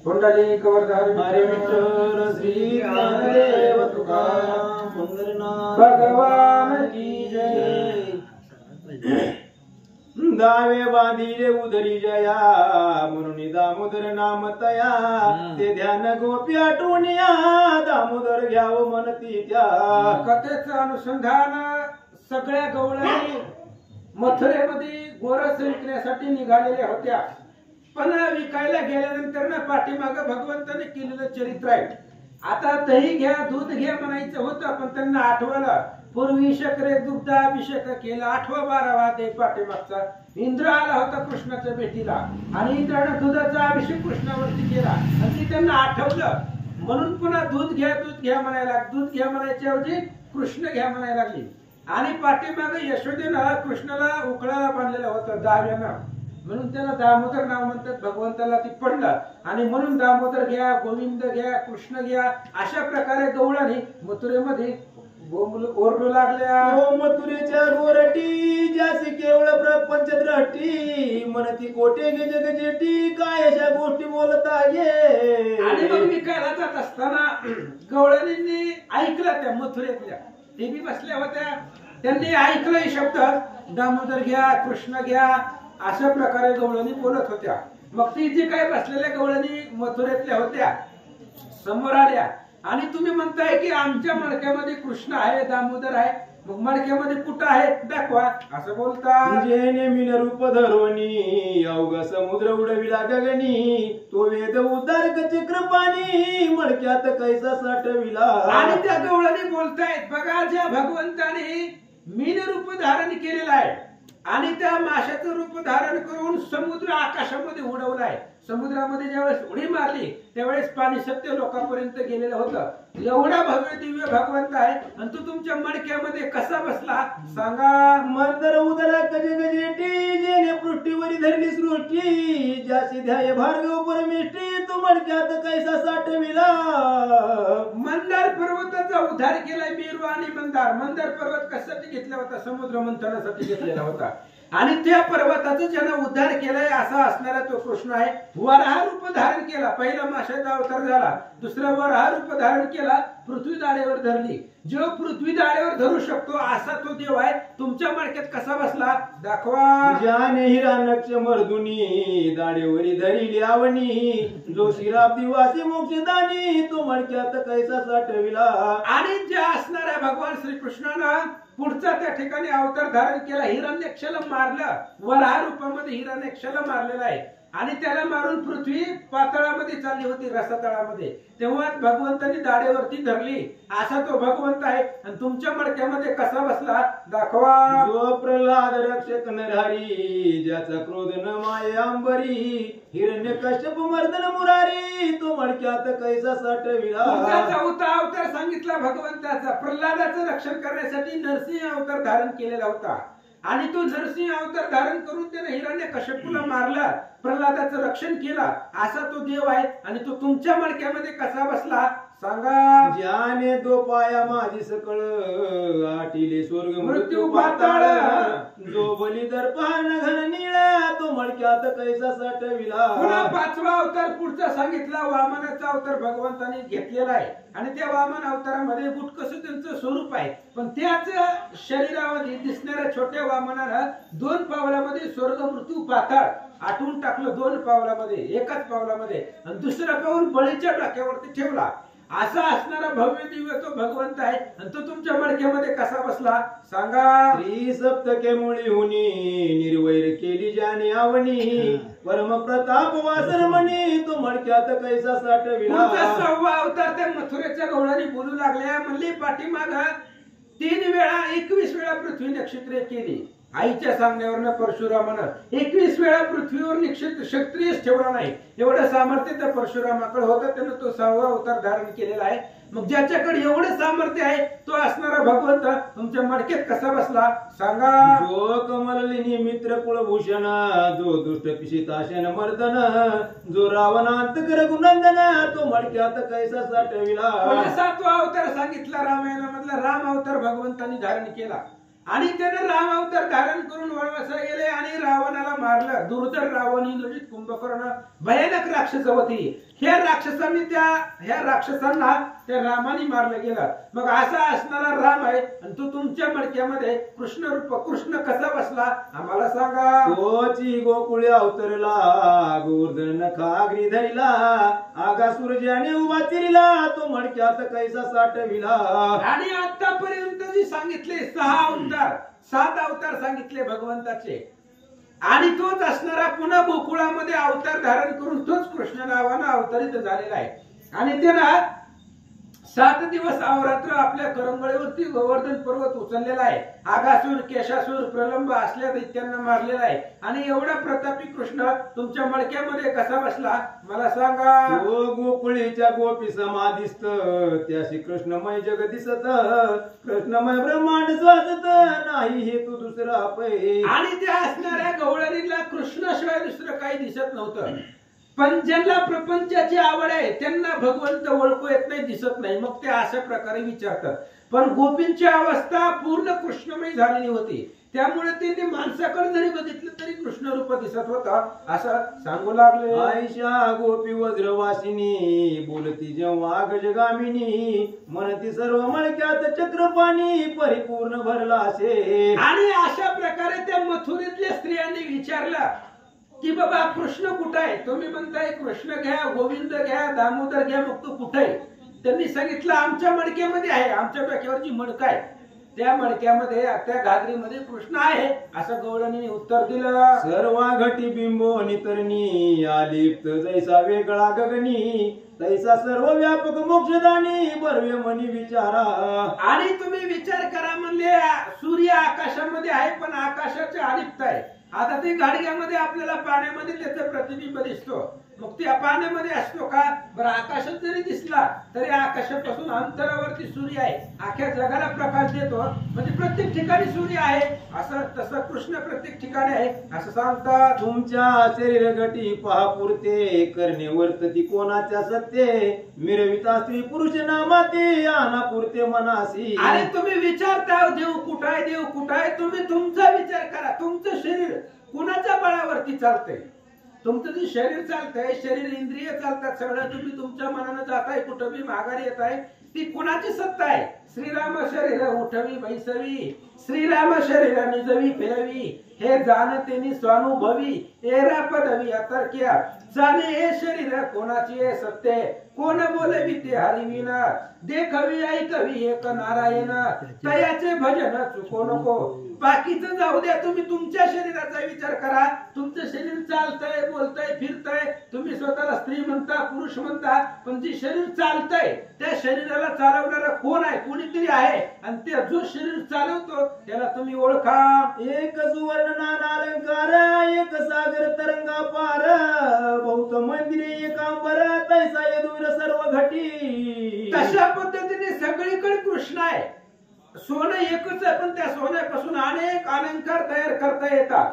पुंडलिक वरदारी हरे विठ्ठल श्री ज्ञानदेव तुकाराम पंढरीनाथ भगवान की जय। दावे बांधिले उदरी जया म्हणून दामोदर नाम तया ते ध्यान गोपी आठवणिया दामोदर घ्याव म्हणती त्या कथेचं अनुसंधान सगळ्या गवळणी मथुरेमध्ये गोरस विकण्यासाठी निघालेल्या होत्या, पण विकायला गेल्यानंतर ना पाठीमाग भगवंताने केलेलं चरित्र आहे. आता दही घ्या दूध घ्या म्हणायचं होतं, पण त्यांना आठवलं पूर्वी शकरे दुग्धाभिषेक केला. 8-12 ते पाठीमागचा इंद्र आला होता कृष्णाच्या भेटीला आणि इंद्राने दुधाचा अभिषेक कृष्णावरती केला आणि ते त्यांना आठवलं, म्हणून पुन्हा दूध घ्या म्हणायला, दूध घ्या म्हणायच्या ऐवजी कृष्ण घ्या म्हणायला लागली. आणि पाठीमागे यशोदेनं कृष्णाला उकळाला बांधलेलं होतं दाव्यानं, म्हणून त्याला दामोदर नाव म्हणतात. भगवंताला ती पडलं आणि म्हणून दामोदर घ्या, गोविंद घ्या, कृष्ण घ्या अशा प्रकारे गवळणी मथुरेमध्ये ओरडू लागल्या. ओ मथुरेच्या गोरटी ज्यासी केवळ प्रपंच द्रष्टी म्हणती कोटे गे जगजेटी काय अशा गोष्टी बोलता ये. आणि मग विकायला जात असताना गवळणींनी ऐकलं, त्या मथुरेतल्या ते बी बसल्या होत्या, त्यांनी ऐकलं हे शब्द दामोदर घ्या, कृष्ण घ्या अशा प्रकारे गवळणी बोलत होत्या. मग ती जी काही बसलेल्या गवळणी मथुरेतल्या होत्या समोर आल्या आणि तुम्ही म्हणताय की आमच्या मडक्यामध्ये कृष्ण आहे, दामोदर आहे, मग मडक्यामध्ये कुठं आहे दाखवा असं बोलता. जेने मीन रूप धरोनी अवघ समुद्र उडविला गगनी तो वेद उद्धार चक्रपाणी मडक्यात कैसा साठविला. आणि त्या गवळणी बोलतायत बघा, ज्या भगवंताने मीन रूप धारण केलेलं आहे आणि त्या माशाचं रूप धारण करून समुद्र आकाशामध्ये उडवलाय. समुद्रामध्ये ज्यावेळेस उडी मारली त्यावेळेस पाणी सत्य लोकांपर्यंत गेलेलं होतं. एवढा भव्य दिव्य भगवंत आहे आणि तू तुमच्या मडक्यामध्ये कसा बसला सांगा. मंदर उदरा गजे गजेटी जेने पृष्ठीवरी धरली सृष्टी ज्यासी ध्याय भार्गव परमेष्टी तू मडक्यात कैसा साठविला. मंदार पर्वताचा उद्धार केलाय मेरू आणि मंदार. मंदार पर्वत कशासाठी घेतला होता? समुद्र मंथनासाठी घेतलेला होता आणि त्या पर्वताचा ज्यानं उद्धार केलाय असा असणारा तो कृष्ण आहे. वराह रूप धारण केला, पहिला माशाचा अवतार झाला, दुसरा वराह रूप धारण केला, पृथ्वी दाढेवर धरली. जो पृथ्वी दाढेवर धरू शकतो असा तो देव आहे. तुमच्या मडक्यात कसा बसला दाखवा. ज्याने हिरानक्ष मर्दुनी दाढेवरी धरिली आवणी जो शिराब दिवासी मोक्षदानी तो मडक्यात कैसा साठविला. आणि ज्या असणाऱ्या भगवान श्रीकृष्णानं पुढचा त्या ठिकाणी अवतार धारण केला, हिरण्यक्षाला मारलं. वराह रूपामध्ये हिरण्यक्षाला मारलेला आहे आणि त्याला मारून पृथ्वी पातळामध्ये चालली होती, रसातळामध्ये. तेव्हा भगवंतांनी दाढेवरती धरली असा तो भगवंत आहे. आणि तुमच्या मडक्यामध्ये कसा बसला दाखवा. जो प्रल्हाद रक्षक नरहरी ज्याचा क्रोध न माये अंबरी हिरण्य कश्यप मर्दन मुरारी तो मडक्यात कैसा साठविला. चौथा अवतार सांगितला भगवंताचा. प्रल्हादाचं रक्षण करण्यासाठी नरसिंह अवतार धारण केलेला होता आणि तो नरसिंह अवतार धारण करून त्याने हिरण्य कश्यपूला मारला, प्रल्हादाचं रक्षण केला असा तो देव आहे. आणि तो तुमच्या मडक्यामध्ये कसा बसला सांगा. ज्याने तो पाया माझी सकळ आटिले स्वर्ग मृत्यू पाताळ जो बली दर्पहान घन निळा तो मडक्यात कैसा साठविला. पुन्हा 5वा अवतार पुढचा सांगितला. वामनाचा अवतार भगवंताने घेतलेला आहे आणि त्या वामन अवतारामध्ये बुटकस त्यांचं स्वरूप आहे, पण त्याच शरीरामध्ये दिसणाऱ्या छोट्या वामनाला 2 पावलामध्ये स्वर्ग मृत्यू पाताळ आटवून टाकलं. 2 पावलामध्ये, एकाच पावलामध्ये, आणि दुसरा पाऊल बळीच्या डोक्यावरती ठेवला. असा असणारा भव्य दिव्य तो भगवंत आहे आणि तो तुमच्या मडक्यामध्ये कसा बसला सांगा. त्रिसप्तके मुळी हुनी निर्वैर केली ज्याने आवणी परम प्रताप वासर म्हणी तो मडक्यात कैसा साठविला. 6वा अवतार त्या मथुरेच्या गवळणी बोलू लागल्या. म्हणले पाठीमाग 3 वेळा 21 वेळा पृथ्वी नक्षत्रे केली. आईच्या सांगण्यावरनं परशुरामानं 21 वेळा पृथ्वीवर क्षत्रियच ठेवला नाही. एवढं सामर्थ्य त्या परशुरामाकडे होतं, त्यानं तो 6वा अवतार धारण केलेला आहे. मग ज्याच्याकडे एवढं सामर्थ्य आहे तो असणारा भगवंत तुमच्या मडक्यात कसा बसला सांगा. जो कमललिनी मित्र कुलभूषण जो दुष्ट पिशिताशन मर्दन जो रावणांत कर गुणंदन तो मडक्यात कैसा साठविला. 7वा अवतार सांगितला रामायणामधला. राम अवतार भगवंतांनी धारण केला आणि त्यानं राम अवतार धारण करून वनवासाला गेले आणि रावणाला मारलं. दुर्धर रावण इंद्रजित कुंभकर्ण भयानक राक्षस होती. ह्या राक्षसांना त्या रामाने मारलं गेलं. मग असा असणारा राम आहे आणि तो तुमच्या मडक्यामध्ये कृष्ण रूप कृष्ण कसा बसला आम्हाला सांगा. तोची गोकुळे अवतरला गोवर्धन नखाग्री धरिला आगासुर ज्याने उभा चिरिला तो मडक्यात कैसा साठविला. आणि आतापर्यंत जी सांगितले 6 अवतार 7 अवतार सांगितले भगवंताचे आणि तोच असणारा पुन्हा गोकुळामध्ये अवतार धारण करून तोच कृष्ण नावानं अवतरित झालेला आहे. आणि त्याला 7 दिवस अवरात्र आपल्या करंगळीवरती गोवर्धन पर्वत उचललेला आहे. आगासूर केशासूर प्रलंब असल्या दैत्यांना मारलेला आहे. आणि एवढा प्रतापी कृष्ण तुमच्या मडक्यामध्ये कसा बसला मला सांगा. गोकुळीच्या गोपी समाधिस्त त्याशी कृष्णमय जग दिसत कृष्णमय ब्रह्मांड स्वासत नाही हे तू दुसरा पै. आणि त्या असणाऱ्या गवळणीला कृष्णाशिवाय दुसरं काही दिसत नव्हतं. पण ज्यांना प्रपंचाची आवड आहे त्यांना भगवंत ओळखू येत नाही दिसत नाही. मग ते अशा प्रकारे विचारतात. पण गोपींची अवस्था पूर्ण कृष्णमय झालेली होती. त्यामुळे त्यांनी माणसाकडे जरी बघितलं तरी कृष्ण रूप दिसत होता असं सांगू लागले. आयशा गोपी वज्रवासिनी बोलती जेव्हा गजगामिनी म्हणती सर्व मळक्यात चक्रपाणी परिपूर्ण भरला असे. आणि अशा प्रकारे त्या मथुरेतल्या स्त्रियांनी विचारलं की बाबा कृष्ण कुठं आहे. तुम्ही म्हणताय कृष्ण घ्या गोविंद घ्या दामोदर घ्या मग तो कुठे आहे. त्यांनी सांगितलं आमच्या मडक्यामध्ये आहे. आमच्या डोक्यावरची मडक आहे त्या मडक्यामध्ये त्या घागरीमध्ये कृष्ण आहे असं गवळणीने उत्तर दिलं. सर्व घटी बिंबो नितरणी आलिप्त जैसा वेगळा गगनी तैसा सर्व व्यापक मोक्षदानी बर्वे मनी विचारा. आणि तुम्ही विचार करा म्हणले सूर्य आकाशामध्ये आहे पण आकाशाच्या अलिप्त आहे. आता ते गाडग्यामध्ये आपल्याला पाण्यामध्ये त्याचं प्रतिबिंब दिसतो. मग त्या पाण्यामध्ये असतो का बरं. आकाशात जरी दिसला तरी आकाशापासून अंतरावरती सूर्य आहे. अख्ख्या जगाला प्रकाश देतो म्हणजे प्रत्येक ठिकाणी सूर्य आहे असं तसं कृष्ण प्रत्येक ठिकाणी आहे असं सांगतात. तुमच्या शरीर घटी पहा पुरते करणे वर्तती कोणाच्या सत्य मिरविता स्त्री पुरुष नामाते आना पुरते मनासी. अरे तुम्ही विचारता देव कुठं आहे देव कुठं आहे. तुम्ही तुमचा विचार करा. तुमचं शरीर कुणाच्या बळावरती चालतंय. तुमचं जे शरीर चालतंय शरीर इंद्रिय चालतात सगळं तुम्ही तुमच्या मनानं जाताय कुठं बी माघारी येत आहे ती कुणाची सत्ता आहे. श्रीराम शरीर उठवी बैसवी श्रीराम शरीर निजवी फिरवी हे जाणतेनी स्वानुभवी एरा पदवी अतर्क्या जाणे हे शरीर कोणाची आहे सत्य कोण बोलवी ते हरिविना देखवी ऐकवी एक नारायण तयाचे भजन चुको नको. बाकीचं जाऊ द्या. तुम्ही तुमच्या शरीराचा विचार करा. तुमचं शरीर चालतंय बोलतंय फिरतंय. तुम्ही स्वतःला स्त्री म्हणता पुरुष म्हणता पण जे शरीर चालतंय त्या शरीराला चालवणारा कोण आहे कोणीतरी आहे. आणि ते जो शरीर चालवतो त्याला तुम्ही ओळखा. एक सुवर्ण नाना अलंकार एक सागर तरंगा पार बहुत मंदिरे एकांबर तैसा यदूर सर्व घटी. तशा पद्धतीने सगळीकडे कृष्ण आहे. सोनं एकच आहे पण त्या सोन्यापासून अनेक अलंकार तयार करता येतात.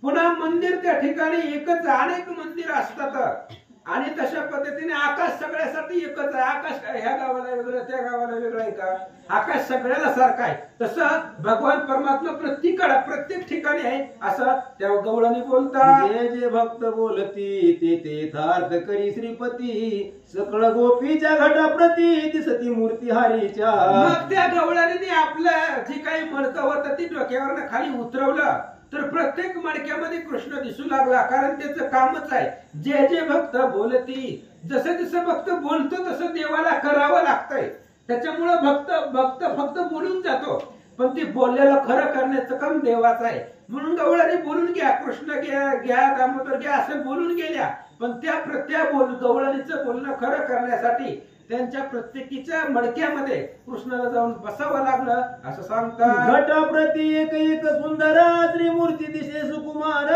पुन्हा मंदिर त्या ठिकाणी एकच अनेक मंदिर असतात. आणि तशा पद्धतीने आकाश सगळ्यासाठी एकच आहे. आकाश काय ह्या गावाला वेगळं त्या गावाला वेगळं आहे का. आकाश सगळ्याला सारखं आहे. तसं भगवान परमात्मा प्रत्येक ठिकाणी आहे असं त्या गवळणी बोलतात. जे जे भक्त बोलती ते ते यथार्थ करी श्रीपती सकळ गोपीच्या घटाप्रती दिसती मूर्ती हरीच्या. मग त्या गवळणीने आपलं जे काही मडकं होतं ती डोक्यावरनं खाली उतरवलं तर प्रत्येक मडक्यामध्ये कृष्ण दिसू लागला. कारण त्याचं कामच आहे. जे जे भक्त बोलती जसं जसं भक्त बोलतो तसं देवाला करावं लागतंय. त्याच्यामुळे भक्त फक्त बोलून जातो पण ते बोललेलं खरं करण्याचं काम देवाचं आहे. म्हणून गवळणी बोलून घ्या कृष्ण घ्या दामोदर घ्या असं बोलून गेल्या. पण त्या गवळणीचं बोलणं खरं करण्यासाठी त्यांच्या प्रत्येकीच्या मडक्यामध्ये कृष्णाला जाऊन बसावं लागलं असं सांगतात. घटाप्रती एक एक सुंदर त्रिमूर्ती दिसे सुकुमार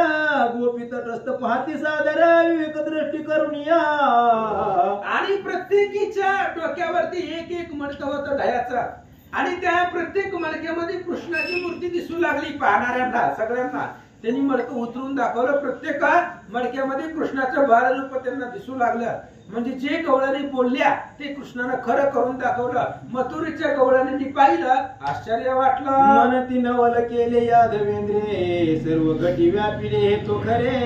गोपी तटस्थ पाहती सादर विवेक दृष्टी करुनिया. आणि प्रत्येकीच्या डोक्यावरती एक एक मडकं होतं दह्याचं. आणि त्या प्रत्येक मडक्यामध्ये कृष्णाची मूर्ती दिसू लागली पाहणाऱ्यांना सगळ्यांना. त्यांनी मडकं उतरून दाखवलं. प्रत्येक मडक्यामध्ये कृष्णाचं बालरूप त्यांना दिसू लागलं. म्हणजे जे गवळणी बोलल्या ते कृष्णानं खरं करून दाखवलं. मथुरेच्या गवळणींनी पाहिलं, आश्चर्य वाटलं. मनती नवल केले यादवेंद्रे, सर्व गटी व्यापिले हे तो खरे.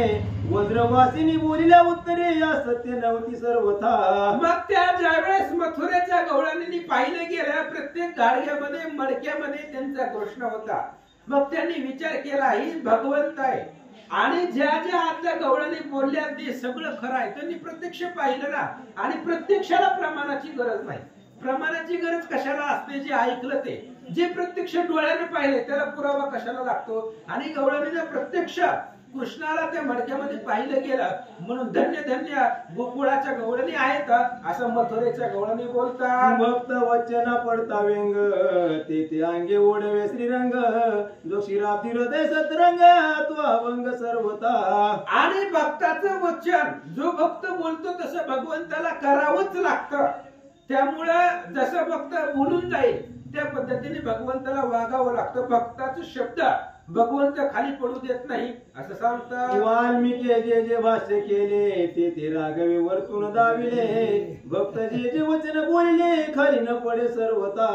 वज्रवासिनी बोलिल्या उत्तरे, या सत्य नव्हती सर्वथा. मग त्या ज्यावेळेस मथुरेच्या गवळणींनी पाहिलं गेलं, प्रत्येक गाडग्यामध्ये मडक्यामध्ये त्यांचा कृष्ण होता. मग त्यांनी विचार केला, ही भगवंत आहे आणि ज्या ज्या आतल्या गवळणी बोलल्या ते सगळं खरं आहे. त्यांनी प्रत्यक्ष पाहिलं ना. आणि प्रत्यक्षाला प्रमाणाची गरज नाही. प्रमाणाची गरज कशाला असते? जे ऐकलं ते, जे प्रत्यक्ष डोळ्याने पाहिले त्याला पुरावा कशाला लागतो? आणि गवळणीने प्रत्यक्ष कृष्णाला त्या मडक्यामध्ये पाहिलं गेलं म्हणून धन्य धन्य गोकुळाच्या गवळणी आहेत असं मथुरेच्या गवळणी बोलतात. भक्त वचना पडता व्यंग, ते अंगे ओढवे श्रीरंग. जो शिराब्दी हृदय सतरंग, तो अभंग सर्वता. आणि भक्ताचं वचन जो भक्त बोलतो तसं भगवंताला करावंच लागतं. त्यामुळं जसं भक्त बोलून जाईल त्या पद्धतीने भगवंताला वागावं लागतं. भक्ताचं शब्द भगवंत खाली पडू देत नाही असं सांगतात. वाल्मिकी जे जे भाष्य केले ते राघवे वरतून दाविले. भक्त जे वचन बोलले खाली न पडे सर्वता.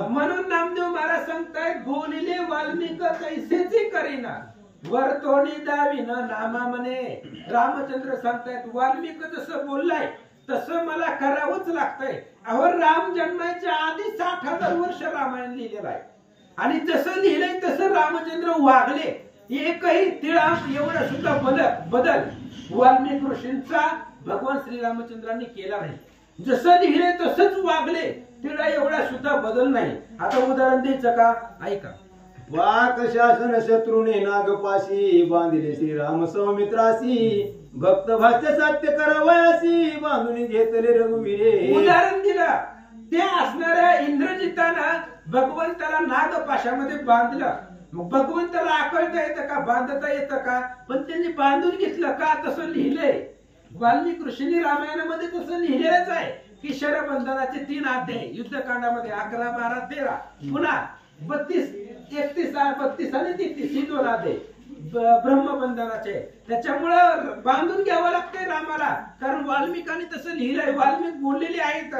म्हणून नामदेव महाराज सांगतायत, बोलिले वाल्मिक कैसेची करीना, वरतोणी दाविन नामा म्हणे. रामचंद्र सांगतायत, वाल्मिक जसं बोललाय तसं मला करावंच लागतंय. अहो, राम जन्माच्या आधी 60,000 वर्ष रामायण लिहिलेलं आहे आणि जसं लिहिलंय तसं रामचंद्र वागले. एकही तिळा एवढा सुद्धा बदल वाल्मिकी ऋषींचा भगवान श्रीरामचंद्रांनी केला नाही. जसं लिहिलंय तसंच वागले. तिळा एवढा सुद्धा बदल नाही. आता उदाहरण द्यायचं का? ऐका. वाक शासन शत्रुने नागपाशी, बांधिले श्रीराम सौमित्रासी. भक्त भाष्य सत्य करावयासी, बांधून घेतले रघुवीरे. उदाहरण दिलं. ते असणाऱ्या इंद्रजितानं भगवंताला नागपाशामध्ये बांधलं. मग भगवंताला आकळता येतं का? बांधता येतं का? पण त्यांनी बांधून घेतलं का? तसं लिहिलंय. वाल्मिकी ऋषींनी रामायणामध्ये तसं लिहिलेलंच आहे की शरबंधनाचे 3 अध्याय युद्धकांडामध्ये 11, 12, 13 पुन्हा 32, 31, 32 आणि 33 ही 2 अध्याय ब्रह्मबंधनाचे. त्याच्यामुळं बांधून घ्यावं लागतंय रामाला, कारण वाल्मिकांनी तसं लिहिलंय. वाल्मिक बोललेले आहेत.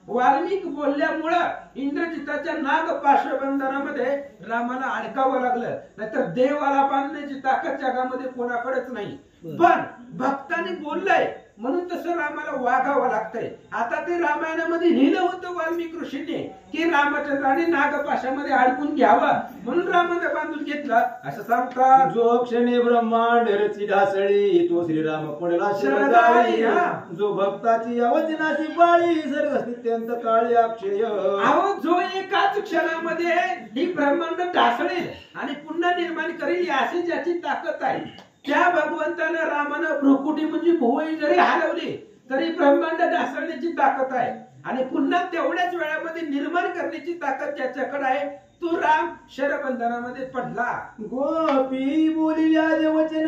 वाल्मिक बोलल्यामुळं इंद्रजिताच्या नागपाशबंधनामध्ये रामाला अडकावं लागलं. नाहीतर देवाला बांधण्याची ताकद जगामध्ये कोणाकडेच नाही. पण भक्तांनी बोललंय म्हणून तसं रामाला वागावं लागतंय. आता ते रामायणामध्ये लिहिलं होतं वाल्मिकी ऋषींनी की रामचंद्राने नागपाशामध्ये अडकून घ्यावं म्हणून रामाने बांधून घेतलं असं सांगतात. जो क्षणे ब्रह्मांड रची ढासळी, तो श्रीराम पडला शरदाळी. जो भक्ताची अवचनाची पाळी, सर्व स्थित्यंत काळी अक्षय. अहो, जो एकाच क्षणामध्ये ही ब्रह्मांड ढासळेल आणि पुन्हा निर्माण करेल अशी ज्याची ताकद आहे त्या भगवंतानं रामानं भ्रुकुटी म्हणजे भुवई जरी हलवली तरी ब्रह्मांड ढासळण्याची ताकद आहे आणि पुन्हा तेवढ्याच वेळामध्ये निर्माण करण्याची ताकद ज्याच्याकडे आहे तो राम शरबंधनामध्ये पडला. गोपी बोलिल्या जे वचन,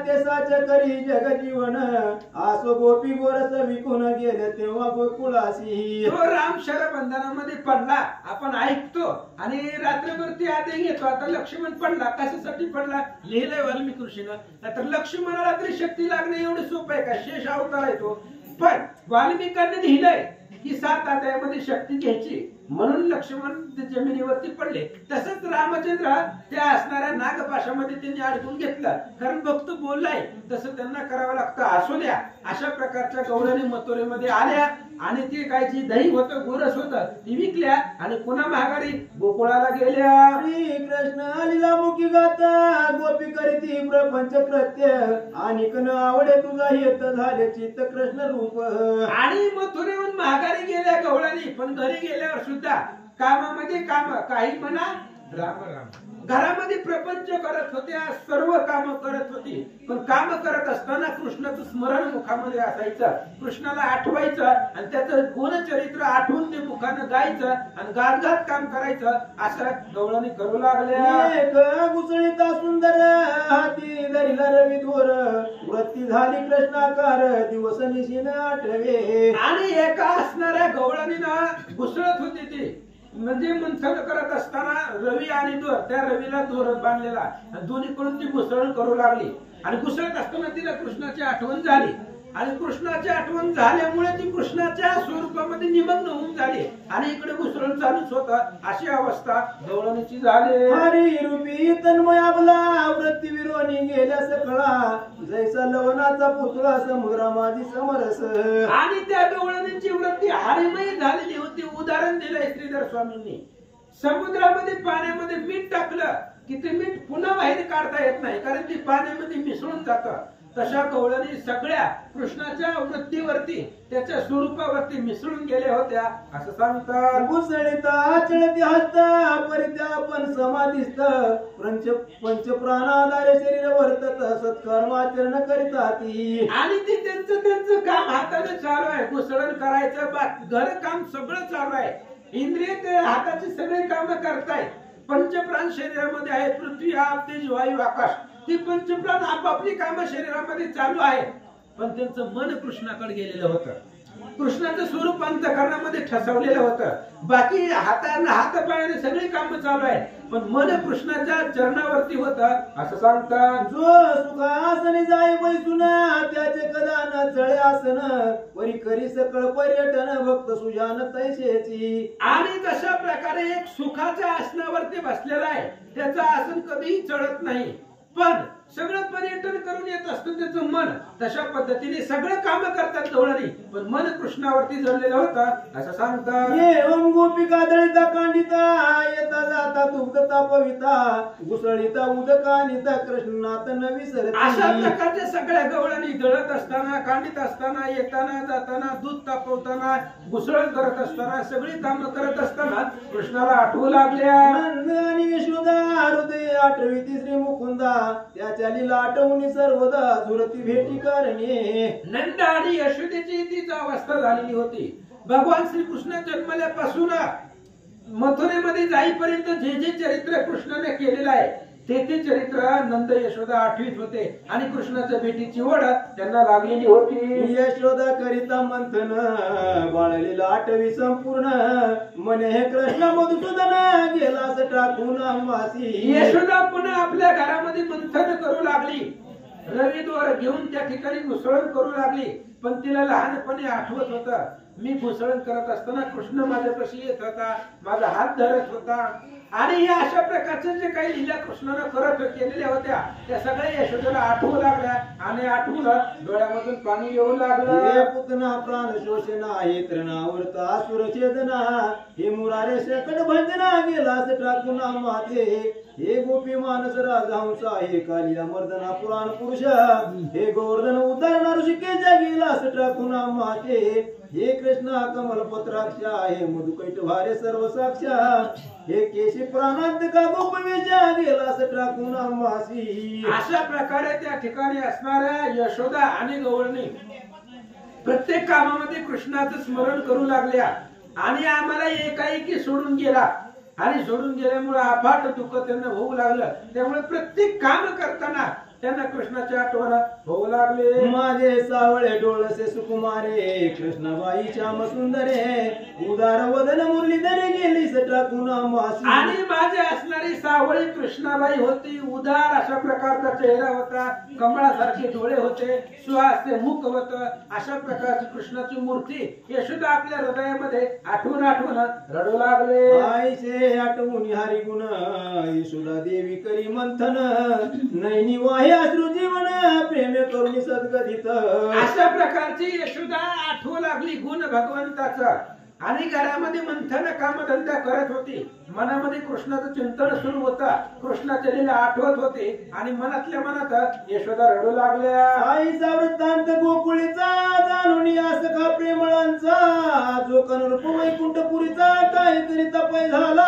ते साच करी जग जीवन. आसो गोपी गोरस विकून गेले तेव्हा गोकुळासी. तो राम शरबंधनामध्ये पडला. आपण ऐकतो आणि रात्रभर ते आधी घेतो. आता लक्ष्मण पडला, कशासाठी पडला? लिहिलंय वाल्मिकी ऋषीनं. नाहीतर लक्ष्मणाला तरी शक्ती लागणे एवढं सोपं आहे का? शेष अवतार आहे तो. पण वाल्मिकांनी लिहिलंय की 7 अध्यायामध्ये शक्ती घ्यायची म्हणून लक्ष्मण जमिनीवरती पडले. तसंच रामचंद्र त्या असणाऱ्या नागपाशामध्ये त्यांनी अडकून घेतलं. कारण भक्त बोललाय तसं त्यांना करावं लागतं. असू द्या. अशा प्रकारच्या गवळणी मथुरेमध्ये आल्या आणि ती काय जी दही होतं, गोरस होतं ती विकल्या आणि पुन्हा महागारी गोकुळाला गेल्या. कृष्ण लीला मुखी गाता, गोपी करीती प्रपंच कृत्य. आणि कन आवडे तुझा येत झाले चित्त कृष्ण रूप. आणि मथुरेहून महागारी गेल्या गवळणी. पण घरी गेल्यावर सुद्धा कामामध्ये काम, काही म्हणा राम राम. घरामध्ये प्रपंच करत होत्या, सर्व काम करत होती. पण काम करत असताना कृष्णाचं स्मरण मुखामध्ये असायचं. कृष्णाला आठवायचं आणि त्याचं गुणचरित्र आठवून ते मुखानं गायचं आणि गात काम करायचं. असं गवळणी करू लागल्या. गुसळीता सुंदर हाती धरिला रवी दोर. वृत्ती झाली कृष्णाकार दिवस निशीन आठवे. आणि एका असणाऱ्या गवळणीनं घुसळत होती ती म्हणजे मंथन करत असताना रवी आणि दोर, त्या रवीला दोर बांधलेला आणि दोन्हीकडून ती घुसळण करू लागली आणि घुसळत असताना तिला कृष्णाची आठवण झाली आणि कृष्णाची आठवण झाल्यामुळे ती कृष्णाच्या स्वरूपामध्ये निमग्न होऊन झाली आणि इकडे घुसळण चालूच होता. अशी अवस्था गवळणीची झाली. हरी रूपी तन्मय आपला वृत्ती विरोनी गेल्या सकळा जैसा लवणाचा पुतळा समुद्रामादी समरस. आणि त्या गवळणीची वृत्ती हरिमय झालेली होती. उदाहरण दिलंय श्रीधर स्वामींनी. समुद्रामध्ये पाण्यामध्ये मीठ टाकलं की ते मीठ पुन्हा बाहेर काढता येत नाही, कारण ती पाण्यामध्ये मिसळून जातं. तशा गवळणी सगळ्या कृष्णाच्या वृत्तीवरती, त्याच्या स्वरूपावरती मिसळून गेल्या होत्या असं सांगतात. घुसळीता चळती हसता परित्या पण समाधिस्थ पंच प्राणाधारे शरीर वर्तत सत्कर्माचरण करीता ती. आणि ती त्यांचं काम हाताने चालू आहे. घुसळण करायचं, घर काम सगळं चालू आहे. इंद्रिय ते हाताची सगळे काम करतायत. पंचप्राण शरीरामध्ये आहेत. पृथ्वी आप तेज वायू आकाश. ती पंचप्राण आपापली कामं शरीरामध्ये चालू आहेत, पण त्यांचं मन कृष्णाकडे गेलेलं होतं. कृष्णाचं स्वरूप अंतःकरणामध्ये ठसवलेलं होतं. बाकी हातापायाने सगळी कामं चालू आहेत, पण मन कृष्णाच्या चरणावरती होतं असं सांगतात. जो सुखासने जाय बैसून त्याचे कदा न चळे आसन वरी करी सकळ पर्यटन भक्त सुजान तैसेची. आणि तशा प्रकारे एक सुखाच्या आसनावरती बसलेला आहे. त्याचं आसन कधीही चढत नाही, पण सगळं पर्यटन करून येत असतं त्याचं मन. तशा पद्धतीने सगळं काम करतात गवळणी, पण मन कृष्णावरती जडलेलं होतं असं सांगतात. एवं गोपिका दळिता कांडिता येता जाता दुग्ध तापविता घुसळीता उदकानिता कृष्णात न विसरती. अशा प्रकारच्या सगळ्या गवळणी दळत असताना, कांडित असताना, येताना जाताना, दूध तापवताना, घुसळण करत असताना, सगळी कामं करत असताना कृष्णाला आठवू लागल्या. नंद आणि यशोदा हृदय आठविती श्री मुकुंदा त्याच्या लीला आठवणी सर्वदा झुरती भेटी करणे. नंद आणि यशोदेची तीच अवस्था झालेली होती. भगवान श्रीकृष्ण जन्मल्यापासून मथुरेमध्ये जाईपर्यंत जे जे चरित्र कृष्णाने केलेलं आहे ते चरित्र नंद यशोदा आठवीत होते आणि कृष्णाच्या भेटीची ओढ त्यांना लागलेली होती. यशोदा करिता मंथन बाळलेला आठवी संपूर्ण मने हे कृष्ण मधुसूदन गेलास टाकून वासी. यशोदा पुन्हा आपल्या घरामध्ये मंथन करू लागली. रविद्वार घेऊन त्या ठिकाणी घुसळण करू लागली, पण तिला लहानपणी आठवत होतं, मी घुसळण करत असताना कृष्ण माझ्यापाशी येत होता, माझा हात धरत होता. आणि या अशा प्रकारचे जे काही लीला कृष्णाने करत केलेल्या होत्या त्या सगळ्या यशोदेला आठवू लागल्या आणि आठवून डोळ्यामधून पाणी येऊ लागलं. पुतना प्राण शोषणा हे तृणावर्त असुर छेदना हे मुरारे शेकड भजना गेलास टाकून माते. हे गोपी मानस राजहंसा हे कालिया मर्दना पुराण पुरुष हे गोवर्धन उदाहरण ऋषिकेच्या गेलास टाकून माते. हे कृष्णा कमल पत्राक्षा हे मधुकैट भारे सर्व साक्षा हे केशी प्राणांत का गोपवेशा गेलास टाकून मासी. अशा प्रकारे त्या ठिकाणी असणाऱ्या यशोदा आणि गवळणी प्रत्येक कामामध्ये कृष्णाचं स्मरण करू लागल्या आणि आम्हाला एकाएकी सोडून गेला आणि सोडून गेल्यामुळे अफाट दुःख त्यांना होऊ लागलं. त्यामुळे प्रत्येक काम करताना त्यांना कृष्णाची आठवण होऊ लागले. माझे सावळे डोळसे सुकुमारे कृष्णबाई श्याम सुंदरे उदार वदन मुरलीधरे गेलीस टाकून मासी. आणि माझे असणारी सावळी कृष्णाबाई होती. उदार अशा प्रकारचा चेहरा होता, कमळासारखे डोळे होते, सुहास्य मुख होत. अशा प्रकारची कृष्णाची मूर्ती यशोदा आपल्या हृदयामध्ये आठवून रडू लागले. आईचे आठवून हरी गुण यशोदा देवी करी मंथन नैनी वाहे अश्रू जीवन प्रेम करून सद्गदित. अशा प्रकारची यशोदा आठवू लागली गुण भगवंताचा आणि घरामध्ये मंथन कामधंदा करत होती. मनामध्ये कृष्णाचं चिंतन सुरू होता, कृष्णाच्या लीला आठवत होते आणि मनातल्या मनात यशोदा रडू लागल्या. आईचा वृत्तांत गोकुळीचा जाणून आस का प्रेमळांचा जो कनरूप वैकुंठपुरीचा काहीतरी तपय झाला.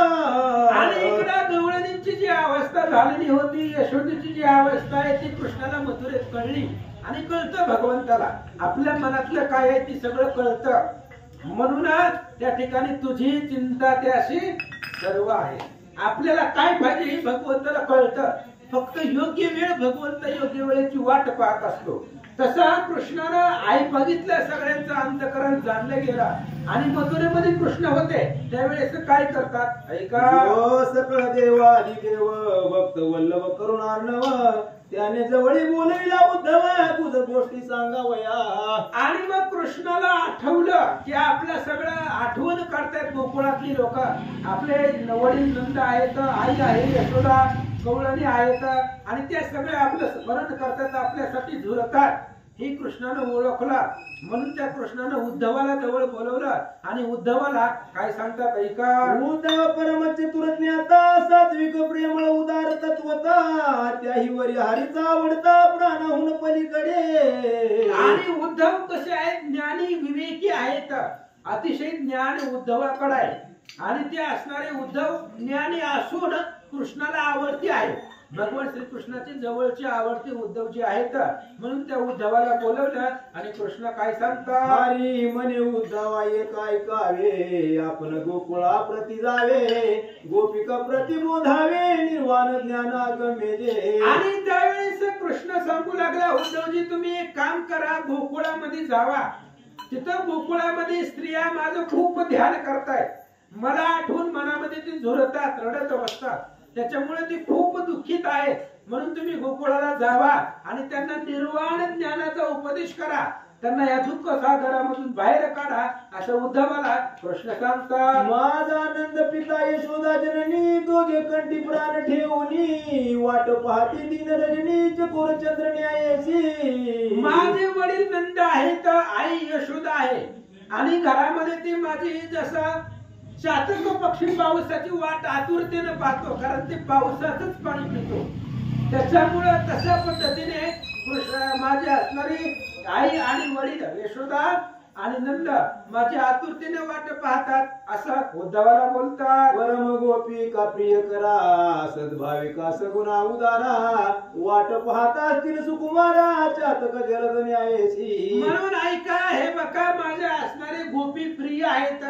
आणि इकडं गवळणींची जी अवस्था झालेली होती, यशोदेची जी अवस्था आहे ती कृष्णाला मथुरेत कळली आणि कळतं भगवंताला आपल्या मनातलं काय आहे ती सगळं कळतं. म्हणूनच त्या ठिकाणी तुझी चिंता त्याशी सर्व आहे. आपल्याला काय पाहिजे हे भगवंताला कळतं. फक्त योग्य वेळ भगवंत योग्य वेळेची वाट पाहत असतो. तसा कृष्णानं आई बघितलं, सगळ्यांचं अंतकरण जाणलं गेलं आणि मथुरेमध्ये कृष्ण होते त्यावेळेस काय करतात ऐका. सकळ देवादी देव भक्त वल्लभ करुणार्णव त्याने जवळी बोलविला उद्धव तुझ गोष्टी सांगावया. आणि मग कृष्णाला आठवलं की आपलं सगळं आठवण करतायत गोकुळातली लोक, आपले वडील नंद आहेत, आई आहे यशोदा, गवळणी आहेत आणि त्या सगळे आपलं स्मरण करतात, आपल्यासाठी झुरतात. ही कृष्णानं ओळखला म्हणून त्या कृष्णानं उद्धवाला जवळ बोलवलं आणि उद्धवाला काय सांगतात ऐका. उद्धव परम चतुर्ज्ञाता सात्विक प्रेमळ उदार तत्वता त्याही वरी हरीचा आवडता प्राणाहून पलीकडे. आणि उद्धव कसे आहेत, ज्ञानी विवेकी आहेत, अतिशय ज्ञान उद्धवाकडे आहे आणि ते असणारे उद्धव ज्ञानी असून कृष्णाला आवडती आहे. भगवान श्रीकृष्णाची जवळची आवडती उद्धवजी आहेत म्हणून त्या उद्धवाला बोलवलं आणि कृष्ण काय सांगतात. हरी म्हणे उद्धवा एक ऐकावे आपण गोकुळा प्रति जावे गोपिका प्रति बोधावे निर्वाण ज्ञानागम्य जे. आणि त्यावेळेस कृष्ण सांगू लागला उद्धवजी तुम्ही एक काम करा, गोकुळामध्ये जावा, तिथं गोकुळामध्ये स्त्रिया माझं खूप ध्यान करतायत, मला आठवून मनामध्ये ती झुरतात, रडत बसतात, त्याच्यामुळे ती खूप दुःखित आहेत, म्हणून तुम्ही गोकुळाला जावा आणि त्यांना निर्वाण ज्ञानाचा उपदेश करा, त्यांना या दुःख सागरामधून बाहेर काढा असं उद्धवाला कृष्ण सांगतात. माझा आनंद पिता यशोदा जननी दोघे कंठी प्राण ठेवून वाट पाहती दिन रजनी चकोर चंद्र न्यायसी. माझे वडील नंद आहेत, आई यशोदा आहे आणि घरामध्ये ती माझी जसं चातक पक्षी पावसाची वाट आतुरतेने पाहतो, कारण ते पावसाचंच पाणी पितो, त्याच्यामुळे तशा पद्धतीने माझी असणारी आई आणि वडील यशोदा आणि नंद माझी आतुरतेने वाट पाहतात असं उद्धवाला बोलतात. परम गोपिका प्रिय करा सद्भाविका सगुणा उदारा वाट पाहता असतील सुकुमारा चातक जलद न्यायसी. म्हणून ऐका, हे बघा माझे असणारे गोपी प्रिय आहेत,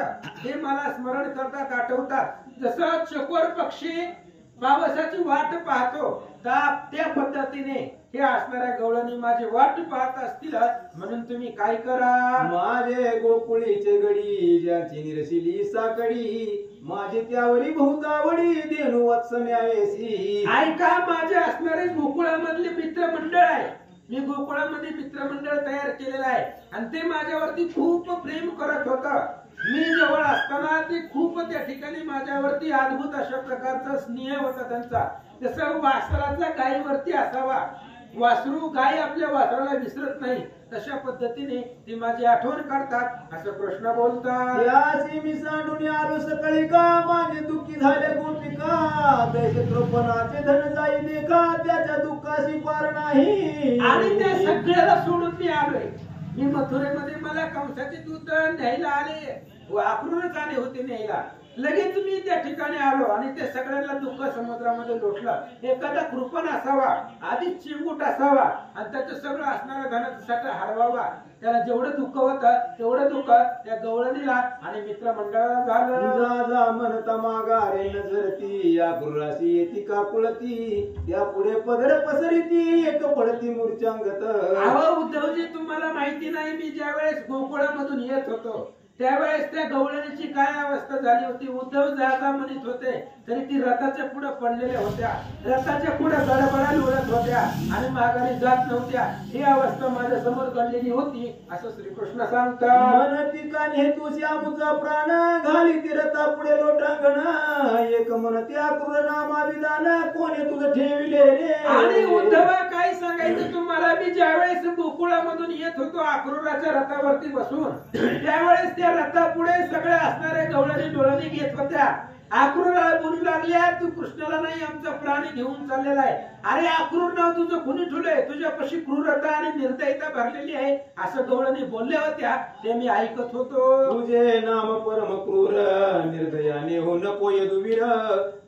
हे मला स्मरण करतात, आठवतात, जसं चकोर पक्षी पावसाची वाट पाहतो त्या पद्धतीने हे असणाऱ्या गवळणी माझी वाट पाहत असतील, म्हणून तुम्ही काय करा. माझे गोकुळीचे गडी ज्याची निरशिली साकडी माझे त्यावरी बहुतावडी देणू वत्स न्यायसी. ऐका, माझे असणारे गोकुळामधले मित्रमंडळ आहे, मी गोकुळामध्ये मित्रमंडळ तयार केलेलं आहे आणि ते माझ्यावरती खूप प्रेम करत होतं. मी जवळ असताना ते खूप त्या ठिकाणी माझ्यावरती अद्भुत अशा प्रकारचा स्नेह होता त्यांचा, जसं वासराचा गायीवरती असावा, वासरू गाय आपल्या वासराला विसरत नाही, तशा पद्धतीने ती माझी आठवण करतात असं कृष्ण बोलतात. यासी मी सांडून आलो सकाळी का माझे दुःखी झाले गोपिका दैस कृपणाचे धन जाई देखा त्याच्या दुःखाशी पार नाही. आणि त्या सगळ्याला सोडून मी आलोय, मी मथुरेमध्ये मला कंसाचे दूत न्यायला आले, वापरूनच आले होते न्यायला, लगेच मी त्या ठिकाणी आलो आणि त्या सगळ्यांना दुःख समुद्रामध्ये लोटलं. एखादा कृपण असावा, आधी चिंबूट असावा आणि त्याचं सगळं असणाऱ्या धनाचं साठा हरवावा, त्याला जेवढं दुःख होतं तेवढं दुःख त्या गवळणीला आणि मित्रमंडळाला झालं. जा म्हणता मागारे नजरती या गुराशी येती काकुळती त्या पुढे पदर पसरती एक पडती मूर्छांगत. अहो उद्धवजी, तुम्हाला माहिती नाही, मी ज्या वेळेस गोकुळामधून येत होतो त्यावेळेस त्या गवळणीची काय अवस्था झाली होती. उद्धव जा म्हणत होते तरी ती रथाच्या पुढे पडलेल्या होत्या, रथाच्या पुढे गडबडा लोळत होत्या आणि माघारी जात नव्हत्या, ही अवस्था माझ्या समोर घडलेली होती असं श्रीकृष्ण सांगतात. म्हणती का नेतू श्यामूचा प्राण घाली ती रथा पुढे लोटांगण एक म्हणते आक्रूर नामाविधान कोणी तुझं ठेविले रे. आणि उद्धवा काय सांगायचं तुम्हाला, मी ज्यावेळेस गोकुळामधून येत होतो आक्रूराच्या रथावरती बसून, त्यावेळेस त्या रथापुढे सगळ्या असणाऱ्या गवळणी डोळणी घेत होत्या, आक्रूराला बोलू लागल्या तू कृष्णाला नाही आमचा प्राणी घेऊन चाललेला आहे, अरे आक्रूर नाव तुझं कुणी ठेवलंय, तुझ्यापाशी क्रूरता आणि निर्दयता भरलेली आहे असं गवळणी बोलल्या होत्या, ते मी ऐकत होतो. तुझे नाम परम क्रूर निर्दयाने हो नको यदुवीर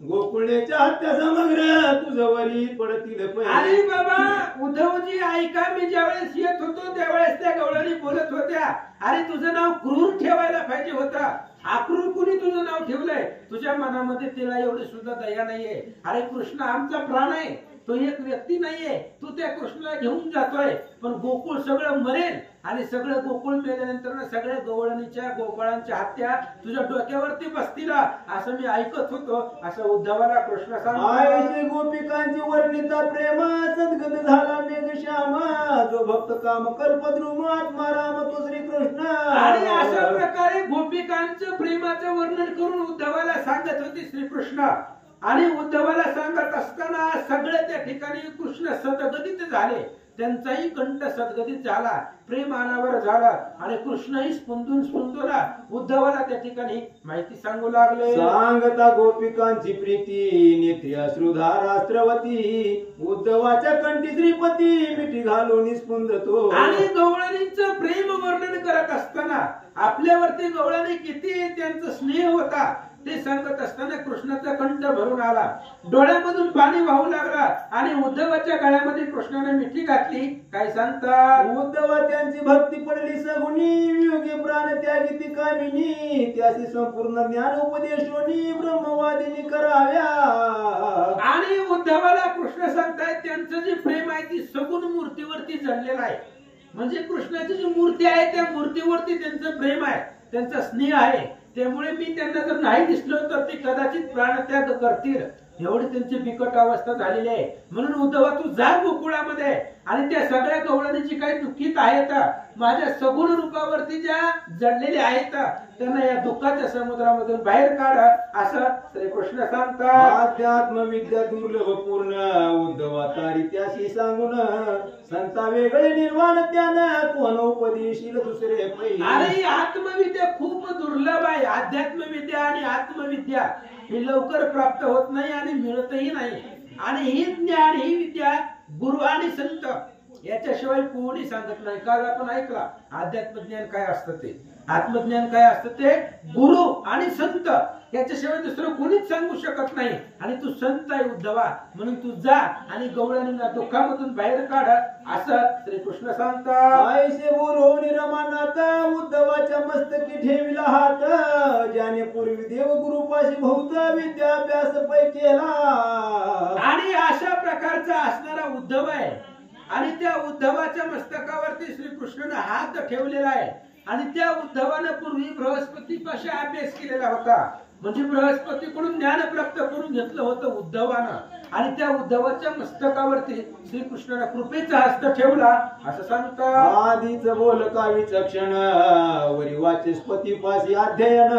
गोकुळेच्या हत्या समग्र तुझं वरी पडतील. अरे बाबा उद्धवजी ऐका, मी ज्यावेळेस येत होतो त्यावेळेस त्या गवळणी बोलत होत्या, अरे तुझं नाव क्रूर ठेवायला पाहिजे होता, आक्रूर कुणी तुझं नाव ठेवलंय, तुझ्या मनामध्ये तिला एवढी सुद्धा दया नाहीये, अरे कृष्ण आमचा प्राण आहे, तो एक व्यक्ती नाहीये, तू त्या कृष्णाला घेऊन जातोय, पण गोकुळ सगळं मरेल आणि सगळं गोकुळ मेल्यानंतर सगळ्या गवळणीच्या गोपाळांच्या हत्या तुझ्या डोक्यावरती बसतील असं मी ऐकत होतो, असं उद्धवाला कृष्ण सांगतो. आईचे गोपिकांची वर्णिता प्रेम सद्गत झाला मेघश्यामा, जो भक्त काम कल्पद्रुम आत्मा राम तो श्रीकृष्ण. आणि अशा प्रकारे गोपिकांचं प्रेमाचं वर्णन करून उद्धवाला सांगत होते श्रीकृष्ण. आणि उद्धवाला सांगत असताना सगळे त्या ठिकाणी कृष्ण सद्गतीत झाले, त्यांचाही कंठ सद्गतीत झाला, प्रेम अनावर झाला आणि कृष्णही स्पंदून उद्धवाला त्या ठिकाणी माहिती सांगू लागले. सांगता गोपिकांची प्रीती नेत्री अश्रुधारास्त्रवती, उद्धवाच्या कंठी श्रीपती मिठी घालून स्पंदतो. आणि गवळणींचं प्रेम वर्णन करत असताना आपल्यावरती गवळणी किती त्यांचा स्नेह होता ते सांगत असताना कृष्णाचा कंठ भरून आला, डोळ्यामधून पाणी वाहू लागला आणि उद्धवाच्या गळ्यामध्ये कृष्णाने मिठी घातली. काय सांगतात? उद्धवा त्यांची भक्ती पडली सगुणी, वियोगी प्राण त्यागी ती कामिनी, त्याची संपूर्ण ज्ञान उपदेशोनी ब्रह्मवादिनी कराव्या. आणि उद्धवाला कृष्ण सांगतायत त्यांचं जे प्रेम आहे ती सगुण मूर्तीवरती जडलेलं आहे, म्हणजे कृष्णाची जी मूर्ती आहे त्या मूर्तीवरती त्यांचं प्रेम आहे, त्यांचा स्नेह आहे. त्यामुळे मी त्यांना जर नाही दिसलो तर ते कदाचित प्राणत्याग करतील, एवढी त्यांची बिकट अवस्था झालेली आहे. म्हणून उद्धवा तू जा गोकुळामध्ये आणि त्या सगळ्या गवळणी जी काही दुःखित आहेत, माझ्या सगुण रूपावरती ज्या जडलेल्या आहेत, त्यांना या दुःखाच्या समुद्रामधून बाहेर काढ, असं श्रीकृष्ण सांगतात. अध्यात्म विद्या दुर्लभ पूर्ण उद्धवा तारी त्याशी सांगून, संता वेगळे निर्वाण ज्ञान कोण उपदेशील दुसरे पै. आणि आत्मविद्या खूप दुर्लभ आहे. अध्यात्म विद्या आणि आत्मविद्या ही लवकर प्राप्त होत नाही आणि मिळतही नाही. आणि ही ज्ञान ही विद्या गुरु आणि संत याच्याशिवाय कोणी सांगत नाही. काल आपण ऐकला अध्यात्मज्ञान काय असतं ते, आत्मज्ञान काय असतं ते गुरु आणि संत याच्याशिवाय दुसरं कोणीच सांगू शकत नाही. आणि तू संत आहे उद्धवा, म्हणून तू जा आणि गवळणींना दुःखामधून बाहेर काढ, असं श्रीकृष्ण सांगतात. आईसे बोलून रमानाथ उद्धवाच्या मस्तकी ठेविला हात, ज्याने पूर्वी देव गुरुपाशी भौत विद्याभ्यास पै केला. आणि अशा प्रकारचा असणारा उद्धव आहे आणि त्या उद्धवाच्या मस्तकावरती श्रीकृष्णाने हात ठेवलेला आहे. आणि त्या उद्धवाने पूर्वी बृहस्पतीपाशी अभ्यास केलेला होता, म्हणजे बृहस्पतीकडून ज्ञान प्राप्त करून घेतलं होतं उद्धवानं. आणि त्या उद्धवाच्या मस्तकावरती श्रीकृष्णाने कृपेचा हस्त ठेवला, असं सांगतात. आधीच बोल का विचक्षण वरी वाचस्पती पाशी अध्ययन,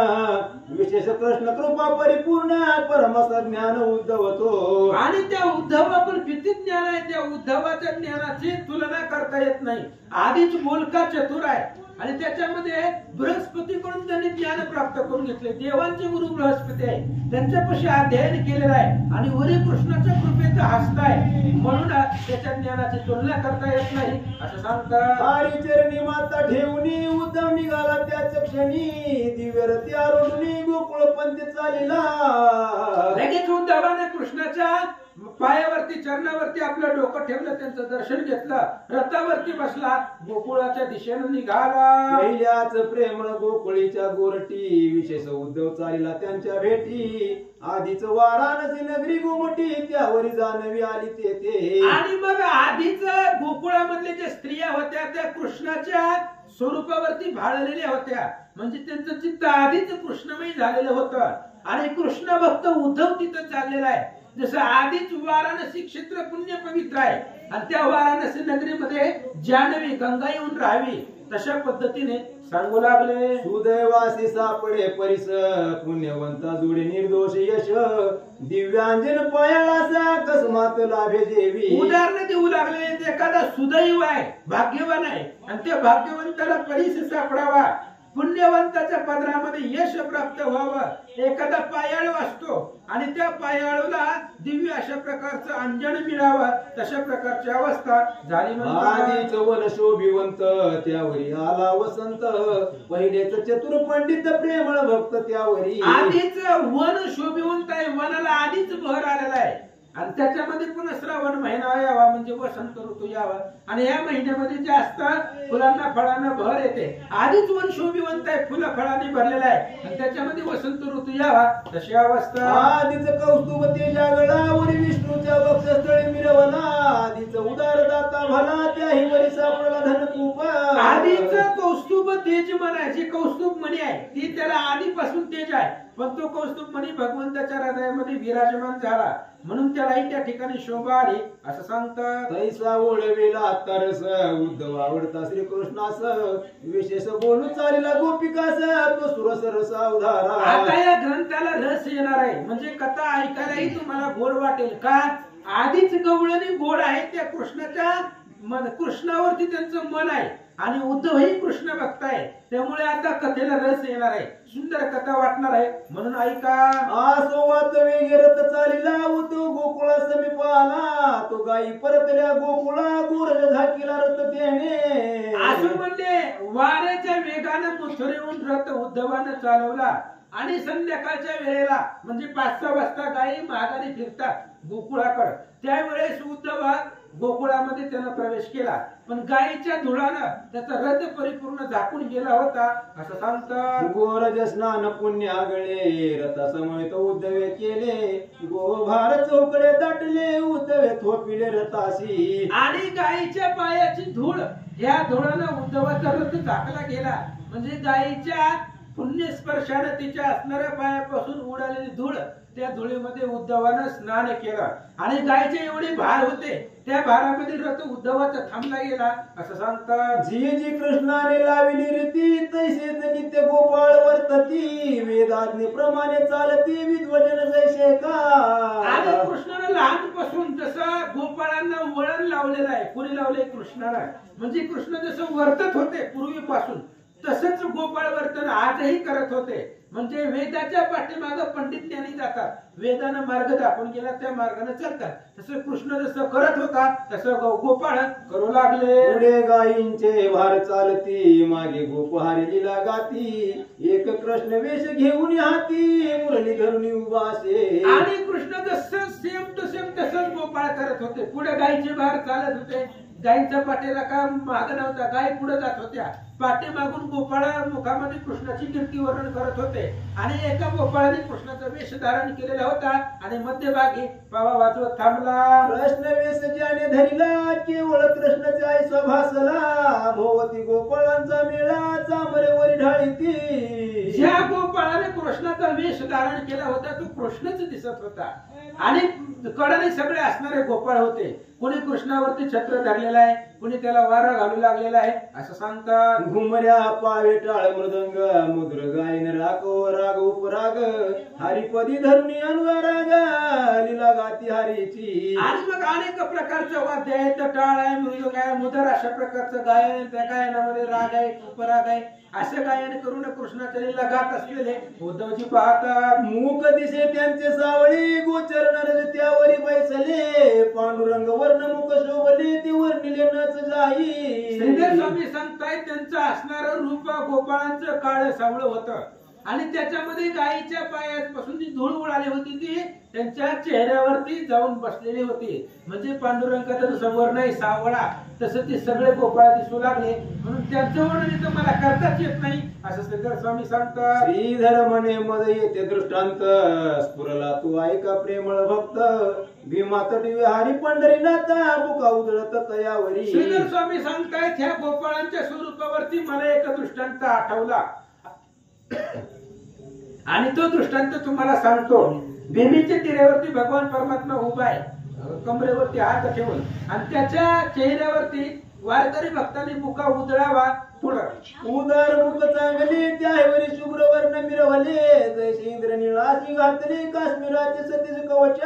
विशेष कृष्ण कृपा परिपूर्ण परमस ज्ञान उद्धवतो. आणि त्या उद्धवा पण किती ज्ञान आहे, त्या उद्धवाच्या ज्ञानाची तुलना करता येत नाही. आधीच बोलका चतुर आहे आणि त्याच्यामध्ये बृहस्पतीकडून त्यांनी ज्ञान प्राप्त करून घेतले. देवांचे गुरु बृहस्पती आहे, त्यांच्यापाशी अध्ययन केलेलं आहे आणि वरी कृष्णाच्या कृपेचा हस्त आहे, म्हणून त्याच्या ज्ञानाची तुलना करता येत नाही, असं सांगतात. हरिचरणी माता ठेवणी उद्धव निघाला त्याच क्षणी, दिव्यरती आरोढणी गोकुळ पंथ चालिला. लगेच उद्धवाने कृष्णाच्या पायावरती चरणावरती आपलं डोकं ठेवलं, त्यांचं दर्शन घेतलं, रथावरती बसला, गोकुळाच्या दिशेने निघाला. पहिल्याच प्रेमळ गोकुळीच्या गोरटी, विशेष उद्धव चालिला त्यांच्या भेटी, आधीच वाराणसी नगरी गोमटी, त्यावरी जानवी आली तेथे. आणि मग आधीच गोकुळामधले ज्या स्त्रिया होत्या त्या कृष्णाच्या स्वरूपावरती भाळलेल्या होत्या, म्हणजे त्यांचं चित्त आधीच कृष्णमय झालेलं होतं. आणि कृष्ण भक्त उद्धव तिथं चाललेला आहे. जसं आधीच वाराणसी क्षेत्र पुण्य पवित्र आहे आणि त्या वाराणसी नगरीमध्ये जानवी गंगा येऊन राहावी, तशा पद्धतीने सांगू लागले. सुदैवासी सापडे परिस पुण्यवंता जुडे निर्दोष यश, दिव्यांजन पयाळासा अकस्मात लाभे देवी. उदाहरण देऊ लागले. एखादा सुदैव आहे, भाग्यवान आहे आणि त्या भाग्यवंताला परिस सापडावा, पुण्यवंताच्या पदरामध्ये यश प्राप्त व्हावं. एखादा पायाळू असतो आणि त्या पायाळूला दिव्य अशा प्रकारचं अंजन मिळावं, तशा प्रकारची अवस्था झाली. आधीच वन शोभिवंत त्यावरी आला वसंत, पहिलेच चतुर पंडित प्रेमळ भक्त त्यावरी. आधीच वन शोभिवंत आहे, वनाला आधीच बहर आलेला आहे आणि त्याच्यामध्ये पुन्हा श्रावण महिना यावा, म्हणजे वसंत ऋतू यावा. आणि या महिन्यामध्ये जे असतात फुलांना फळांना भर येते. आधीच वन शोभिवंत आहे, फुलं फळांनी भरलेला आहे आणि त्याच्यामध्ये वसंत ऋतू यावा तशी अवस्था. आधीच कौस्तुभ तेजा गळावर विष्णूच्या वक्षस्थळी मिरवला, आधीच उदार दाता भला त्याही वरी सापडला धन खूप. आधीच कौस्तुभ तेज म्हणायची, कौस्तुभ मणी आहे ती त्याला आधीपासून तेज आहे, पण तो कौस्तुभ मणी भगवंताच्या हृदयामध्ये विराजमान झाला म्हणून त्यालाही त्या ठिकाणी शोभा आली असं सांगतात. तैसा ओळवेला तरस उद्धव आवडता श्रीकृष्णास, विशेष बोलू चालीला गोपिकास तो सुरस रस अवधारा. आता या ग्रंथाला रस येणार आहे, म्हणजे कथा ऐकायलाही तुम्हाला गोड वाटेल. का आधीच गवळणी गोड आहे, त्या कृष्णाच्या कृष्णावरती त्यांचं मन आहे आणि उद्धवही कृष्ण भक्त आहे, त्यामुळे आता कथेला रस येणार आहे, सुंदर कथा वाटणार आहे. म्हणून ऐका. आसोवात वेगेरत चालीला उद्धव गोकुळा समीप आला, तो गाई परतल्या गोकुळा गोरज झाकीला रथ त्याने. असं म्हणले वाऱ्याच्या वेगानं मथुरेहून रथ उद्धवानं चालवला आणि संध्याकाळच्या वेळेला म्हणजे 5-6 वाजता गायी माघारी फिरतात गोकुळाकडे, त्यावेळेस उद्धव गोकुळामध्ये त्यानं प्रवेश केला, पण गायीच्या धुळानं त्याचा रथ परिपूर्ण झाकून गेला होता असं सांगतात. गोरज स्नान पुण्य आगळे रथा समेत उद्धवे केले, गोभार चौकडे दाटले उद्धवे थोपिले रथाशी. आणि गायीच्या पायाची धूळ, या धुळानं उद्धवाचा रथ झाकला गेला, म्हणजे गायीच्या पुण्य स्पर्शाने तिच्या असणाऱ्या पायापासून उडालेली धूळ, त्या धुळीमध्ये उद्धवानं स्नान केलं आणि गायीचे एवढे भार होते, त्या भारामध्ये रथ उद्धवाचा थांबला गेला असं सांगतात. जी जी कृष्णाने लाविली रीती तैसेच नित्य गोपाळ वर्तती, वेदाज्ञेप्रमाणे चालती विद्वजन जैसे का. आणि कृष्णाने लहानपासून जसं गोपाळांना वळण लावलेलं आहे, कोणी लावलंय कृष्णाला, म्हणजे कृष्ण जसं वर्तत होते पूर्वीपासून तसंच गोपाळ वर्तन आजही करत होते, म्हणजे वेदाच्या पाठीमागे पंडित ज्ञानी जातात, वेदानं मार्ग दाखवून गेला त्या मार्गाने चालतात, तसं कृष्ण जसं करत होता तसं गोपाळ करू लागले. पुढे गायींचे भार चालती मागे गोपहारी लीला गाती, एक कृष्ण वेश घेऊन हाती मुरली धरून उभासे. आणि कृष्ण जसं सेम टू सेम तसंच गोपाळ करत होते, पुढे गायीचे भार चालत होते, गायीच्या पाठीला का माग नव्हता, गाय पुढे जात होत्या, पाठीमागून गोपाळ मुखामध्ये कृष्णाची कीर्ती वर्णन करत होते आणि एका गोपाळाने कृष्णाचा वेश धारण केलेला होता आणि मध्यभागी पावा वाजवत थांबला. कृष्ण वेश ज्याने धरिला केवळ कृष्णाच्या ऐसा भासला, भोवती गोपाळांचा मेळा चांबरेवरी ढाळीती. ज्या गोपाळाने कृष्णाचा वेश धारण केला होता तो कृष्णच दिसत होता आणि कडाने सगळे असणारे गोपाळ होते, कोणी कृष्णावरती छत्र धरलेला आहे, कोणी त्याला वारा घालू लागलेला आहे असं सांगतात. घुमऱ्या पावे टाळ मृदंग मुद्र गायन रागो राग उपराग, हरिपदी धरुणी अनुराग लीला गाती हरीची. आणि मग अनेक प्रकारचं वाद्य आहे, टाळ आहे, मृदंग आहे, मुदर, अशा प्रकारचं गायन, त्या गायनामध्ये राग आहे, उपराग आहे, असं गायन करून कृष्णाच्या लीला गात असलेले उद्धवजी पाहतात. मूक दिसे त्यांचे सावळी गोचर नरज त्यावरी बैसले, पांडुरंग वर्ण मुख शोभले ते वर्णिले नच जाई. श्रीधर स्वामी सांगतायत त्यांचं असणारं रूप गोपाळांचं काळ सावळ होतं आणि त्याच्यामध्ये गायीच्या पायापासून जी धूळ उडाली होती ती त्यांच्या चेहऱ्यावरती जाऊन बसलेली होती, म्हणजे पांडुरंगाचा जसं वर्ण आहे सावळा तसं ते सगळे गोपाळ दिसू लागले, म्हणून त्यांचं वर्णन इथं मला करताच येत नाही असं श्रीधर स्वामी सांगतात. श्रीधर म्हणे मद येते दृष्टांत, स्फुरला तू ऐका प्रेमळ भक्त, भीमा तटी हरी पंढरीनाथा बुका उधळत तयावरी. श्रीधर स्वामी सांगतायत ह्या गोपाळांच्या स्वरूपावरती मला एक दृष्टांत आठवला आणि तो दृष्टांत तुम्हाला सांगतो. भीमीच्या तीरावरती भगवान परमात्मा उभा आहे, कमरेवरती हात ठेवून, आणि त्याच्या चेहऱ्यावरती वारकरी भक्तांनी बुका उधळावा पुढं. उदार मुख चांगले त्यावरी शुभ्र वर्ण मिरवले, जैसे इंद्र निळाची घातली काश्मीराचे सतीश कवच.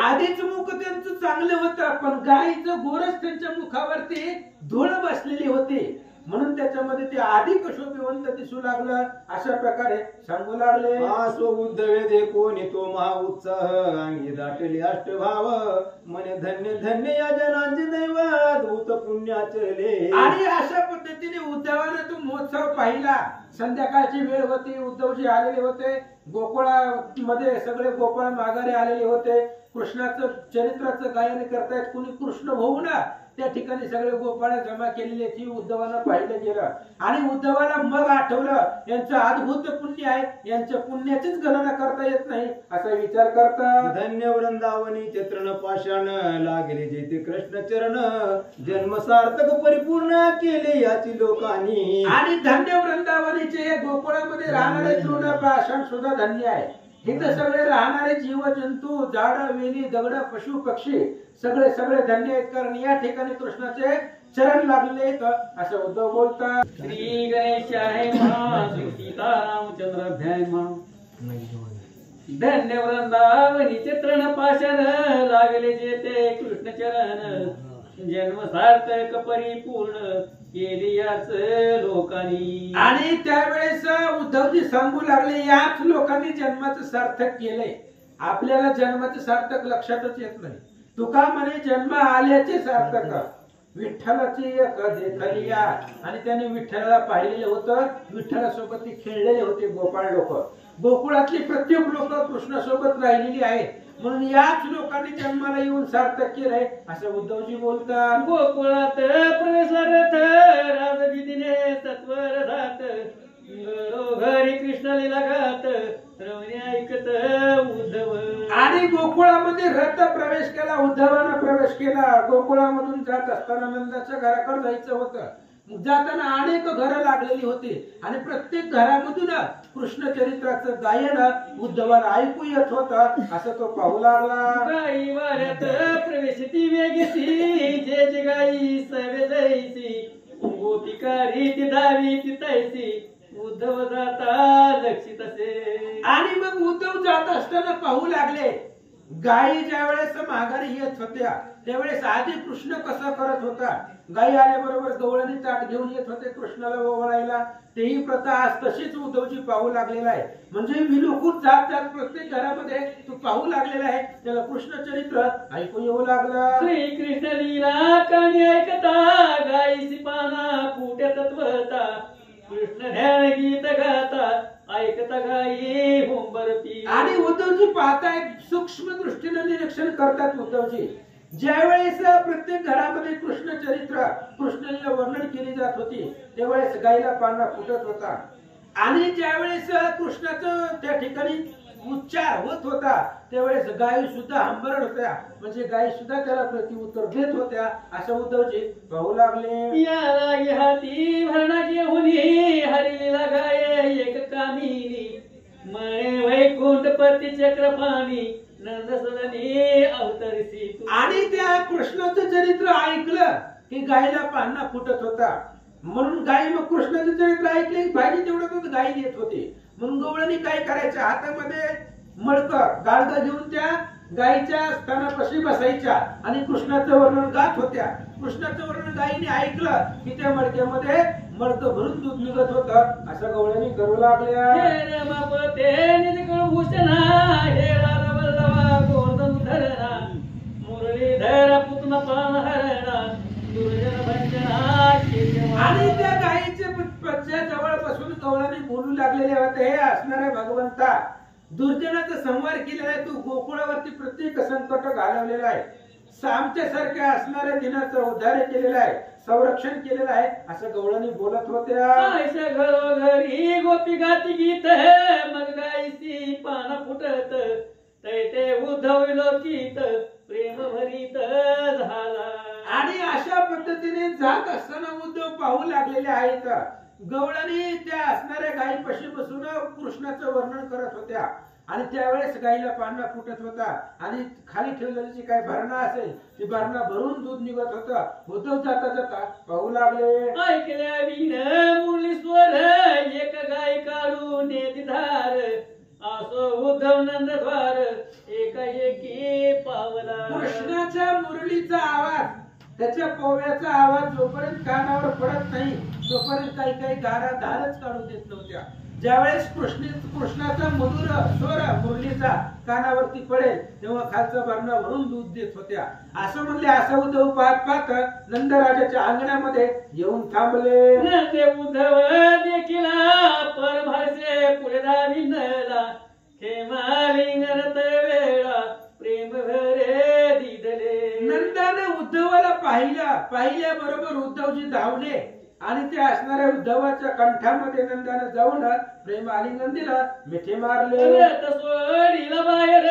आधीच मुख त्यांचं चांगलं होतं, पण गायीचं गोरस त्यांच्या मुखावरती धूळ बसलेली होती, म्हणून त्याच्यामध्ये ते अधिक शोभिवंत दिसू लागलं अशा प्रकारे सांगू लागले. आसो उद्धवे दे कोणी तो महा उत्साह, अंगी दाटले अष्टभाव, मने धन्य धन्य या जनांचे दैवत भूत पुण्याचले. आणि अशा पद्धतीने उद्धवाने तो महोत्सव पाहिला. संध्याकाळची वेळ होती, उद्धवजी आलेले होते, गोकुळामध्ये सगळे गोपाळ माघारी आलेले होते, कृष्णाचं चरित्राचं गायन करतायत, कुणी कृष्ण होऊ ना त्या ठिकाणी सगळे गोपाळ जमा केलेले ती उद्धवानं पाहिलं गेलं आणि उद्धवाला मग आठवलं यांचं अद्भुत पुण्य आहे, यांच्या पुण्याचीच गणना करता येत नाही असा विचार करता धन्य वृंदावनी चित्रण पाषाण लागले जेथे कृष्ण चरण जन्म सार्थक परिपूर्ण केले याची लोकांनी आणि धन्य वृंदावनीचे हे गोकुळामध्ये राहणारे तृण पाषाण सुद्धा धन्य आहे. इथं सगळे राहणारे जीव जंतू झाड वेली दगड पशु पक्षी सगळे सगळे धन्य आहेत, कारण या ठिकाणी कृष्णाचे चरण लागले आहेत असं उद्धव बोलतात. श्री गणेशाय नमः. श्री सीतारामचंद्राभ्याय नमः. धन्य वृंदावनी चित्रण पाषाण लागले जेते कृष्ण चरण जन्म सार्थक परिपूर्ण केली याच लोकांनी. आणि त्यावेळेस उद्धवजी सांगू लागले याच लोकांनी जन्माचं सार्थक केलंय. आपल्याला जन्माचं सार्थक लक्षातच येत नाही. तुका म्हणे जन्म आल्याचे सार्थक विठ्ठलाची एक देखलिया. आणि त्याने विठ्ठलाला पाहिलेलं होतं, विठ्ठलासोबत ते खेळलेले होते गोपाळ लोक. गोकुळातली प्रत्येक लोक कृष्णासोबत राहिलेली आहेत, म्हणून याच लोकांनी जन्माला येऊन सार्थक केलंय असं उद्धवजी बोलतात. गोकुळात प्रवेशार्थ राजविधीने सत्वर जात घरी कृष्ण लीला गात रवणे ऐकत उद्धव. आणि गोकुळामध्ये रथ प्रवेश केला, उद्धवानं प्रवेश केला. गोकुळामधून जात असताना नंदाच्या घराकडे जायचं होतं. जाताना अनेक घरं लागलेली होती आणि प्रत्येक घरामधून कृष्ण चरित्राचं गायन उद्धवाला ऐकू येत होतं असं तो पाहू लागला. गाई वाऱ्यात प्रवेश ती वेगती जे जे गाई सवे जायची गोपिका रीती धावी ती तैसी उद्धव जाता लक्षित असे. आणि मग उद्धव जात असताना पाहू लागले गायी ज्या वेळेस माघारी येत होत्या त्यावेळेस आधी कृष्ण कसा करत होता. गायी आल्याबरोबर गवळणी ताट घेऊन येत होते कृष्णाला ओवाळायला. तेही प्रथा आज तशीच उद्धवजी पाहू लागलेला आहे. म्हणजे विलुकून जात जात प्रत्येक घरामध्ये तू पाहू लागलेला आहे. त्याला कृष्ण चरित्र ऐकू येऊ लागलं. श्री कृष्ण लीला कहाणी ऐकता गायीची पाना फुटे तत्वता कृष्ण ध्यान गीत गाता ऐकता गायी होंबरती. आणि उद्धवजी पाहताय सूक्ष्म दृष्टीने निरीक्षण करतात उद्धवजी. ज्यावेळेस प्रत्येक घरामध्ये कृष्ण चरित्र कृष्णाला वर्णन केली जात होती त्यावेळेस गायीला पाना फुटत होता. आणि ज्यावेळेस कृष्णाचं त्या ठिकाणी उच्चार होत होता त्यावेळेस गायी सुद्धा हंबरड होत्या. म्हणजे गायी सुद्धा त्याला प्रत्युत्तर देत होत्या असं उद्धवजी पाहू लागले. या हाती भरणा घेऊन हरिलीला गाय एक कामिनी मणे वैकुंठ पती चक्रपाणी नंद सदनी अवतरसी. आणि त्या कृष्णाचं चरित्र ऐकलं की गायीला पान्हा फुटत होता. म्हणून गायी मग कृष्णाचं चरित्र ऐकले पाहिजे तेवढं तो गायी देत होते. म्हणून गवळणी काय करायचं हातामध्ये मडकं गाडगं घेऊन त्या गायीच्या स्थानापाशी बसायच्या आणि कृष्णाचं वर्णन गात होत्या. कृष्णाचं वर्णन गायीने ऐकलं की त्या मडक्यामध्ये मडकं भरून दूध निघत होतं असं गवळणी करू लागल्या. मुरलीधर पुतना प्राणहरणा दुर्जन भंजना. आणि त्या गायीच्या जवळपासून गवळणी बोलू लागलेले होते हे असणाऱ्या भगवंता दुर्जनाचा संहार केलेला आहे. तू गोकुळावरती प्रत्येक संकट घालवलेला आहे. आमच्यासारख्या असणाऱ्या दिनाचं उद्धार केलेलं आहे, संरक्षण केलेलं आहे असं गवळणी बोलत होत्या. घरोघरी गोपी गाती गीत मग गायीची पाना फुटत ते उद्धव लोकित प्रेम भरीत झाला. आणि अशा पद्धतीने जात असताना उद्धव पाहू लागलेले आहेत. गवळणी त्या असणाऱ्या गायीपाशी बसून कृष्णाचं वर्णन करत होत्या आणि त्यावेळेस गायीला पान्हा फुटत होता आणि खाली ठेवलेली जी काही भरणा असेल ती भरणा भरून दूध निघत होतं. उद्धव जाता जाता पाहू लागले. ऐकल्या वीण मुरली स्वर एक गाय काढून धार असो उद्धव नंदद्वार एकाएकी पावला. कृष्णाच्या मुरलीचा आवाज त्याच्या पोव्याचा आवाज जोपर्यंत कानावर पडत नाही तोपर्यंत काही काही गारा धारच काढू देत नव्हत्या. ज्यावेळेस कृष्णाचा मधुर स्वर मुरलीचा कानावरती पडेल तेव्हा खालचा भरणा भरून दूध देत होत्या. असं म्हणले. असं उद्धव पाहत पाहत नंदराजाच्या अंगणामध्ये येऊन थांबले. नंदे उद्धव देखील परभाषे पुढे धाविनला खेमालिंगन वेळा प्रेम भरे दिदले. नंदाने उद्धवाला पाहिलं पाहिल्याबरोबर उद्धवजी धावले आणि ते असणाऱ्या उद्धवाच्या कंठामध्ये नंदानं जाऊन प्रेम आलिंगन दिलं, मिठी मारले. सोडीला बाहेर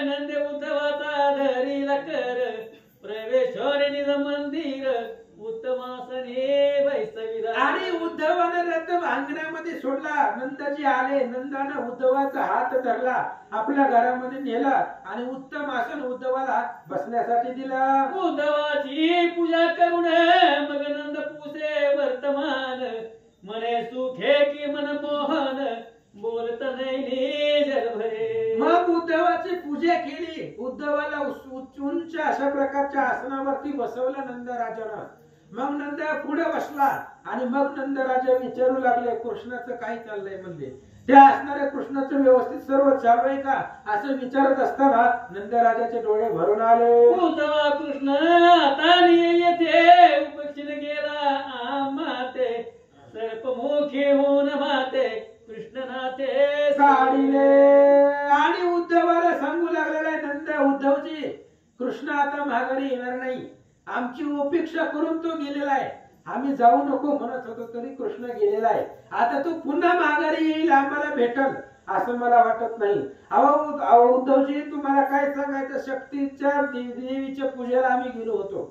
नंदे उद्धवाचा धरीला कर प्रवेश निज मंदिर उत्तमासने बैसविला. आणि उद्धवानं रथ अंगणामध्ये सोडला. नंदाजी आले. नंदानं उद्धवाचा हात धरला, आपल्या घरामध्ये नेला आणि उत्तम आसन उद्धवाला बसण्यासाठी दिला. उद्धवाची पूजा करून मग नंद पुसे वर्तमान मने सुखे की मन मोहन बोलत नाही जगभरे. मग उद्धवाची पूजा केली. उद्धवाला उंच अशा प्रकारच्या आसनावरती बसवलं नंदराजानं. मग नंद पुढे बसला आणि मग नंदराजा विचारू लागले, कृष्णाचं काय चाललंय म्हणले. त्या असणाऱ्या कृष्णाचं व्यवस्थित सर्व चालू आहे का असं विचारत असताना नंदराजाचे डोळे भरून आले. उद्धवा कृष्ण आता येथे उपक्षिण गेला माते सर्पमुखी होऊन माते कृष्णनाथे काढिले. आणि उद्धवाला सांगू लागलेला आहे, नंद उद्धवजी कृष्ण आता माघारी येणार नाही. आमची उपेक्षा करून तो गेलेला आहे. आम्ही जाऊ नको म्हणत होतो तरी कृष्ण गेलेला आहे. आता तो पुन्हा माघारी येईल, आम्हाला भेटल असं मला वाटत नाही. अहो उद्धवजी तुम्हाला काय सांगायचं, शक्तीच्या देवीच्या पूजेला आम्ही गेलो होतो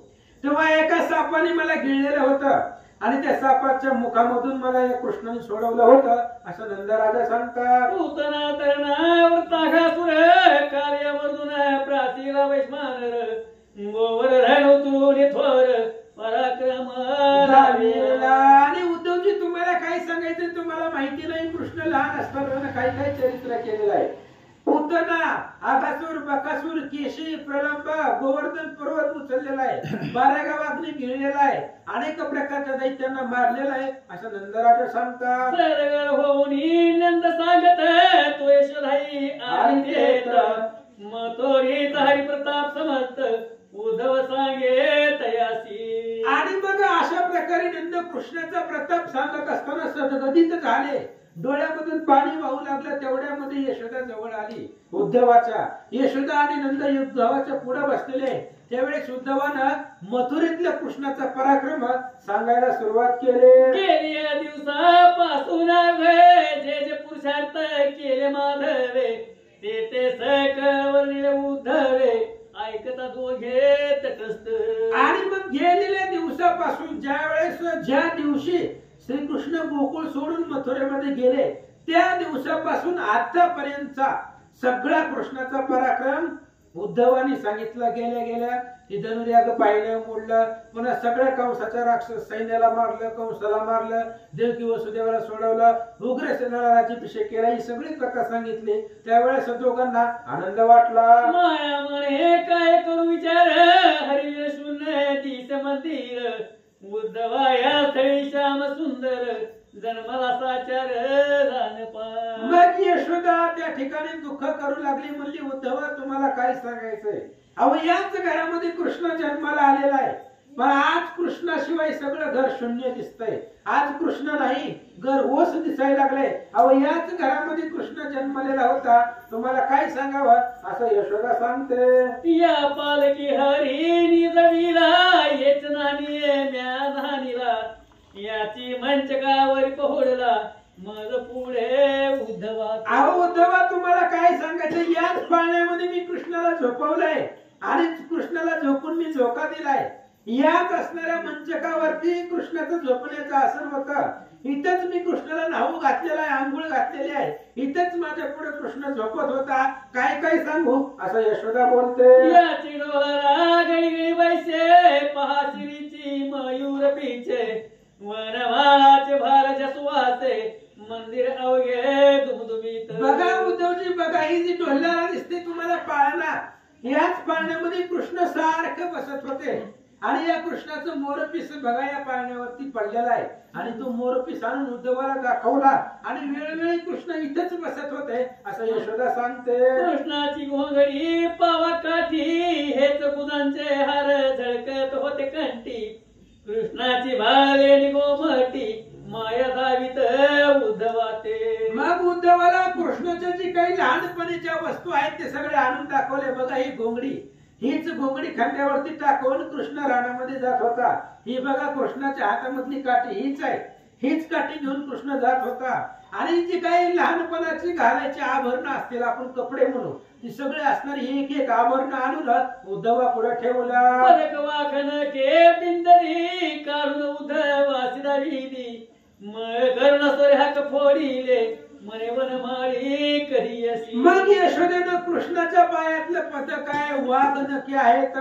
तेव्हा एका सापाने मला गिळलेलं होतं आणि त्या सापाच्या मुखामधून मला या कृष्णाने सोडवलं होतं असं नंदराजा सांगतात. पूतना तरणावर ताघासुर कार्यामधून प्राचीला वैश्वानर गोवर रणुतून थोर पराक्रम झालेला. आणि उद्धवजी तुम्हाला काय सांगायचं तुम्हाला माहिती नाही. कृष्ण लहान असताना काय काय चरित्र केलेलं आहे. पूतना, आगासूर, बकासूर, केशी, प्रलंब, गोवर्धन पर्वत उचललेला आहे. 12 गावाग्नी गिळलेला आहे. अनेक प्रकारच्या दैत्यांना मारलेला आहे असं नंदराजा सांगतात. सरगळ होऊन नंद सांगत तो यशोधाई आदित्येत मतोरी हरी प्रताप समस्त उद्धव सांगे तयासी. आणि मग अशा प्रकारे नंद कृष्णाचा प्रताप सांगत असताना सदगदित झाले. डोळ्यामधून पाणी वाहू लागलं. तेवढ्यामध्ये यशोदा जवळ आली उद्धवाच्या. यशोदा आणि नंद उद्धवाच्या पुढे बसलेले. त्यावेळेस उद्धवानं मथुरेतल्या कृष्णाचा पराक्रम सांगायला सुरुवात केली. या दिवसापासून जे जे पुरुषार्थ केले माधवे ते ते सकवर्णिले उद्धवे ऐकता दोघे तटस्थ. आणि मग गेलेल्या दिवसापासून ज्या दिवशी श्रीकृष्ण गोकुळ सोडून मथुरेमध्ये गेले त्या दिवसापासून आतापर्यंतचा सगळा कृष्णाचा पराक्रम उद्धवानी सांगितलं. गेल्या ती धनुर्याग पाहिलं, मोडलं. पुन्हा सगळ्या कंसाच्या राक्षस सैन्याला मारलं, कंसाला मारलं, देवकी वसुदेवाला सोडवलं, उग्रसेनाला राज्याभिषेक केला. ही सगळी कथा सांगितली. त्यावेळेस दोघांना आनंद वाटला. माया म्हणे काय करू विचार हरिवीर शून्य तीस मंदिर उद्धवा या स्थळी श्याम सुंदर जन्माला साचार मग यशोदा त्या ठिकाणी दुःख करू लागली. म्हणली उद्धवा तुम्हाला काय सांगायचंय. अहो याच घरामध्ये कृष्ण जन्माला आलेला आहे. पण आज कृष्णाशिवाय सगळं घर शून्य दिसतंय. आज कृष्ण नाही, घर ओस दिसायला लागले. अहो याच घरामध्ये कृष्ण जन्मलेला होता. तुम्हाला काय सांगावं असं यशोदा सांगते. या पालकी हरी निजविला येच नानी म्या धानीला याची मंचकावर पोहडला मग पुढे उद्धवा. अहो उद्धवा तुम्हाला काय सांगायचं. याच पाळण्यामध्ये मी कृष्णाला झोपवलंय आणि कृष्णाला झोपून मी झोका दिलाय. याच असणाऱ्या मंचकावरती कृष्णाचं झोपण्याचं आसन होतं. इथंच मी कृष्णाला न्हाऊ घातलेला आहे, आंघोळ घातलेली आहे. इथंच माझ्या पुढे कृष्ण झोपत होता. काय काय सांगू असं यशोदा बोलते. याची डोळा गळी बैसे पहा श्रीची मयूर पिचे वनवाचे भारच्या सुवासे मंदिर अवघे दुमदुमीत. बघा उद्धवजी बघा, ही जी डोलणारा दिसते तुम्हाला पाळणा, याच पाळण्यामध्ये कृष्ण सारखं बसत होते. आणि या कृष्णाचं मोरपीस बघा या पाळण्यावरती पडलेला आहे. आणि तो मोरपीस आणून उद्धवाला दाखवला आणि वेळोवेळी कृष्ण इथेच बसत होते असं यशोदा सांगते. कृष्णाची घोंगडी पावा काठी हेच गुजांचे हार झळकत होते कंठी कृष्णाची भालेली गोमटी माया दावीत उद्धवाते. मग उद्धवाला कृष्णाच्या जी काही लहानपणीच्या वस्तू आहेत ते सगळे आणून दाखवले. बघा ही घोंगडी, हीच घोंगडी खांद्यावरती टाकून कृष्ण रानामध्ये जात होता. ही बघा कृष्णाच्या हातामधली काठी हीच आहे. हीच काठी घेऊन कृष्ण जात होता. आणि जी काही लहानपणाची घालायची आभरण असतील, आपण कपडे म्हणू, ती सगळे असणारी एक एक आभरण आणून उद्धवा पुढे ठेवला. पदक वाखन के पिंदरी काढून उद्धवासी दाविली मगर नसरे हाक फोडीले मने वनमाळी करी असी. मग यशोदेनं कृष्णाच्या पायातलं पदक आहे, वाघ नखे आहेत,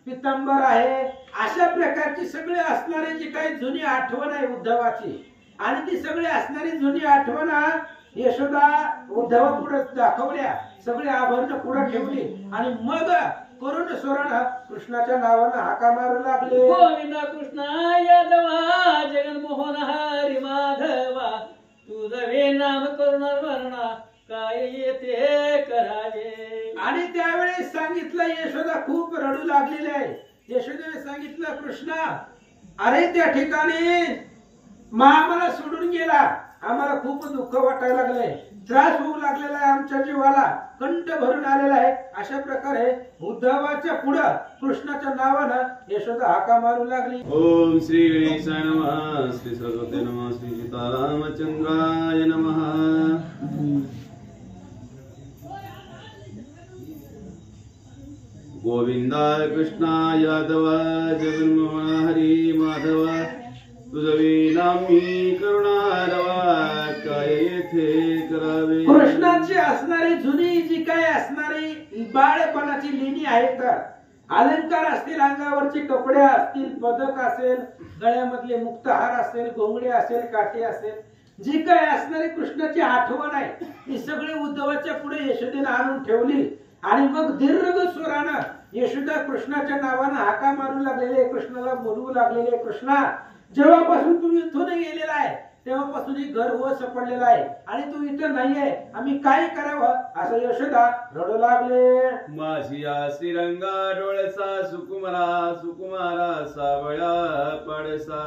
पितांबर आहे, अशा प्रकारची सगळे असणारी जी काही जुनी आठवण आहे उद्धवाची, आणि ती सगळी असणारी जुनी आठवण यशोदा उद्धवा पुढे दाखवल्या. सगळे आभरण पुढे ठेवली आणि मग करुण स्वरानं कृष्णाच्या नावानं हाका मारू लागले. गोविंदा कृष्णा यादवा जगनमोहन हरी माधवा तुझे नाम करुणा वर्णा काय येते करावे. आणि त्यावेळेस सांगितलं, यशोदा खूप रडू लागलेली आहे. यशोदेने सांगितलं, कृष्णा अरे त्या ठिकाणी आम्हाला सोडून गेला, आम्हाला खूप दुःख वाटायला लागलंय, त्रास होऊ लागलेला आहे, आमच्या जीवाला कंठ भरून आलेला आहे. अशा प्रकारे उद्धवाच्या पुढं कृष्णाच्या नावानं यशोदा हाका मारू लागली. ओम श्री गणेशाय नमः, श्री सरस्वती नमः, श्री सीतारामचंद्राय नमः. गोविंदा कृष्णा यादव जगन्मोहन हरी माधव तुझे नामी करुणारवा काय येथे करावे. कृष्णाची असणारी जुनी जी काय असणारी बाळपणाची लेणी आहेत, अलंकार असतील, अंगावरचे कपडे असतील, पदक असेल, गळ्यामधले मुक्तहार असेल, घोंगडे असेल, काठी असेल, जी काय असणारी कृष्णाची आठवण आहे, ती सगळी उद्धवाच्या पुढे यशोदेने आणून ठेवली. आणि मग दीर्घ सुरानं यशोदा कृष्णाच्या नावानं हाका मारू लागलेले, कृष्णाला बोलवू लागलेले, कृष्णा जेव्हापासून तू इथून गेलेला आहे तेव्हापासून ही घर ओस पडलेला आहे आणि तू इथं नाहीये, आम्ही काय करावं असं यशोदा रडू लागले. मासिया श्रीरंगा डोळसा सुकुमारा सुकुमारा सावळा पडसा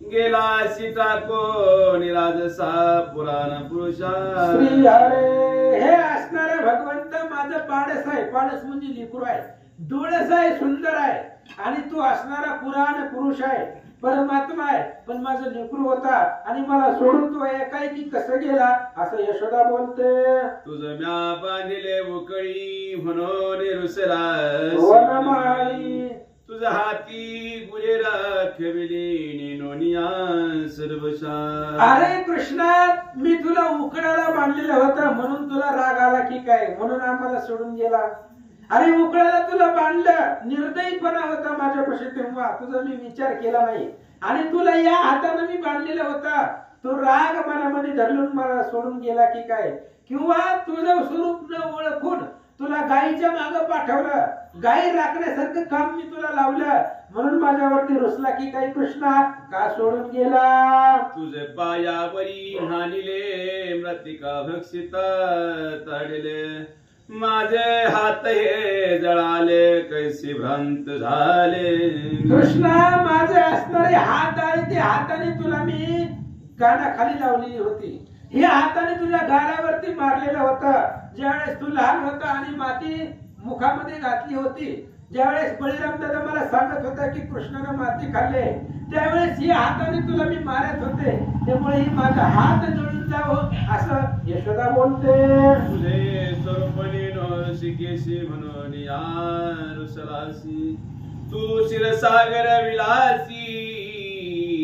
गेला सीता को निराजसा पुराण पुरुषा. श्री हरे, हे असणारे भगवंत माझं पाडस आहे. पाडस म्हणजे लेकरू आहे, डोळस आहे, सुंदर आहे, आणि तू असणारा पुराण पुरुष आहे, परमात्मा आहे, पण माझं लेकरू होता आणि मला सोडून तू एकाएकी कसं गेला असं यशोदा बोलते. तुझं म्या बांधिले उकळी म्हणून रुसला वनमाळी, तुझ्या हाती गुरे राखविली नोनिया सर्वशा. अरे कृष्णा, मी तुला उकडाला बांधलेलं होतं म्हणून तुला राग आला की काय, म्हणून आम्हाला सोडून गेला. अरे उकडाला तुला बांधलं, निर्दयीपणा होता माझ्यापाशी तेव्हा, तुझा मी विचार केला नाही, आणि तुला या हाताने मी बांधलेला होता, तो राग मनामध्ये धरलून मला सोडून गेला की काय, किंवा तुझं स्वरूप न ओळखून तुला गायीच्या मागे पाठवलं, गायी राखण्यासारखं काम मी तुला लावलं, म्हणून माझ्यावरती रुसला की काही कृष्णा का सोडून गेला. तुझे पायावरी हानिले मृतिका भक्षिता तडले माझे हात हे जळाले कैसे भ्रांत झाले. कृष्णा, माझे असणारे हात आहे, ते हाताने तुला मी कानाखाली लावलेली होती, हे हाताने तुझ्या गालावरती मारलेलं होतं. ज्यावेळेस तू लहान होता आणि माती मुखामध्ये घातली होती, ज्यावेळेस बळीराम दादा मला सांगत होता की कृष्णाने माती खाल्ले, त्यावेळेस ही हाताने तुला मी मारत होते, त्यामुळे ही माझा हात जळून जावं असं यशोदा बोलते. तुझे स्वरूपणी शिकेशी म्हणून या रुसलासी तू क्षीरसागर विलासी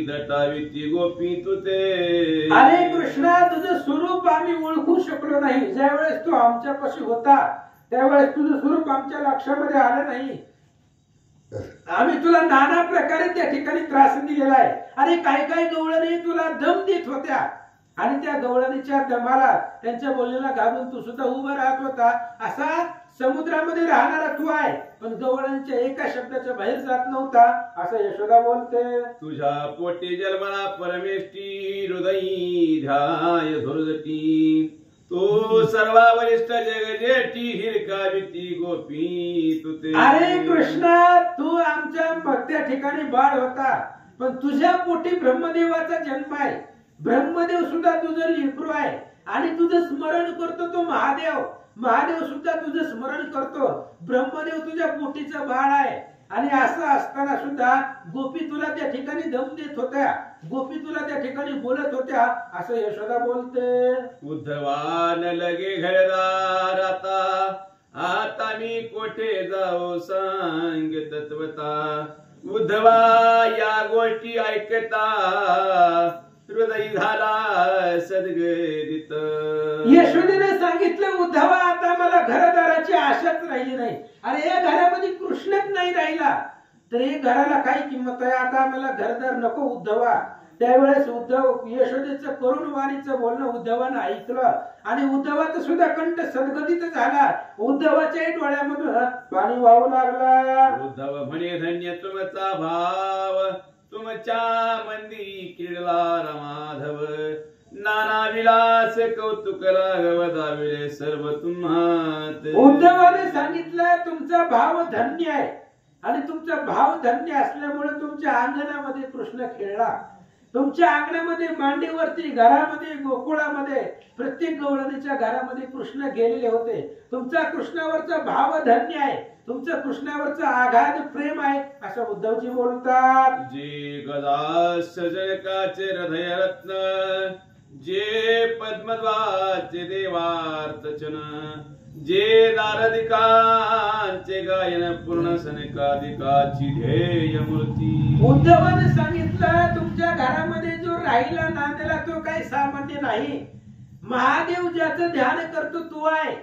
दटाविती गोपी तुते. अरे कृष्णा, तुझं स्वरूप आम्ही ओळखू शकलो नाही. ज्यावेळेस तू आमच्यापाशी होता त्यावेळेस तुझं स्वरूप आमच्या लक्षामध्ये आलं नाही. आम्ही तुला नाना प्रकारे त्या ठिकाणी त्रास दिलेला आहे. अरे काही काही गवळणी तुला दम देत होत्या आणि त्या गवळणीच्या दमाला, त्यांच्या बोलण्याला घाबरून तू सुद्धा उभा राहत होता. असा समुद्रामध्ये राहणारा तू आहे, पण गवळणीच्या एका शब्दाच्या बाहेर जात नव्हता असं यशोदा बोलते. तुझ्या पोटी जन्मला परमेष्टी हृदयी ध्याय धुरजती तू सर्वा वरिष्ठ जगजेठी हिरकाविती गोपी तुते. अरे कृष्णा, तू आमच्या त्या ठिकाणी बाळ होता, पण तुझ्या पोटी ब्रह्मदेवाचा जन्म आहे. ब्रह्मदेव सुद्धा तुझं लेकरू आहे आणि तुझं स्मरण करतो तो महादेव. महादेव सुद्धा तुझं स्मरण करतो, ब्रह्मदेव तुझ्या पोटीचं बाळ आहे. आणि असं असताना सुद्धा गोपी तुला त्या ठिकाणी दम देत होत्या, गोपी तुला त्या ठिकाणी बोलत होत्या, असं यशोदा बोलते. उद्धवान लगे घरदार आता मी कोठे जाऊ सांग तत्वता. उद्धवा या गोष्टी ऐकता हृदय झाला सद्गदित. यशोदेने सांगितलं, उद्धवा आता मला घरदाराची आशाच राहिली नाही. अरे या घरामध्ये कृष्णच नाही राहिला तर हे घराला काय किंमत आहे. आता मला घरदार नको उद्धवा. त्यावेळेस उद्धव यशोदेचं करुण वाणीचं बोलणं उद्धवानं ऐकलं आणि उद्धवाचा सुद्धा कंठ सद्गदित झाला. उद्धवाच्याही डोळ्यामधून पाणी वाहू लागला. उद्धव म्हणे धन्य तुमचा भाव, तुमच्या मंदी क्रीडला माधव. नाना विलास कौतुक राघव दाविले सर्व तुम्हात. उद्धवाने सांगितलं, तुमचा भाव धन्य आहे आणि तुमचा भाव धन्य असल्यामुळे तुमच्या अंगणामध्ये कृष्ण खेळला. तुमच्या अंगणामध्ये, मांडीवरती, घरामध्ये, गोकुळामध्ये, प्रत्येक गवळणीच्या घरामध्ये कृष्ण गेलेले होते. तुमचा कृष्णावरचा भाव धन्य आहे, तुमचं कृष्णावरचं आघात प्रेम आहे, असं उद्धवजी बोलतात. जे गदा सजनकाचे हृदय रत्न, जे पद्मध्वजाचे देवार्चन, जे नारदिकांचे गायन पूर्ण सनकादिकाची ध्येय मूर्ती. उद्धवाने सांगितलं, तुमच्या घरामध्ये जो राहिला नांदला तो काही सामान्य नाही. महादेव ज्याचं ध्यान करतो तो आहे.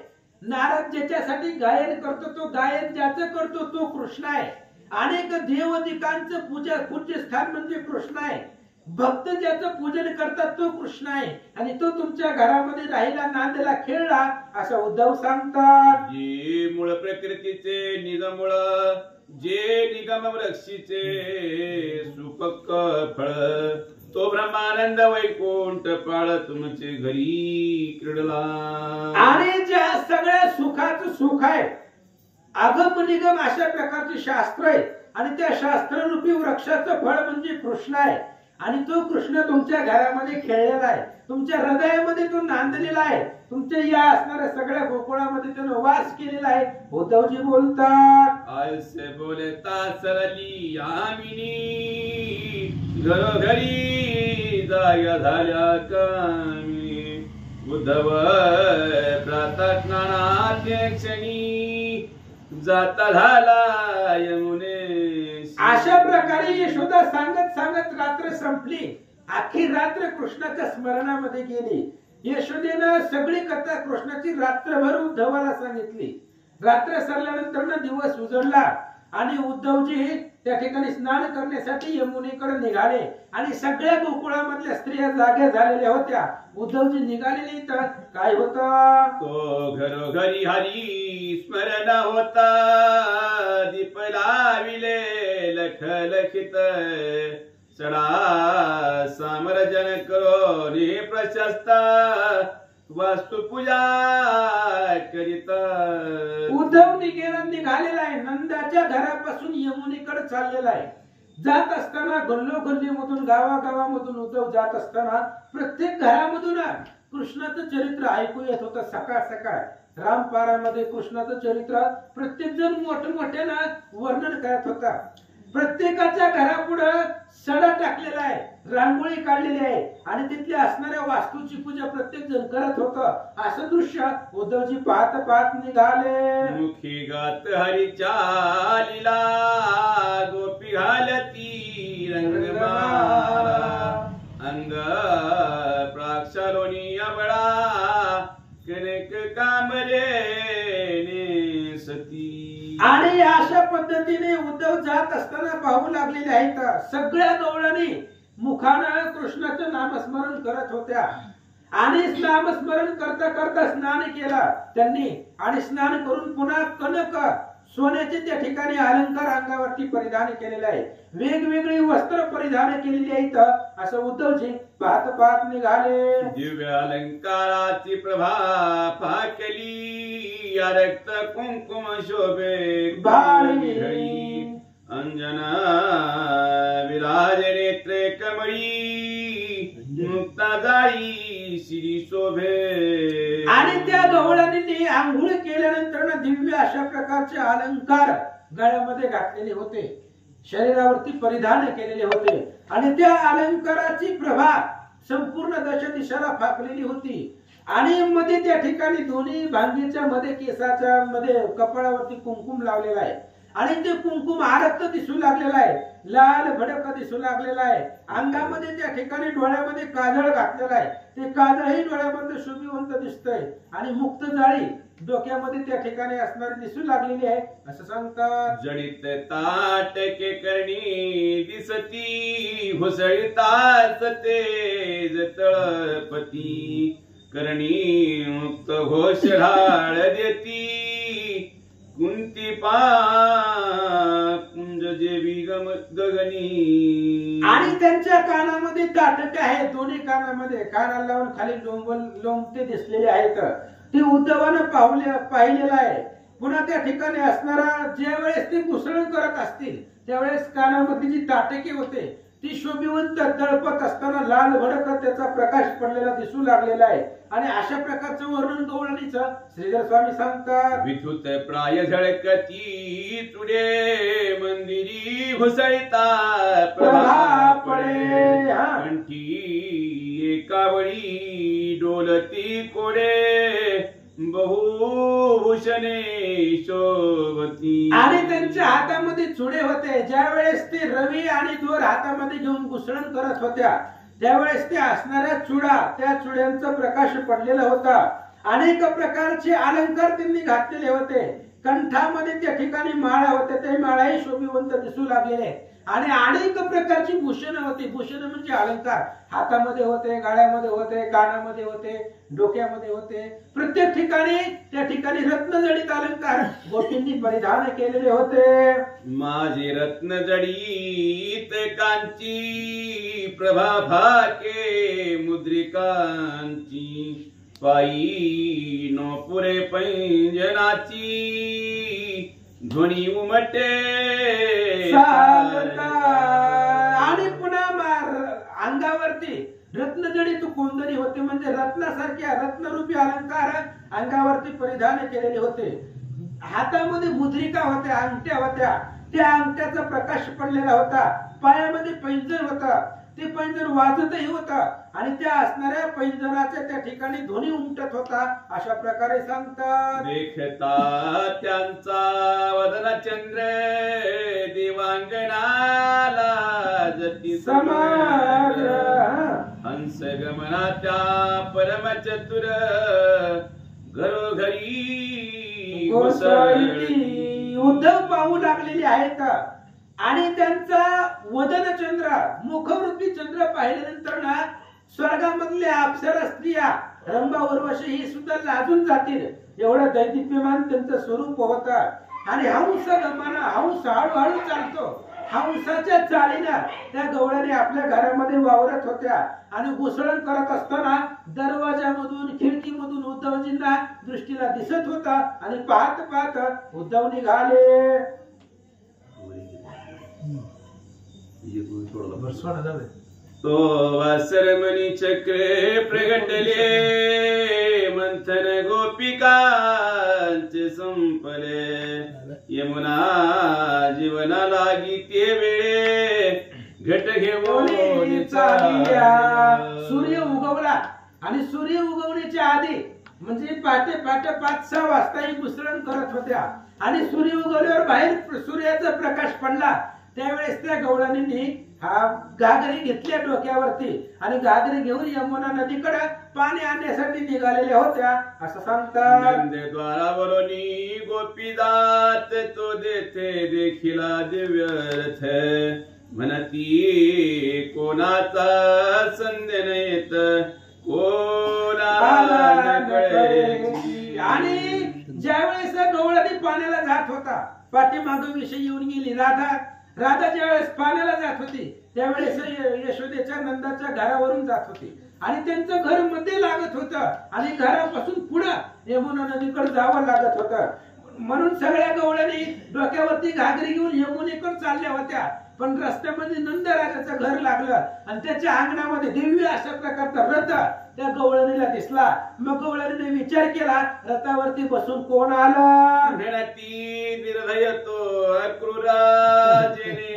नारद ज्याच्यासाठी गायन करतो तो गायन ज्याचं करतो तो कृष्ण आहे. अनेक देवदिकांचं पूज्य स्थान म्हणजे कृष्ण आहे. भक्त ज्याचं पूजन करतात तो कृष्ण आहे आणि तो तुमच्या घरामध्ये राहिला, नांदला, खेळला, असं उद्धव सांगतात. जे मूळ प्रकृतीचे निगमूळ, जे निगम वृक्षीचे सुपक्क फळ, तो ब्रह्मानंद वैकुंठ पाळ तुमचे घरी क्रीडला. आणि ज्या सगळ्या सुखाचं सुख आहे, अगम निगम अशा प्रकारचे शास्त्र आहे आणि त्या शास्त्ररूपी वृक्षाचं फळ म्हणजे कृष्ण आहे. आणि तो कृष्ण तुमच्या घरामध्ये खेळलेला आहे, तुमच्या हृदयामध्ये तो नांदलेला आहे, तुमच्या या असणाऱ्या सगळ्या गोकुळामध्ये त्यानं वास केलेला आहे. उद्धवजी बोलतात, आयसे बोलता सरली यामिनी, घरोघरी जाया झाल्या कामी. उद्धव प्रातस्नानाचे क्षणी, जाता झाला यमुने. अशा प्रकारे यशोदा सांगत सांगत रात्र संपली. अख्खी रात्र कृष्णाच्या स्मरणामध्ये गेली. यशोदेनं सगळी कथा कृष्णाची रात्रभर उद्धवाला सांगितली. रात्र सरल्यानंतर दिवस उजळला आणि उद्धवजी त्या ठिकाणी स्नान करण्यासाठी यमुनेकडे निघाले आणि सगळ्या गोकुळामधल्या स्त्रिया जाग्या झालेल्या होत्या. उद्धवजी निघालेले तर काय होतं, तो घरोघरी हरी स्मरण होता, दीप लाविले लख लखित. सडा सामरजन करो नि प्रशस्त, वास्तु पूजा करीत. उद्धव निघालेला आहे. नंदाच्या घरापासून यमुनेकडे चाललेला आहे. जात असताना गल्लोगल्लीमधून, गावागावामधून उद्धव जात असताना प्रत्येक घरामधून कृष्णाचं चरित्र ऐकू येत होतं. सकाळ सकाळ रामपारामध्ये कृष्णाचं चरित्र प्रत्येक जण मोठमोठ्यानं वर्णन करत होता. प्रत्येकाच्या घरापुढे सडा टाकलेला आहे, रांगोळी काढलेली आहे आणि तिथल्या असणाऱ्या वास्तूची पूजा प्रत्येक जण करत होतं. असं दृश्य उद्धवजी पाहत पाहत निघाले. मुखी गात हरीच्या लीला, गोपी घालती रंगमाला. अंग प्राक्षालोनी अबळा, कनेक कामरे सती. आणि अशा पद्धतीने उद्धव जात असताना पाहू लागलेले आहेत. सगळ्या गवळणी मुखानं कृष्णाचं नामस्मरण करत होत्या आणि नामस्मरण करता करता स्नान केलं त्यांनी आणि स्नान करून पुन्हा कनक सोन्याचे त्या ठिकाणी अलंकार अंगावरती परिधान केलेले आहे. वेगवेगळी वस्त्र परिधान केलेली आहेत. असं उद्धवजी पाहत पाहत निघाले. दिव्य अलंकाराची प्रभा पाकली, या रक्त कुंकुम शोभे बाळी. अंजना विराज नेत्रे कमळी, मुक्ता जाई श्री शोभे. आणि त्या गवळणींनी आंघोळ केल्यानंतर ना दिव्य अशा प्रकारचे अलंकार गळ्यामध्ये घातलेले होते, शरीरावरती परिधान केलेले होते आणि त्या अलंकाराची प्रभा संपूर्ण दश दिशाला फाकलेली होती. आणि मध्ये त्या ठिकाणी दोन्ही भांगीच्या मध्ये केसाच्या मध्ये कपाळावरती कुंकुम लावलेला आहे आणि ते कुंकुम आरक्त दिसू लागलेला आहे, लाल भडक दिसू लागलेला आहे. अंगामध्ये त्या ठिकाणी डोळ्यामध्ये काजळ घातलेला आहे, ते काजळही डोळ्यामध्ये शोभिवंत दिसतंय आणि मुक्त जाळी डोक्यामध्ये त्या ठिकाणी असणारी दिसू लागलेली आहे असं सांगतात. जडित ताटके करणी दिसती हुसळीताच तेज तळपती करणी मुक्त घोष ढाळ देती कुंती कुंज जेवी गगनी. आणि त्यांच्या कानामध्ये ताटक आहे, दोन्ही कानामध्ये कानाला लावून खाली लोंबते दिसलेले आहेत. ते उद्धवानं पाहिलेलं आहे. पुन्हा त्या ठिकाणी असणारा ज्या वेळेस ते घुसळण करत असतील त्यावेळेस कानामध्ये जी ताटके होते ती शोभिवंत तळपत असताना लाल भडक त्याचा प्रकाश पडलेला दिसू लागलेला आहे. आणि अशा प्रकारचं वर्णन गवळणीचं श्रीधर स्वामी सांगतात. विद्युत प्राय झळकती चुडे मंदिरी घुसळता प्रभा पडे कंठी एकावळी डोलती कोडे बहुभूषणे शोभती. आणि त्यांच्या हातामध्ये चुडे होते. ज्या वेळेस ते रवी आणि दोर हातामध्ये घेऊन घुसळण करत होत्या त्यावेळेस ते असणाऱ्या चुडा त्या चुड्यांचा प्रकाश पडलेला होता. अनेक प्रकारचे अलंकार त्यांनी घातलेले होते. कंठामध्ये त्या ठिकाणी माळा होत्या, ते माळाही शोभिवंत दिसू लागलेले आणि अनेक प्रकारची भूषणं होती. भूषणं म्हणजे अलंकार हातामध्ये होते, गाळ्यामध्ये होते, कानामध्ये होते, डोक्यामध्ये होते. प्रत्येक ठिकाणी त्या ठिकाणी रत्नजडित अलंकार गोपींनी परिधान केलेले होते. माझे रत्नजडित कांची प्रभा भाके मुद्रिकांची पायी नोपुरे पैंजनाची ध्वनी उमटे. आणि पुन्हा अंगावरती रत्नजडित कोंदणी होते, म्हणजे रत्नासारख्या रत्नरूपी अलंकार अंगावरती परिधान केलेले होते. हातामध्ये मुद्रिका होत्या, अंगठ्या होत्या, त्या अंगठ्याचा प्रकाश पडलेला होता. पायामध्ये पैंजण होता, ते पैंजण वाजतही होता आणि त्या असणाऱ्या पैंजणाच्या त्या ठिकाणी ध्वनी उमटत होता अशा प्रकारे सांगतात. देखता त्यांचा वदन चंद्र दिवांगनाला जती समार हंस गमनाच्या परम चतुर घरोघरी घोसळती. उद्धव पाहू लागलेली आहेत आणि त्यांचा वदन चंद्र मुखवृत्ती चंद्र पाहिल्यानंतर ना स्वर्गामधल्या अप्सरा स्त्रिया रंभा उर्वशी ही सुद्धा लाजून जातील एवढं दैदिप्यमान त्यांचं स्वरूप होतं. आणि हंस गमना, हंस हळूहळू चालतो. हंसाच्या चालीनं त्या गवळ्याने आपल्या घरामध्ये वावरत होत्या आणि घुसळण करत असताना दरवाजामधून खिडकीमधून उद्धवजींना दृष्टीला दिसत होता आणि पाहत पाहत उद्धव निघाले. तो वासरमणी चक्रे प्रगटले मंथन गोपिकांचे संपले यमुना जीवना लागी ते वेळे घट घेऊन सूर्य उगवला आणि सूर्य उगवण्याच्या आधी म्हणजे पहाटे 5-6 वाजता ही घुसळण करत होत्या आणि सूर्य उगवल्यावर बाहेर सूर्याचा प्रकाश पडला. त्यावेळेस त्या गवळणींनी घागरी घेतल्या डोक्यावरती आणि घागरी घेऊन यमुना नदीकडे पाणी आणण्यासाठी निघालेल्या होत्या असं सांगतात. द्वारावरोनी गोपीदात तो देते देखिला दिव्यर्थ म्हणती कोणाचा संदेह येत कोणाला नकळे. आणि ज्यावेळेस गवळणी पाण्याला जात होता पाठीमाग विषयी येऊन गेली राधा ज्यावेळेस पाण्याला जात होती त्यावेळेस यशोदेच्या नंदाच्या घरावरून जात होती आणि त्यांचं घर मध्ये लागत होतं आणि घरापासून पुढे यमुना नदीकडे जावं लागत होतं. म्हणून सगळ्या गवळणी डोक्यावरती घागरी घेऊन यमुनेकडे चालल्या होत्या. पण रस्त्यामध्ये नंदराजाचं घर लागलं आणि त्याच्या अंगणामध्ये दिव्य अशा प्रकारचा रथ त्या गवळणीला दिसला. मग गवळणीने विचार केला, रथावरती बसून कोण आलं? म्हणती निर्भय तो अक्रूराजेने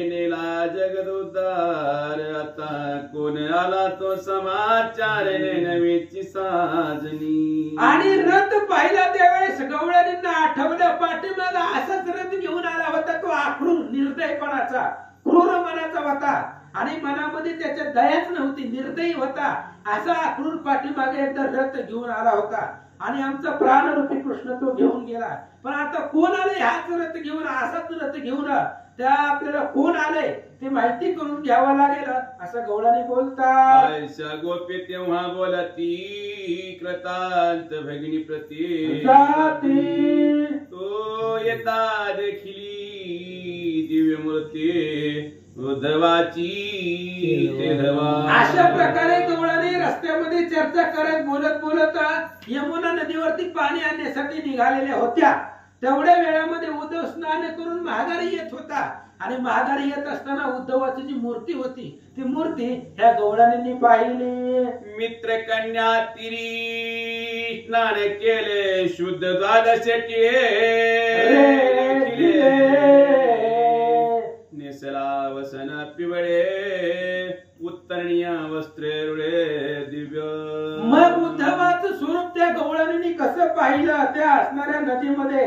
नेला जगदुद्धार. आता कोण आला तो समाचार नवीची साजनी. आणि रथ पाहिला त्यावेळेस गवळणींना आठवलं, पाठीमाग असाच रथ घेऊन आला होता तो अक्रूर, निर्दयपणाचा, क्रूर मनाचा होता. आणि मनामध्ये त्याच्या दयाच नव्हती, निर्दयी होता. असा अक्रूर पाठीमागे एकदा रथ घेऊन आला होता. आणि आमचा प्राणरूपी कृष्ण तो घेऊन गेला. पण आता कोण आले हाच रथ घेऊन, असाच रथ घेऊन, त्या आपल्याला कोण आले ते माहिती करून घ्यावं लागेल असं गवळणी बोलतात. ऐशा गोपी तेव्हा बोलती कृतांत भगिनी प्रती. तो येता देखिली दिव्य मूर्ती उद्धवाची. अशा प्रकारे गवळणी रस्त्यामध्ये चर्चा करत बोलत यमुना नदीवरती पाणी आणण्यासाठी निघालेल्या होत्या. तेवढ्या वेळामध्ये उद्धव स्नान करून महागारी येत होता. आणि महागारी येत असताना उद्धवाची जी मूर्ती होती ती मूर्ती ह्या गवळणींनी पाहिली. मित्र कन्या तिरी स्नान केले शुद्ध द्वादशे नेसला वसन पिवळे उत्तरणीय वस्त्रे रुळे दिव्य. मग उद्धवाचं स्वरूप त्या गवळणींनी कसं पाहिलं? त्या असणाऱ्या नदीमध्ये,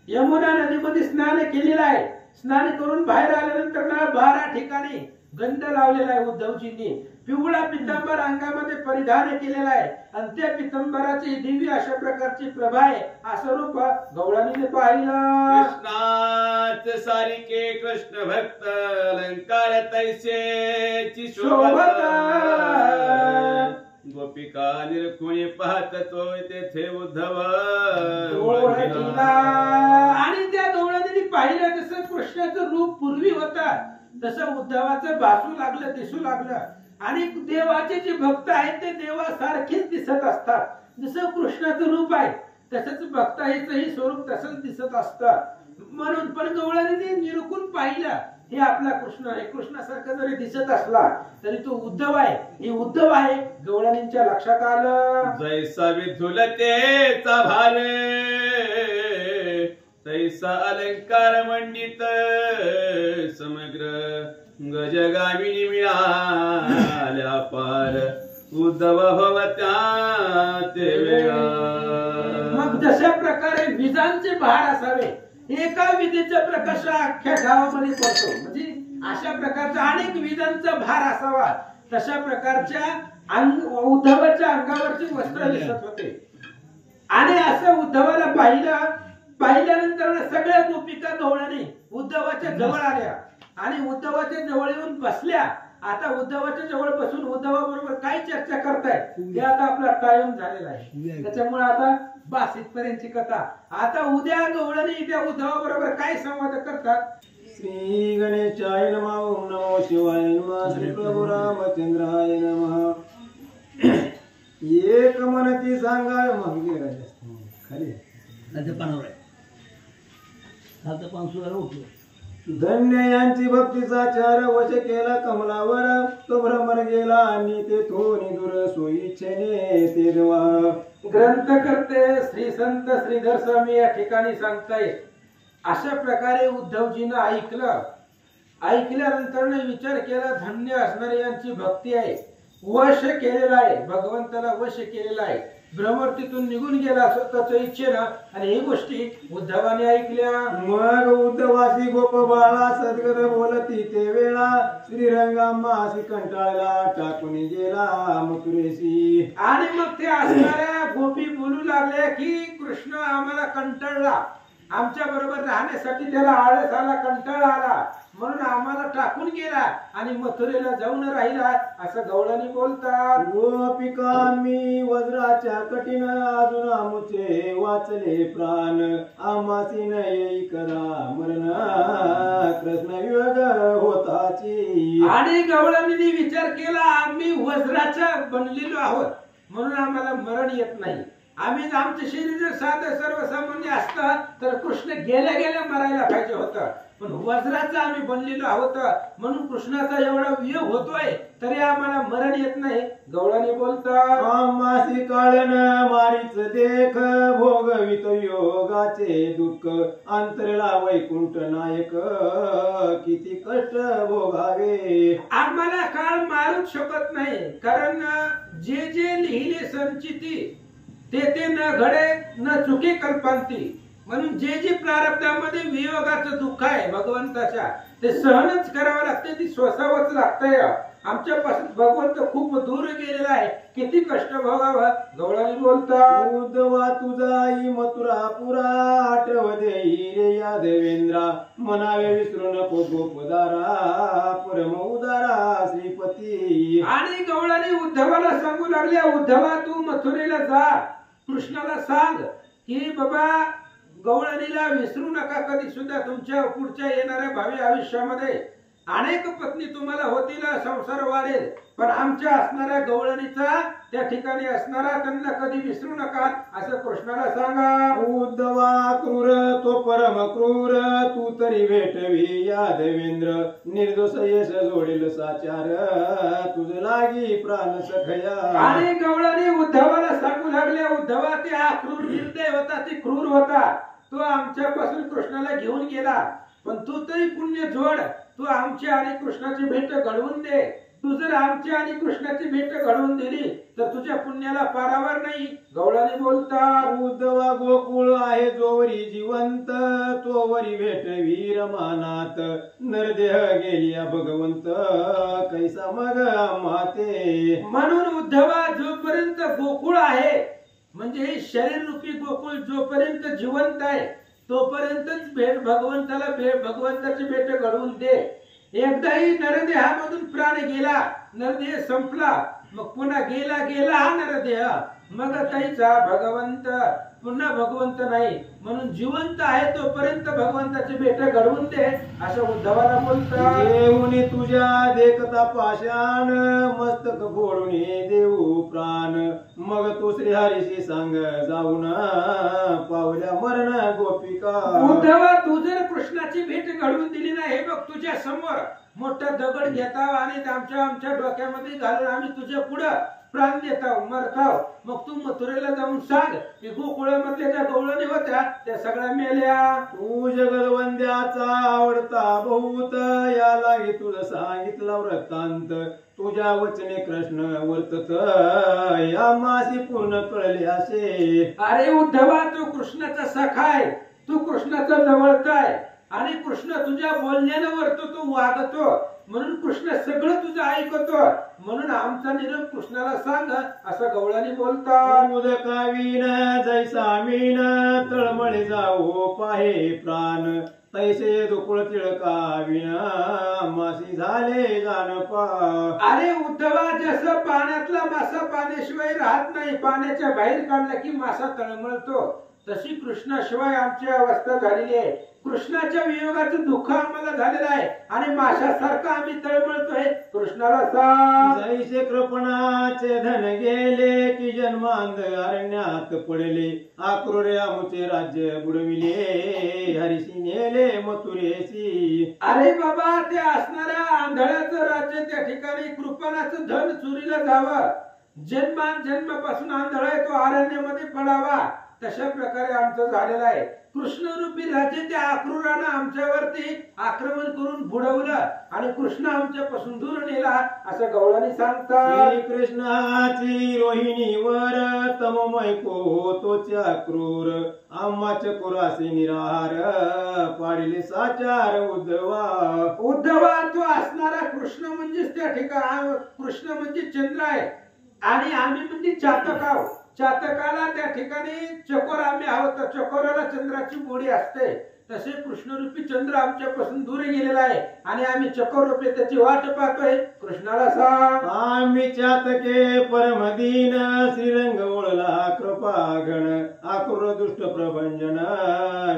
यमुना नदीमध्ये स्नान केलेलं आहे. स्नान करून बाहेर आल्यानंतर ना 12 ठिकाणी गंध लावलेला आहे उद्धवजींनी. पिवळा पितांबर अंगामध्ये परिधान केलेला आहे. आणि त्या पितांबराची दिव्य अशा प्रकारची प्रभा आहे. असं रूप गवळणीने पाहिलं. कृष्णाच सारिके कृष्ण भक्त अलंकार तैसेची शोभता. गोपिका निरखुणी पाहत तो तेथे उद्धव. आणि त्या गवळणीने पाहिलं तसं कृष्णाचं रूप पूर्वी होता तसं उद्धवाचं भासू लागलं, दिसू लागलं. आणि देवाचे जे भक्त आहेत ते देवासारखेच दिसत असतात. जसं कृष्णाचं रूप आहे तसंच भक्ताचं स्वरूप तसंच दिसत असतं. म्हणून पण गवळणीने निरखून पाहिलं हे आपला कृष्ण आहे. कृष्णासारखा जरी दिसत असला तरी तो उद्धव आहे, हे उद्धव आहे. गवळणींच्या लक्षात आलं. जैसा विधुलतेचा भार तैसा अलंकार मंडित समग्र गजगामिनी मिळाल्या पार. उद्धव भवत्या ते वेळा. मग जशा प्रकारे विजांचे भार असावे, एका विजेचा प्रकाश अख्ख्या गावामध्ये पडतो, म्हणजे अशा प्रकारचा अनेक विजांचा भार असावा तशा प्रकारच्या उद्धवाच्या अंगावरची वस्त्र दिसत होते. आणि असं उद्धवाला पाहिल्यानंतर सगळ्या गोपिका गवळणी उद्धवाच्या जवळ आल्या आणि उद्धवाच्या जवळ येऊन बसल्या. आता उद्धवाच्या जवळ बसून उद्धवाबरोबर काय चर्चा करताय हे आता आपला टाइम झालेला आहे. त्याच्यामुळे आता बस इथपर्यंतची कथा. आता उद्या गवळणी त्या उद्धवाबरोबर काय संवाद करतात. श्री गणेशाय नमः. ओम नमो शिवाय नमः. श्री प्रभू रामचंद्राय नमः. एक मनती सांगाय मग खाली धन्य यांची भक्तीचा चार वश केला कमलावर. तो भ्रमर गेला आणि ते थोनी दूर सोयीच्छेने ते देवा. ग्रंथ करते श्री संत श्रीधर स्वामी या ठिकाणी सांगतायत. अशा प्रकारे उद्धवजीनं ऐकल्यानंतर विचार केला, धन्य असणारी यांची भक्ती आहे, वश केलेला आहे, भगवंताला वश केलेला आहे. भ्रमर तिथून निघून गेला स्वतःच्या इच्छेनं आणि ही गोष्टी उद्धवाने ऐकल्या. मग उद्धवासी गोप बाळा सद्गत बोलती ते वेळा. श्रीरंगाम्मा अशी कंटाळला टाकून गेला मथुरेशी. आणि मग ते असणाऱ्या गोपी बोलू लागल्या की कृष्ण आम्हाला कंटाळला, आमच्या बरोबर राहण्यासाठी त्याला आळस आला, कंटाळा आला, म्हणून आम्हाला टाकून गेला आणि मथुरेला जाऊन राहिला असं गवळणी बोलतात. गोपिका मी वज्राच्या कठीण अजून आमुचे वाचले प्राण. आमासी नाही करा मरण कृष्ण वियोग होताची. आणि गवळणीने विचार केला, आम्ही वज्राच्या बनलेलो आहोत म्हणून आम्हाला मरण येत नाही. आम्ही आमचं शरीर जर साधं सर्वसामान्य असतं तर कृष्ण गेल्या गेल्या मरायला पाहिजे होतं. पण वज्राचं आम्ही बनलेलो आहोत म्हणून कृष्णाचा एवढा वियोग होतोय तरी आम्हाला मरण येत नाही. गवळणी बोलतात, आम्हासी काळन मारीच देख भोगवित योगाचे दुःख अंतरला वैकुंठ नायक किती कष्ट भोगावे. आम्हाला काळ मारूच शकत नाही, कारण जे जे लिहिले संचिती ते न घडे न चुके कल्पांती. म्हणून जे जे प्रारब्धामध्ये वियोगाचं दुःख आहे भगवंताच्या ते सहनच करावं लागते, ती सोसावंच लागतंय. आमच्यापासून भगवंत खूप दूर गेलेला आहे, किती कष्ट भोगावं. गवळणी बोलतात, उद्धवा तुझाई मथुरापुरा आठव देई रे या देवेंद्रा मनावे विसरू नको गोपदारा परम उदारा श्रीपती. आणि गवळणी उद्धवाला सांगू लागल्या, उद्धवा तू मथुरेला जा, कृष्णाला सांग की बाबा गवळणीला विसरू नका कधी सुद्धा. तुमच्या पुढच्या येणाऱ्या भावी आयुष्यामध्ये अनेक पत्नी तुम्हाला होतील, संसार वाढेल, पण आमच्या असणाऱ्या गवळणीचा त्या ठिकाणी असणारा त्यांना कधी विसरू नका असं कृष्णाला सांगा. उद्धवा क्रूर तो परम क्रूर तू तरी भेटवी या देवेंद्र निर्दोष यश जोडील साचार तुझ लागी प्राण सखया. आणि गवळणी उद्धवाला सांगू लागल्या, उद्धवा ते हा क्रूर निर्दय होता, ती क्रूर होता, तो आमच्यापासून कृष्णाला घेऊन गेला, पण तू तरी पुण्य जोड, तू आमची आणि कृष्णाची भेट घडवून दे. तू जर आमची आणि कृष्णाची भेट घडवून दिली तर तुझ्या पुण्याला पारावर नाही. गवळणी बोलतात, उद्धवा गोकुळ आहे जोवरी जिवंत तोवरी भेट वीर मानात नरदेह गेलिया भगवंत कैसा मग माते. म्हणून उद्धवा जोपर्यंत गोकुळ आहे म्हणजे हे शरीर रूपी गोकुळ जोपर्यंत जिवंत आहे तोपर्यंतच भेट भगवंताला भगवंताची भेट घडवून दे. एकदाही नरदेहामधून प्राण गेला, नरदेह संपला, मग पुन्हा गेला हा नरदेह, मग काहीचा भगवंत पुन्हा भगवंत नाही. म्हणून जिवंत आहे तोपर्यंत भगवंताची भेट घडवून दे असं उद्धवाला बोलतात. देऊनी तुझ्या देखता पाषाण मस्तक फोडून देऊ प्राण मग तू श्रीहरीशी सांग जाऊन पावल्या मरण गोपिका. उद्धवा तू जर कृष्णाची भेट घडवून दिली नाही, हे बघ तुझ्या समोर मोठा दगड घेताव आणि आमच्या डोक्यामध्ये घालून आम्ही तुझ्या पुढं प्राण देताव मरताव, मग तू मथुरेला जाऊन सांग की गोकुळामधल्या ज्या गवळणी होत्या त्या सगळ्या मेल्या. तू जगदवंद्याचा आवडता बहुत या लागे तुझं सांगितलं वृत्तांत तुझ्या वचने कृष्ण वर्तत या मासी पूर्ण कळले असे. अरे उद्धवा तू कृष्णाचा सखा आहे, तू कृष्णाचा जवळचा आहे आणि कृष्ण तुझ्या बोलण्यानं वर्ततो वागतो, म्हणून कृष्ण सगळं तुझं ऐकतो, म्हणून आमचा निरोप कृष्णाला सांग असं गवळणी बोलतात. उदकावीन जैसा मीन तळमळे जाऊ पाहे प्राण तैसे दुकुळ तिळकावीन मासी झाले जाण पा. अरे उद्धवा जसं पाण्यातला मासा पाण्याशिवाय राहत नाही, पाण्याच्या बाहेर काढला की मासा तळमळतो, तशी कृष्णाशिवाय आमची अवस्था झालेली आहे. कृष्णाच्या वियोगाचं दुःख आम्हाला झालेलं आहे आणि माशासारखं आम्ही तळमळतोय. कृष्णाला सांग जैसे कृपणाचे धन गेले की जन्मांध अरण्यात पडले आक्रोरे आमुचे राज्य बुडविले हरिशी नेले मथुरेशी. अरे बाबा ते असणाऱ्या आंधळ्याचं राज्य त्या ठिकाणी कृपणाचं धन चोरीला जावं, जन्मापासून आंधळा आहे तो अरण्यामध्ये पडावा, तशा प्रकारे आमचं झालेलं आहे. कृष्णरूपी राज्य त्या अक्रूरानं आमच्यावरती आक्रमण करून बुडवलं आणि कृष्ण आमच्यापासून दूर नेला असं गवळणी सांगतात. श्रीकृष्णाची रोहिणीवर तममय तोच्या क्रूर आम्हाच्या कुरासी निराहार पाडिले साचार उद्धवा. उद्धवा तो असणारा कृष्ण म्हणजेच त्या ठिकाणी कृष्ण म्हणजे चंद्र आहे आणि आम्ही म्हणजे चातक आहोत. चातकाला त्या ठिकाणी चकोर आम्ही आहोत, चकोराला चंद्राची गोडी असते, तसे कृष्णरूपी चंद्र आमच्यापासून दूर गेलेला आहे आणि आम्ही चकोर रूपी त्याची वाट पाहतोय. कृष्णाला सांग आम्ही चातके परमदीन श्रीरंग ओळला कृपागण आक्रूर दुष्ट प्रभंजन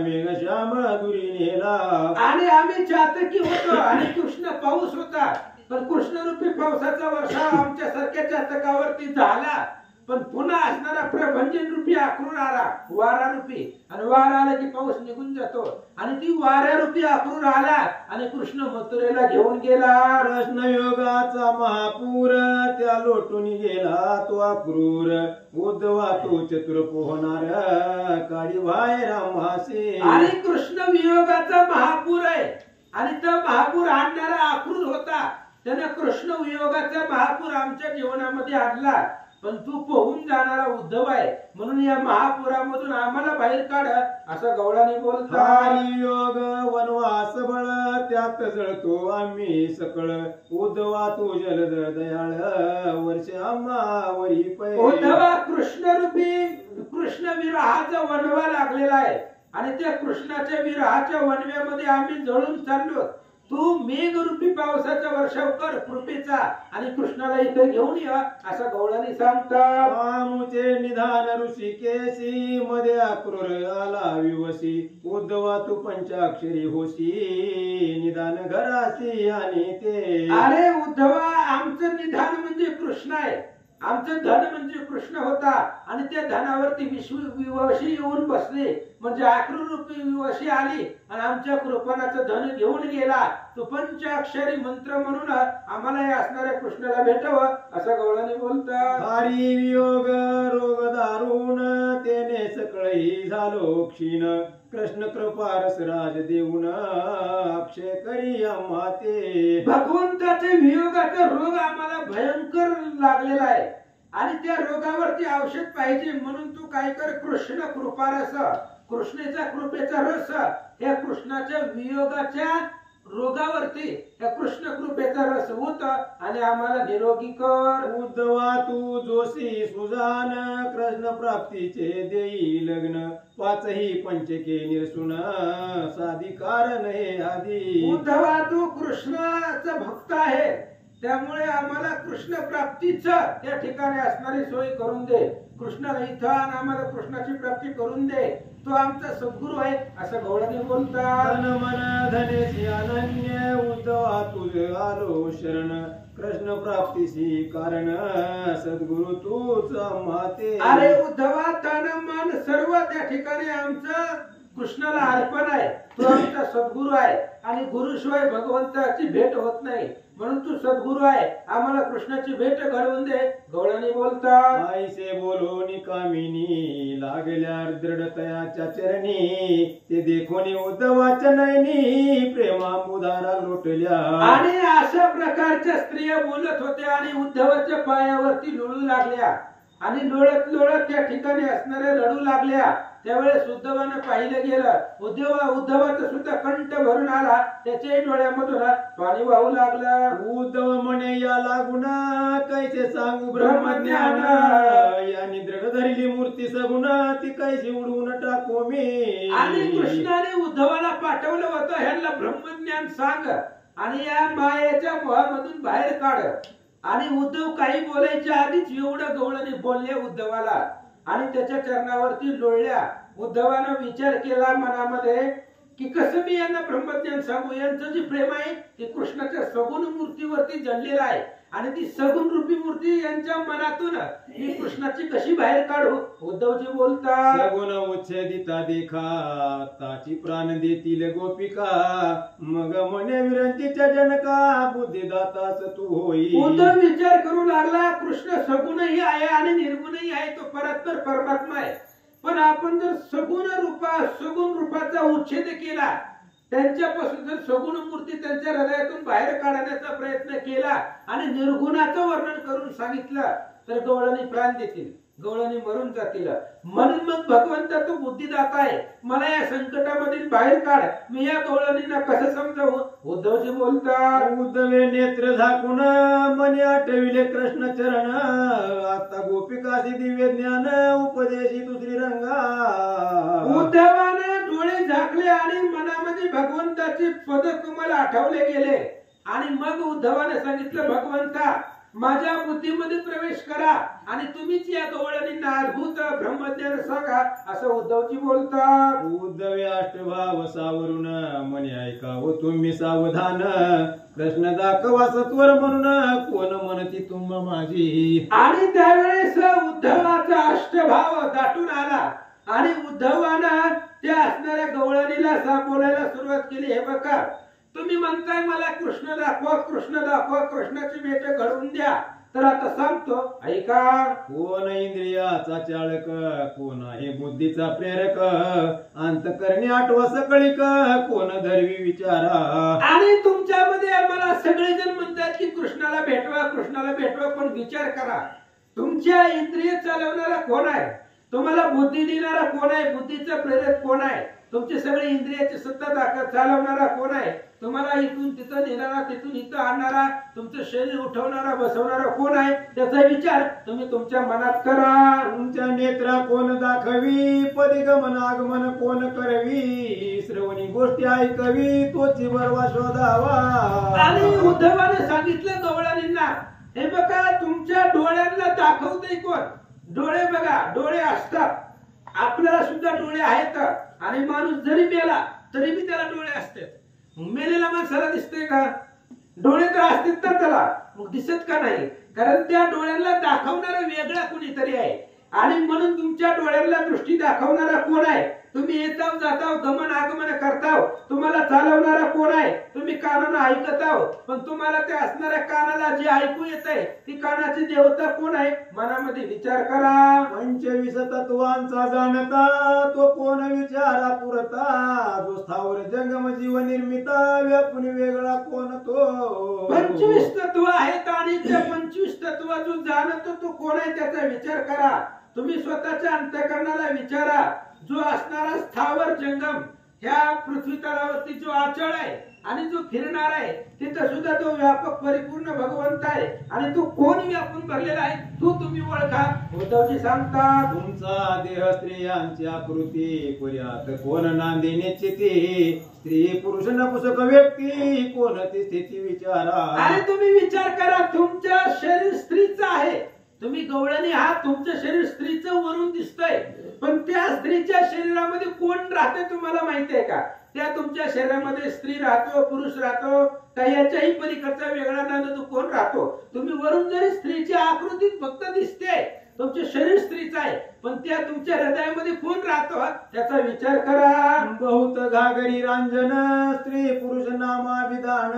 मेघश्याम दुरी नेला. आणि आम्ही चातकी होतो आणि कृष्ण पाऊस होता, पण कृष्णरूपी पावसाचा वर्षाव आमच्या सारख्या चातकावरती झाला, पण पुन्हा असणारा प्रभंजन रूपी आक्रूर आला, वारा रूपी, आणि वारा आला की पाऊस निघून जातो, आणि ती वाऱ्या रूपी आक्रूर आला आणि कृष्ण मथुरेला घेऊन गेला. कृष्ण योगाचा महापूर त्या लोटून गेला तो अक्रूर. उद्धवा तो चतुर पोहणार काळी बाहेर आम्हासे. आणि कृष्ण वियोगाचा महापूर आहे, आणि तो महापूर आणणारा आक्रूर होता. त्याने कृष्ण वियोगाचा महापूर आमच्या जीवनामध्ये आणला. पण तू पोहून जाणारा उद्धव आहे, म्हणून या महापुरामधून आम्हाला बाहेर काढ, असं गवळाने बोलता. हरी योग वनवास बळ त्यात जळतो आम्ही सकळ. उद्धवा तू जलद दयाळ वर्ष आम्हावरी पै. उद्धवा कृष्ण रूपी कृष्ण विरहाचा वनवा लागलेला आहे, आणि त्या कृष्णाच्या विरहाच्या वनव्यामध्ये आम्ही जळून चाललो. तू मेघरूपी पावसाचा वर्षाव कर कृपेचा, आणि कृष्णाला इथे घेऊन या, असं गवळाने सांगतात. आमुचे निधान ऋषिकेशी मध्ये अक्रूर आला विवशी. उद्धवा तू पंचाक्षरी होशी निदान घराशी आणि ते. अरे उद्धवा, आमचं निधान म्हणजे कृष्ण आहे, आमचं धन म्हणजे कृष्ण होता, आणि त्या धनावरती विवशी येऊन बसले, म्हणजे आक्रूर रूपी विवशी आली आणि आमच्या कृपणाचं धन घेऊन गेला. तो पंचाक्षरी मंत्र म्हणून आम्हाला हे असणाऱ्या कृष्णाला भेटावं, असं गवळाने बोलतात. हरी वियोग रोग दारुण तेने सकळही झालो क्षीण. कृष्ण कृपा रसराज देऊन अक्षय करी आम्हा ते. भगवंताच्या वियोगाचा रोग आम्हाला भयंकर लागलेला आहे, आणि त्या रोगावरती औषध पाहिजे, म्हणून तू काय कर, कृष्ण कृपारस, कृष्णेचा कृपेचा रस या कृष्णाच्या वियोगाच्या रोगावरती या कृष्ण कृपेचा रस होत, आणि आम्हाला निरोगी कर. उद्धवा तू जोशी सुजान कृष्ण प्राप्तीचे देई लग्न. पाचही पंचके निरसुन साधी कारण हे आधी. उद्धवा तू कृष्णाचा भक्त आहे, त्यामुळे आम्हाला कृष्ण प्राप्तीचं त्या ठिकाणी असणारी सोय करून दे. कृष्णाला इथं आणि आम्हाला कृष्णाची प्राप्ती करून दे, तो आमचा सद्गुरू आहे, असं गवळाने बोलतात. तन मन धनेशी अनन्य उद्धवा तुझ आलो शरण. कृष्ण प्राप्तीशी कारण सद्गुरु तूच माते. अरे उद्धवा, तन मन सर्व त्या ठिकाणी आमचं कृष्णाला अर्पण आहे, तो आमचा सद्गुरू आहे, आणि गुरुशिवाय भगवंताची भेट होत नाही, म्हणून तू सद्गुरू आहे, आम्हाला कृष्णाची भेट घडवून दे, गवळाने बोलतात. आईसे बोलून कामिनी लागल्या दृढतयाच्या चरणी. ते देखोनी उद्धवाच्या नयनी प्रेमांबुधारा लोटल्या. आणि अशा प्रकारच्या स्त्रिया बोलत होत्या आणि उद्धवाच्या पायावरती लोळू लागल्या, आणि लोळत लोळत त्या ठिकाणी असणाऱ्या रडू लागल्या. त्यावेळेस उद्धवानं पाहिलं गेलं, उद्धवाचा सुद्धा कंठ भरून आला, त्याच्याही डोळ्यामधून पाणी वाहू लागलं. उद्धव म्हणे या लागून कैसे सांगू ब्रह्मज्ञान. यांनी दृढ धरली मूर्ती सगुण ती कैसे उडवून टाकू मी. आणि कृष्णाने उद्धवाला पाठवलं होतं, ह्यांना ब्रह्मज्ञान सांग आणि या मायेच्या मोहामधून बाहेर काढ. आणि उद्धव काही बोलायच्या आधीच एवढं गवळणी बोलले उद्धवाला, आणि त्याच्या चरणावरती लोळल्या. उद्धवानं विचार केला मनामध्ये की कसं मी यांना ब्रह्मज्ञान सांगू. यांचं जे प्रेम आहे ते कृष्णाच्या सगुण मूर्तीवरती जडलेलं आहे, आणि ती सगुण रूपी मूर्ती यांच्या मनातून मी कृष्णाची कशी बाहेर काढू. उद्धवजी बोलतात, सगुण उच्छेदिता देखा ताची प्राण देतील गोपिका. मग म्हणे विरंतीच्या जनका बुद्धिदाताच तू होई. उद्धव विचार करू लागला, कृष्ण सगुणही आहे आणि निर्गुणही आहे, तो परस्पर परमात्मा आहे. पण आपण जर सगुण रूपाचा उच्छेद केला, त्यांच्यापासून जर सगुण मूर्ती त्यांच्या हृदयातून बाहेर काढण्याचा प्रयत्न केला आणि निर्गुणाचं वर्णन करून सांगितलं, तर गवळणी प्राण देतील, गवळणी मरून जातील. म्हणून मग भगवंता तो बुद्धिदाता आहे, मला या संकटामधील बाहेर काढ. मी या गवळणींना कसं समजावू. उद्धवजी बोलतात, उद्धवे नेत्र झाकून मनी आठविले कृष्ण चरण. आता गोपिकाशी दिव्य ज्ञान उपदेशी दुसरी रंगा. उद्धवाने डोळे झाकले आणि मनामध्ये भगवंताचे पदकमल आठवले गेले, आणि मग उद्धवाने सांगितलं, भगवंता माझ्या बुद्धीमध्ये प्रवेश करा आणि तुम्हीच या गवळणींना अद्भुत ब्रह्मज्ञान सांगा असं उद्धवजी बोलतात. उद्धवे अष्टभाव सावरून म्हणे ऐकावं तुम्ही सावधान कृष्ण दाखवा सत्वर म्हणून कोण म्हणती तुम माझी. आणि त्यावेळेस उद्धवाचा अष्टभाव दाटून आला आणि उद्धवानं त्या असणाऱ्या गवळणीला बोलायला सुरुवात केली. हे बघा तुम्ही म्हणताय मला कृष्ण दाखवा कृष्ण दाखवा कृष्णाची भेट घडवून द्या तर आता सांगतो ऐका. कोण इंद्रियाचा चालक कोण आहे बुद्धीचा प्रेरक अंतकरणी आठवा सकळीक कोण धरवी विचारा. आणि तुमच्यामध्ये मला सगळेजण म्हणतात की कृष्णाला भेटवा पण विचार करा तुमच्या इंद्रिय चालवणारा कोण आहे, तुम्हाला बुद्धी देणारा कोण आहे, बुद्धीचा प्रेरक कोण आहे, तुमचे सगळे इंद्रियाची सत्ता चालवणारा कोण आहे, तुम्हाला इथून तिथं नेणारा तिथून इथं आणणारा तुमचं शरीर उठवणारा बसवणारा कोण आहे त्याचा विचार तुम्ही तुमच्या मनात करा. तुमच्या नेत्रा कोण दाखवी पदिगमन आगमन कोण करवी श्रवणी गोष्टी ऐकवी तोची बरवा शोधावा. आणि उद्धवाने सांगितलं गवळणींना हे बघा तुमच्या डोळ्यांना दाखवते कोण. डोळे बघा डोळे असतात आपल्याला सुद्धा डोळे आहेत आणि माणूस जरी मेला तरी बी त्याला डोळे असतात. मेलेला माणसाला दिसतंय का, डोळे तर असतात ना त्याला, मग दिसत का नाही कारण त्या डोळ्यांना दाखवणारा वेगळा कोणीतरी आहे. आणि म्हणून तुमच्या डोळ्यांना दृष्टी दाखवणारा कोण आहे, तुम्ही येताव जाताव गमन आगमन करताव तुम्हाला चालवणारा कोण आहे, तुम्ही कानानं ऐकताव पण तुम्हाला ते असणाऱ्या कानाला जे ऐकू येतंय ती कानाची देवता कोण आहे मनामध्ये विचार करा. 25 तत्वांचा जाणता तो कोण विचारा पुरता जो स्थावर जंगम जीव निर्मिता व्यापून वेगळा कोण तो. 25 तत्व आहेत आणि त्या 25 तत्व जो जाणतो तो कोण आहे त्याचा विचार करा. तुम्ही स्वतःच्या अंतःकरणाला विचारा. जो असणारा स्थावर जंगम ह्या पृथ्वी तलावरती जो अचळ आहे आणि जो फिरणार आहे तिथं सुद्धा तो व्यापक परिपूर्ण भगवंत आहे आणि तो कोण व्यापून भरलेला आहे तो तुम्ही ओळखा. उद्धवजी सांगतात तुमचा देह स्त्रियांची आकृती पुर्यात कोण नांदी निश्चिती स्त्री पुरुष नपुसक व्यक्ती कोणती स्थिती विचारा. आणि तुम्ही विचार करा तुमच्या शरीर स्त्रीचं आहे, तुम्ही गवळणी आहात, तुमचं शरीर स्त्रीचं वरून दिसतंय पण त्या स्त्रीच्या शरीरामध्ये कोण राहते तुम्हाला माहिती आहे का. त्या तुमच्या शरीरामध्ये स्त्री राहतो पुरुष राहतो का याच्याही पलीकडचा वेगळा नांद तो कोण राहतो. तुम्ही वरून जरी स्त्रीच्या आकृतीत फक्त दिसते तुमचे शरीर स्त्रीचं आहे पण त्या तुमच्या हृदयामध्ये कोण राहतो त्याचा विचार करा. बहुत घागरी रांजन स्त्री पुरुष नामाभिधान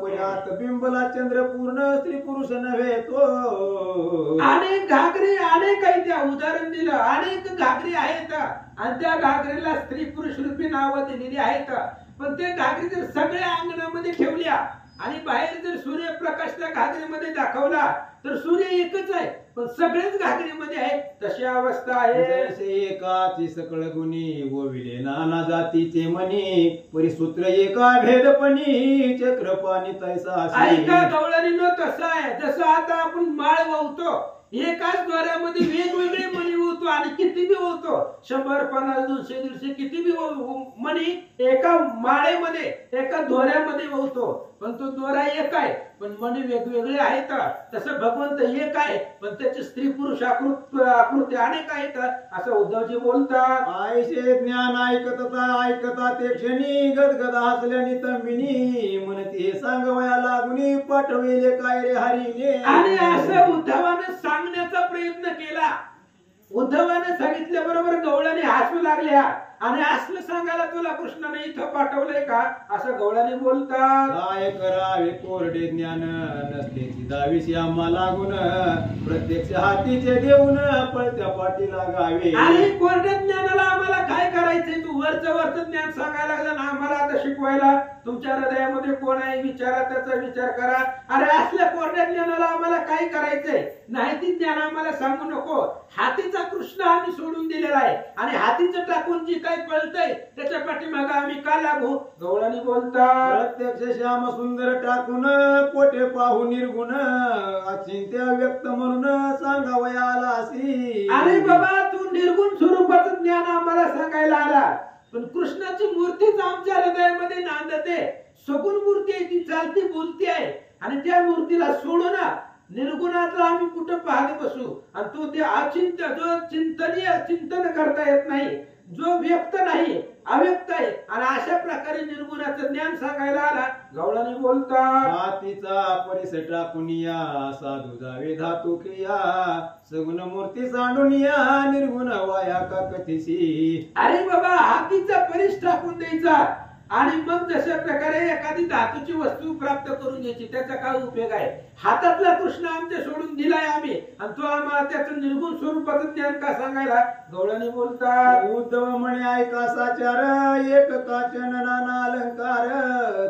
पुण्यात बिंबला चंद्र पूर्ण स्त्री पुरुष नव्हे तो. अनेक घागरी अनेक आहे त्या उदाहरण दिलं अनेक घागरी आहेत आणि त्या घागरीला स्त्री पुरुष रूपी नावं दिलेली आहेत पण ते घागरी जर सगळ्या अंगणामध्ये ठेवल्या आणि बाहेर जर सूर्यप्रकाश त्या घागरीमध्ये दाखवला तर सूर्य एकच आहे पण सगळेच घागरीमध्ये आहेत तशी अवस्था आहे. जैसे एकाची सकळ गुणी ओविले नाना जातीचे मनी परिसूत्र एका भेदपणी चक्रपाणी तैसा ऐका गवळणीनं तसं आहे जसं आता आपण माळ वाहतो एकाच द्वारामध्ये वेगवेगळे मणी होतो आणि किती बी होतो 100 50 200 150 किती बी मणी एका माळेमध्ये एका दोऱ्यामध्ये होतो पण तो दोरा एक आहे पण मणी वेगवेगळे आहेत. तसं भगवंत एक आहे पण त्याचे स्त्री पुरुष आकृती अनेक आहेत असं उद्धवजी बोलतात. आयशे ज्ञान ऐकता ते क्षणी गदगद हसल्याने तंबिनी म्हणती हे सांगवया लागुनी पाठविले काय रे हरीने. आणि असं उद्धवाने सांगण्याचा प्रयत्न केला. उद्धवाने सांगितल्याबरोबर गवळणी हसू लागल्या आणि असलं सांगायला तुला कृष्णाने इथं पाठवलंय का असं गवळणी बोलतात. काय करावे कोरडे ज्ञान नसते दावीशी आम्हा लागून प्रत्यक्ष हातीचे देऊन पळत्या पाठी लागावे. आणि कोरड्या ज्ञानाला आम्हाला काय करायचंय तू वरचं ज्ञान सांगायला लागला ना आम्हाला आता शिकवायला. तुमच्या हृदयामध्ये कोण आहे विचारा त्याचा विचार करा. अरे असल्या कोरड्या ज्ञानाला आम्हाला काय करायचंय नाही ती ज्ञान आम्हाला सांगू नको. हातीचा कृष्ण आम्ही सोडून दिलेला आहे आणि हातीचं टाकून जी काय पळतय त्याच्या पाठीमागे आम्ही का लागू गवळणी बोलतात. प्रत्यक्ष श्याम सुंदर टाकून कोठे पाहू निर्गुण अचिंत्य व्यक्त म्हणून सांगावयाला असी. अरे बाबा तू निर्गुण स्वरूपाचं ज्ञान आम्हाला सांगायला आला पण कृष्णाची मूर्तीच आमच्या हृदयामध्ये नांदते. सगुण मूर्ती आहे ती चालती बोलती आहे आणि त्या मूर्तीला सोडून निर्गुणातला आम्ही कुठं पाहत बसू आणि तो ते अचिंत्य जो चिंतन करता येत नाही, जो व्यक्त नाही, अव्यक्त आहे, आणि अशा प्रकारे निर्गुणाचं ज्ञान सांगायला आला. गवळणी बोलतात, हातीचा परिस टाकून या साधू जावे धातू क्रिया, सगुण मूर्ती सांडून या निर्गुण वाया का कथिसी. अरे बाबा, हातीचा परिस टाकून द्यायचा आणि मग जशा प्रकारे एखादी धातूची वस्तू प्राप्त करून घ्यायची, त्याचा काय उपयोग आहे? हातातला कृष्ण आमच्या सोडून दिलाय आम्ही, आणि तो आम्हाला त्याचं निर्गुण स्वरूपाचं ज्ञान का सांगायला? गवळणी बोलतात, उद्धव म्हणे ऐका साचार, एक काचन नाना अलंकार,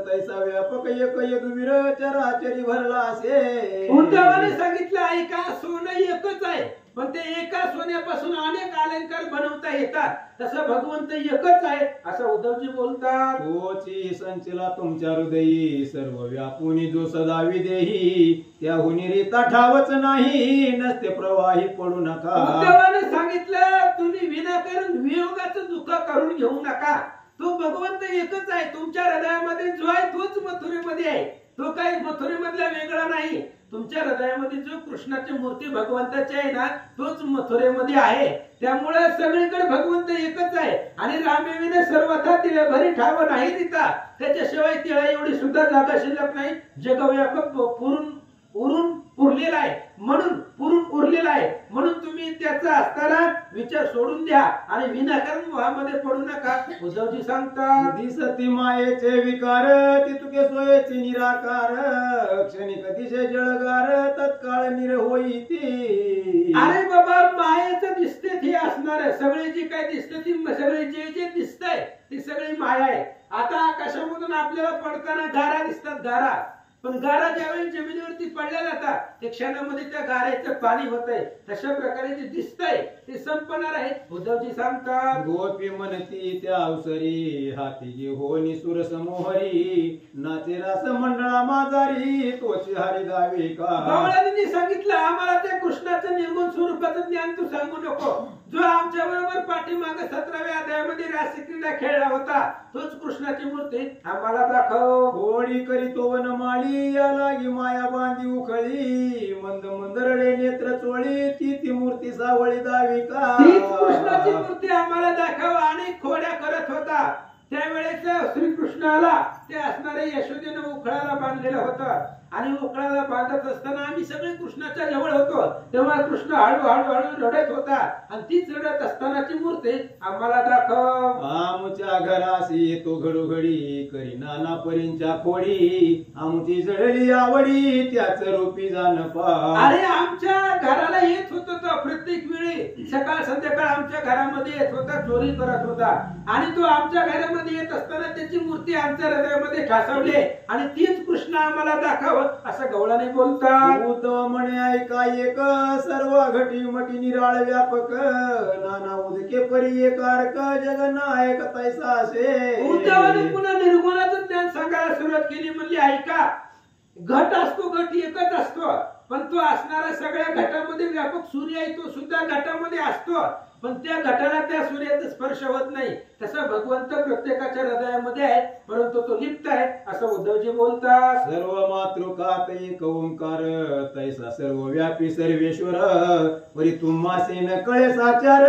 तैसा व्यापक एक यदुवीर चराचरी भरला असे. उद्धवाने सांगितलं ऐका, सोनं एकच आहे, पण ते एका सोन्यापासून अनेक अलंकार बनवता येतात. तसं भगवंत एकच आहे असं उद्धवजी बोलतात. तोची संचला तुमच्या हृदयी सर्व व्यापुनी जो सदा विदेही, त्याहुनी रीता ठावच नाही, नसते प्रवाही पडू नका. उद्धवाने सांगितलं तुम्ही विनाकारण वियोगाचं दुःख करून घेऊ नका. तो भगवंत एकच आहे, तुमच्या हृदयामध्ये जो आहे तोच मथुरेमध्ये आहे. तो काही मथुरेमधला वेगळा नाही. तुमच्या हृदयामध्ये जो कृष्णाची मूर्ती भगवंताची आहे ना, तोच मथुरेमध्ये आहे. त्यामुळे सगळीकडे भगवंत एकच आहे. आणि रामेविने सर्वथा तिळे भरी ठाव नाही दिता, त्याच्याशिवाय तिळा एवढी सुद्धा जागा शिल्लक नाही. जगव्यापक पुरून उरलेला आहे. म्हणून तुम्ही त्याचा असताना विचार सोडून द्या आणि विनाकारण मोहामध्ये पडू नका. उद्धवजी सांगतात, दिसती मायेचे विकार, ती तुके सोयेचे निराकार, क्षणिक दिशे जळगार, तत्काळ निर होई ती. अरे बाबा, मायेचं दिसते ती असणार, सगळे जे काय दिसते ती सगळे जे दिसतंय ती सगळी माया आहे. आता आकाशामधून आपल्याला पडताना गारा दिसतात, गारा, पण गारा ज्यावेळी जमिनीवरती पडल्या जातात ते क्षणामध्ये त्या गाऱ्याचं पाणी होतंय. तशा प्रकारे जे दिसतंय ते संपणार आहे. उद्धवजी सांगतात, गोपी म्हणती त्या अवसरी, हाती जे होनी सुर समोहरी, नाचे रास मंडळा माझारी, तोची हरी गावी का. गवळणींनी सांगितलं आम्हाला त्या कृष्णाचं निर्गुण स्वरूपाचं ज्ञान तू सांगू नको. जो आमच्या बरोबर पाठीमागे 17व्या अध्यायामध्ये रासक्रीडा खेळला होता, तोच कृष्णाची मूर्ती आम्हाला दाखव. होळी करीतो वनमाळी, या लागी माया बांधी उखळी, मंद मंदरडे नेत्र चोळी, ती मूर्ती सावळी दावी का. तीच कृष्णाची मूर्ती आम्हाला दाखव. आणि खोड्या करत होता त्यावेळेस श्रीकृष्णाला ते असणारे यशोदेनं उखळाला बांधलेलं होतं, आणि उखळाला बांधत असताना आम्ही सगळे कृष्णाच्या जवळ होतो. तेव्हा कृष्ण हळूहळू रडत होता, आणि तीच रडत असतानाची मूर्ती आम्हाला दाखव. आमच्या घराशी येतो घडोघडी, करी नाना परींच्या खोडी, आमची जळली आवडी, त्याच रूपी जाण पा. अरे आमच्या घराला येत होत तो प्रत्येक वेळी, सकाळ संध्याकाळ आमच्या घरामध्ये येत होता, चोरी करत होता, आणि तो आमच्या घरामध्ये येत असताना त्याची मूर्ती आमच्या हृदयामध्ये ठासवली, आणि तीच कृष्ण आम्हाला दाखव असं गवळणी बोलतात. उद्धव म्हणे ऐका एक, सर्व घटी मटी निराळ व्यापक, नाना उदके परी एकारक, जगनायक तैसा असे. उद्धवाने पुन्हा निर्गुणाचं ज्ञान सांगायला सुरुवात केली. म्हणली ऐका, घट असतो, घट एकच असतो, पण तो असणारा सगळ्या घटामध्ये व्यापक सूर्य आहे, तो सुद्धा घटामध्ये असतो, पण त्या घटाला त्या सूर्याचा स्पर्श होत नाही. तसा भगवंत प्रत्येकाच्या हृदयामध्ये आहे, परंतु तो लिप्त आहे असं उद्धवजी बोलतात. सर्व मातृकात एक ओंकार, तैसा सर्व व्यापी सर्वेश्वर, परी तुम्हासे न कळे साचार,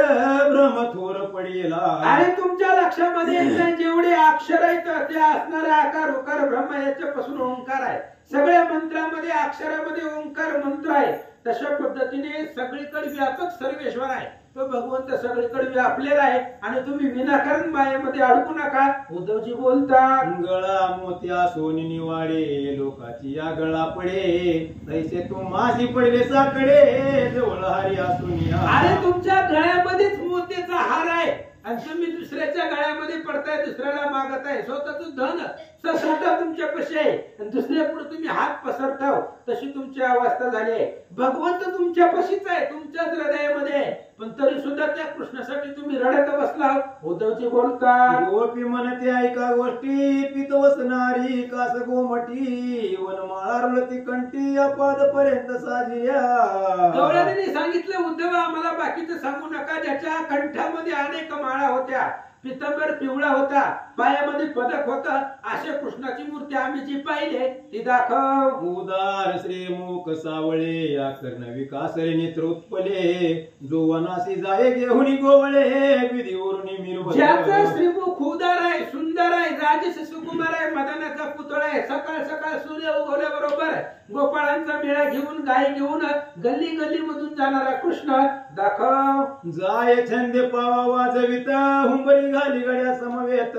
भ्रम थोर पडेला. आणि तुमच्या लक्षामध्ये जेवढे अक्षर आहेत ते असणारे आकार उकार ब्रह्म याच्यापासून ओंकार आहे. सगळ्या मंत्रामध्ये अक्षरामध्ये ओंकार मंत्र आहे. तशा पद्धतीने सगळीकडे व्यापक सर्वेश्वर आहे. तो भगवंत सगळीकडे व्यापलेला आहे, आणि तुम्ही विनाकारण मायेमध्ये अडकू नका. उद्धवजी बोलतात, गळा मोत्या सोनी निवाडे, लोकाची या गळा पडे, तैसे तुम्हासी पडले साकडे, जवळ हरी असून. अरे तुमच्या गळ्यामध्येच मोत्याचा हार आहे, आणि तुम्ही दुसऱ्याच्या गळ्यामध्ये पडताय, दुसऱ्याला मागताय. स्वतःच धन ससाटा तुमच्या पशी आहे, आणि दुसऱ्या पुढे तुम्ही हात पसरताव, तशी तुमची अवस्था झाली आहे. भगवंत तुमच्या पशीच आहे, तुमच्याच हृदयामध्ये आहे, पण तरी सुद्धा त्या कृष्णासाठी तुम्ही रडत बसला. उद्धवजी बोलतात, गोपी म्हणते ऐका गोष्टी, पित वसणारी कास गोमटी, वनमाळा रुळती कंठी, अपाद पर्यंत साजिया. गवळणींनी सांगितलं उद्धव आम्हाला बाकीचं सांगू नका. ज्याच्या कंठामध्ये अनेक माळा होत्या, पितांबर पिवळा होता, पायामध्ये पदक होता, अशा कृष्णाची मूर्ती आम्ही जी पाहिली ती दाखव. उदार श्रीमुख सावळे या कर्ण विकासरे नेत्र उत्पले जो वनासी जाये घेऊन गोवळे विधीवरून ज्याचा श्रीमुख उदार आहे, सुंदर आहे, राजस सुकुमार आहे, मदनाचा पुतळा आहे, सकाळ सकाळ सूर्य उगवल्याबरोबर गोपाळांचा मेळा घेऊन गाय घेऊन गल्ली गल्ली मधून जाणारा कृष्ण दाखव. जाय छंदे पावा वाजवित हुंबरी घाली गड्या समवेत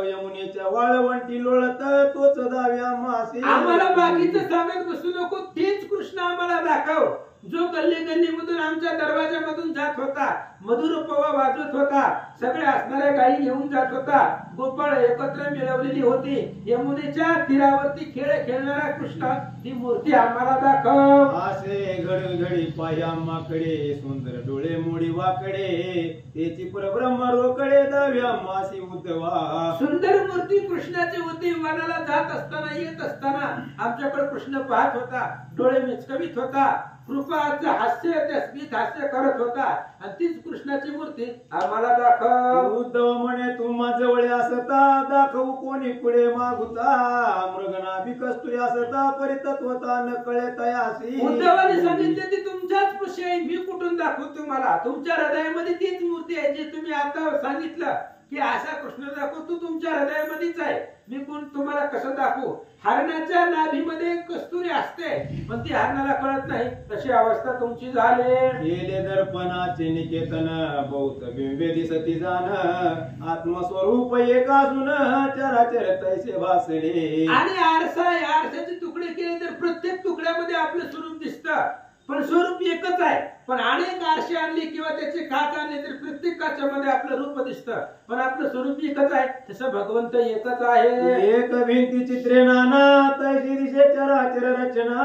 यमुनेच्या वाळवंटी लोळत तोच दाव्या मासे. आम्हाला बाकीचं सांगत बसू नको, तीच कृष्ण आम्हाला दाखव जो गल्ली गल्ली मधून आमच्या दरवाजामधून जात होता, मधुर पवा वाजवत होता, सगळ्या असणाऱ्या गायी घेऊन जात होता, गोपाळ एकत्र मिळवलेली होती, यमुनेच्या तीरावरती खेळ खेळणारा कृष्ण ती मूर्ती आम्हाला दाखव. असे घडघडी पाया माकडे सुंदर डोळे मोडी वाकडे त्याची परब्रह्म रोकडे दाव्या मासी उद्धवा. सुंदर मूर्ती कृष्णाची होती. वनाला जात असताना येत असताना आमच्याकडे कृष्ण पाहत होता, डोळे मिचकवित होता, कृपाचं हास्य त्या स्मित हास्य करत होता, आणि तीच कृष्णाची मूर्ती आम्हाला दाखव. उद्धव म्हणे तुम्हा जवळ असता दाखवू कोणी पुढे मागुता मृगनाभी कस्तुरी असता परितत्वता न कळे तयासी. उद्धवाने सांगितले ती तुमच्याच पशी आहे, मी कुठून दाखवू तुम्हाला? तुमच्या हृदयामध्ये तीच मूर्ती आहे जी तुम्ही आता सांगितलं की असा कृष्ण दाखवू, तू तुमच्या हृदयामध्येच आहे, मी कोण तुम्हाला कसं दाखवू? हरणाच्या नाभीमध्ये कस्तुरी असते पण ती हरणाला कळत नाही, तशी अवस्था तुमची झाली. केले दर्पणाचे निकेतन बहुत बिंबे दिसती जाण आत्मस्वरूप एक असून चराचर तैसे भासले. आणि आरसा आहे, आरशाचे तुकडे केले तर प्रत्येक तुकड्यामध्ये आपलं स्वरूप दिसतं, पण स्वरूप एकच आहे. पण अनेक आरशे आणले किंवा त्याचे काच आणले तर प्रत्येक काचामध्ये आपलं रूप दिसतं, पण आपलं स्वरूप एकच आहे. तसं भगवंत एकच आहे. एक भिंती चित्रे नाना तैसी दिशे चराचर रचना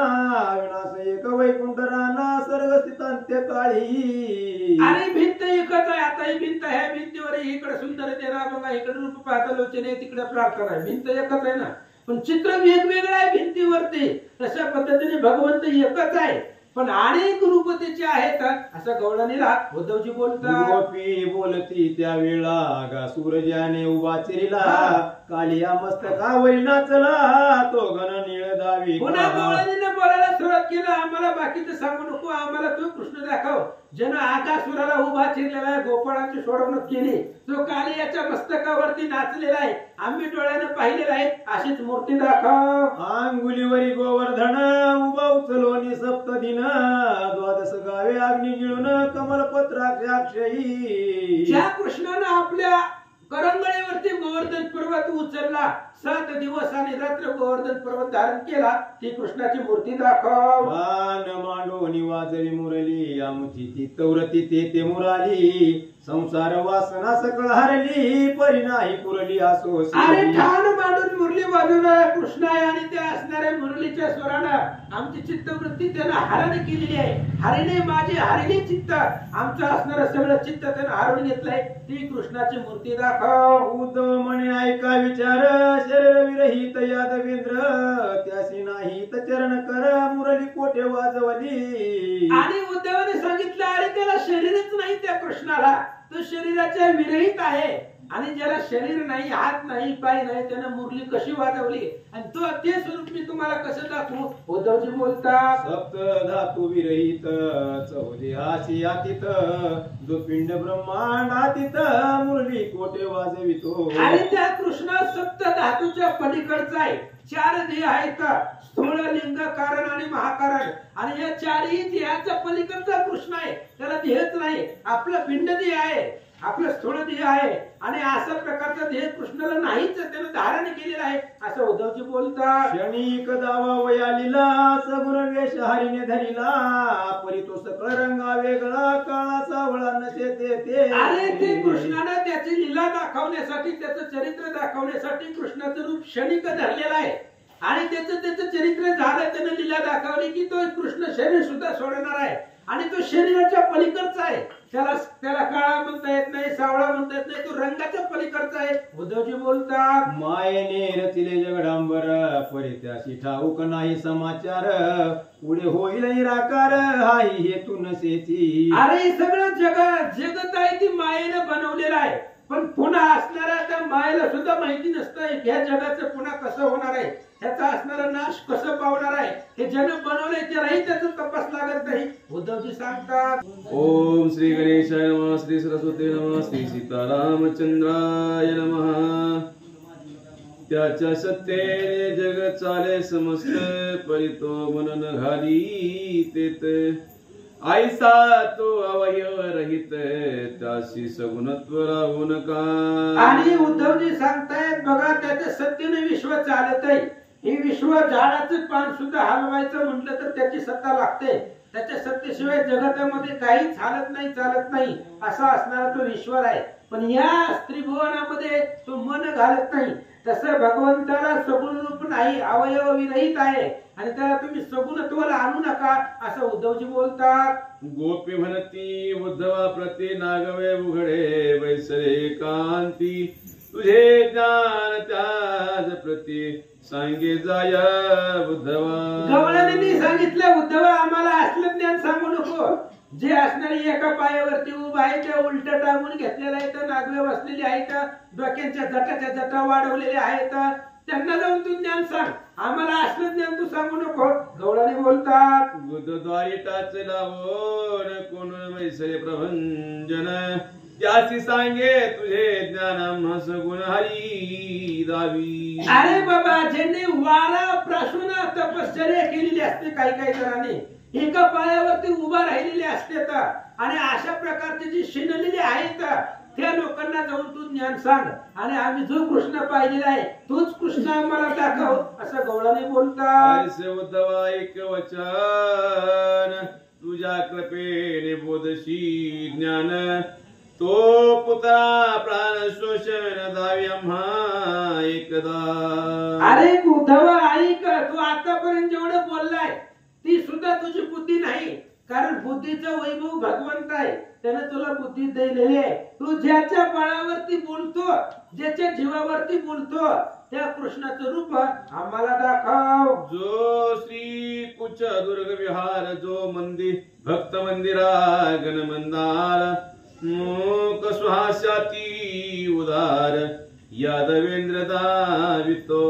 विनाश एक वैकुंठ राना सर्व स्थितांत्य काळी. आणि भिंत एकच आहे. आता ही भिंत आहे, भिंतीवर इकडे सुंदर तेरा बघा, इकडे रूप पाहता लोचने, तिकडे प्रार्थना आहे. भिंत एकच आहे ना, पण चित्र वेगवेगळं आहे भिंतीवरती. तशा पद्धतीने भगवंत एकच आहे पण अनेक रूप त्याचे आहेत असं गवळणीला उद्धवजी बोलतात. गोपी बोलती त्यावेळा गा सूरजाने उभा चिरिला कालिया मस्तकावर नाचला तो घन निळ दावी. पुन्हा गवळणीने बोलायला सुरुवात केलं, आम्हाला बाकीचं सांगू नको, आम्हाला तो कृष्ण दाखव ज्यानं आकाशुराला उभा चिरलेला आहे, गोपाळांची सोडवणूक केली, जो कालियाच्या मस्तकावरती नाचलेला आहे, आम्ही डोळ्यानं पाहिलेला आहे, अशीच मूर्ती दाखव. अंगुलीवरी गोवर्धन उभा उचलोनी सप्तदिन द्वादश गावे अग्नी गिळून कमलपत्राक्षयी. ज्या कृष्णानं आपल्या करंगळीवरती गोवर्धन पर्वत उचलला, 7 दिवस आणि रात्र गोवर्धन पर्वत धारण केला, ती कृष्णाची मूर्ती दाखव. मान मांडोनी वाजवी मुरली आमची चित्तवृत्ती ते मुराली संसार वासना सकळ हरली परी नाही पुरली असो. अरे ठाण मांडून मुरली बाजूला कृष्ण आहे आणि त्या असणाऱ्या मुरलीच्या स्वरानं आमची चित्तवृत्ती त्यानं हरण केलेली आहे. हरिणे माझी हरिणी चित्त, आमचं असणारं सगळं चित्त त्यानं हरून घेतलंय, ती कृष्णाची मूर्ती दाखव. उद्धव म्हणे ऐका विचार शरीर विरहित यादवेंद्र त्याशी नाही तर चरण कर मुरली कोठे वाजवली. आणि उद्धवाने सांगितलं अरे त्याला शरीरच नाही त्या कृष्णाला, तो शरीराच्या विरहित आहे, आणि ज्याला शरीर नाही, हात नाही, पाय नाही, त्यानं मुरली कशी वाजवली आणि तो ते स्वरूप मी तुम्हाला कसं दाखवू? उद्धवजी बोलतात सप्त धातू विरहित चौदेहासी अतीत जो पिंड ब्रह्मांडातीत मुरली कोठे वाजवितो. आणि त्या कृष्ण सप्त धातूच्या पलीकडचा आहे. 4 देह आहेत, स्थूळ, लिंग, कारण आणि महाकारण, आणि या 4ही देहाच्या पलीकडचा कृष्ण आहे, त्याला देहच नाही. आपलं पिंड देह आहे, आपलं स्थूळ देह आहे, आणि अशा प्रकारचा देह कृष्णाला नाहीच, त्यानं धारण केलेला आहे असं उद्धवजी बोलतात. क्षणिक दावा वयालीला सगुण वेश हरिने धरिला परी तो सकळ रंगा वेगळा काळा सावळा नसे ते. अरे ते कृष्णानं त्याची लीला दाखवण्यासाठी, त्याचं चरित्र दाखवण्यासाठी कृष्णाचं रूप क्षणिक धरलेलं आहे, आणि त्याचं चरित्र झालं, त्यानं लीला दाखवली की तो कृष्ण शरीर सुद्धा सोडणार आहे, आणि तो शरीराच्या पलीकडचा आहे. त्याला काळा म्हणता येत नाही, सावळा म्हणता येत नाही, तो रंगाच्या पलीकडचा आहे. उद्धवजी बोलतात मायेने रचिले जगडांबर परी त्याशी ठाऊक नाही समाचार पुढे होईल निराकार हाही हेतू नसेची. अरे सगळं जगत आहे ती मायेनं बनवलेलं आहे, पण पुन्हा असणाऱ्या त्या मायेला सुद्धा माहिती नसतं ह्या जगाचं पुन्हा कसं होणार आहे, ह्याचा असणारा नाश कसं पावणार आहे, हे जग बनवलंय त्यालाही त्याचा तपास लागत नाही. उद्धवजी सांगतात, ओम श्री गणेशाय नमः, श्री सरस्वती नमः, श्री सीतारामचंद्राय नमः. त्याच्या सत्तेने जग चाले समस्त, परितो मनन घाली तेत. ऐसा तो अवयव रहित, त्याशी सगुणत्व राहू नका. आणि उद्धवजी सांगतायत बघा त्याच्या सत्तेने विश्व चालत आहे. हे विश्व झाडाचं पान सुद्धा हलवायचं म्हटलं तर त्याची सत्ता लागते. त्याच्या सत्तेशिवाय जगतामध्ये काहीच चालत नाही असा असणारा तो ईश्वर आहे. पण या त्रिभुवनामध्ये तो मन घालत नाही. तसं भगवंताला सगुण रूप नाही, अवयव विरहित आहे आणि त्याला तुम्ही सगुणत्वाला आणू नका असं उद्धवजी बोलतात. गोपी म्हणती उद्धवा प्रती नागवे उघडे वैसरे कांती. तुझे ज्ञान त्याज प्रती सांगे जाय उद्धवा. गवळणी सांगितलं उद्धवा आम्हाला असलं ज्ञान सांगू नको. जे असणारी एका पायावरती उभं आहे, त्या उलट टांगून घेतलेलं आहे, तर नागवे बसलेली आहेत, डोक्यांच्या जटाच्या जटा वाढवलेल्या आहेत, त्यांना जाऊन तू ज्ञान सांग. आम्हाला असलं ज्ञान तू सांगू नको. गवळणी बोलतात, बुद्धद्वारी टाच लावून कोण वैसरे प्रभंजन. त्यासी सांगे तुझे ज्ञान सगुण हरी दावी. अरे बाबा ज्यांनी वारा प्रासून तपश्चर्या केलेली असते, काही जणांनी एका पायावरती उभा राहिलेले असते आणि अशा प्रकारचे जे शिनलेले आहेत त्या लोकांना जाऊन तू ज्ञान सांग. आणि आम्ही जो कृष्ण पाहिलेला आहे तोच कृष्ण आम्हाला दाखव असं गवळणी बोलतात. उद्धवा एक वचन तुझ्या कृपेने बोधशी ज्ञान. तो पुत्रा प्राण शोषण दावी आम्हा एकदा. अरे उद्धवा ऐक, तू आतापर्यंत जेवढं बोललाय ती सुद्धा तुझी बुद्धी नाही. कारण बुद्धीचा वैभव भगवंत आहे, त्याने तुला बुद्धी दिलेली आहे. तू ज्याच्या बळावरती बोलतो, ज्याच्या जीवावरती बोलतो त्या कृष्णाचं रूप आम्हाला दाखव. जो श्री कुच दुर्ग विहार, जो मंदिर भक्त मंदिरा गण मंदार. मूक सुहास्याती उदार, यादवेंद्र दावितो.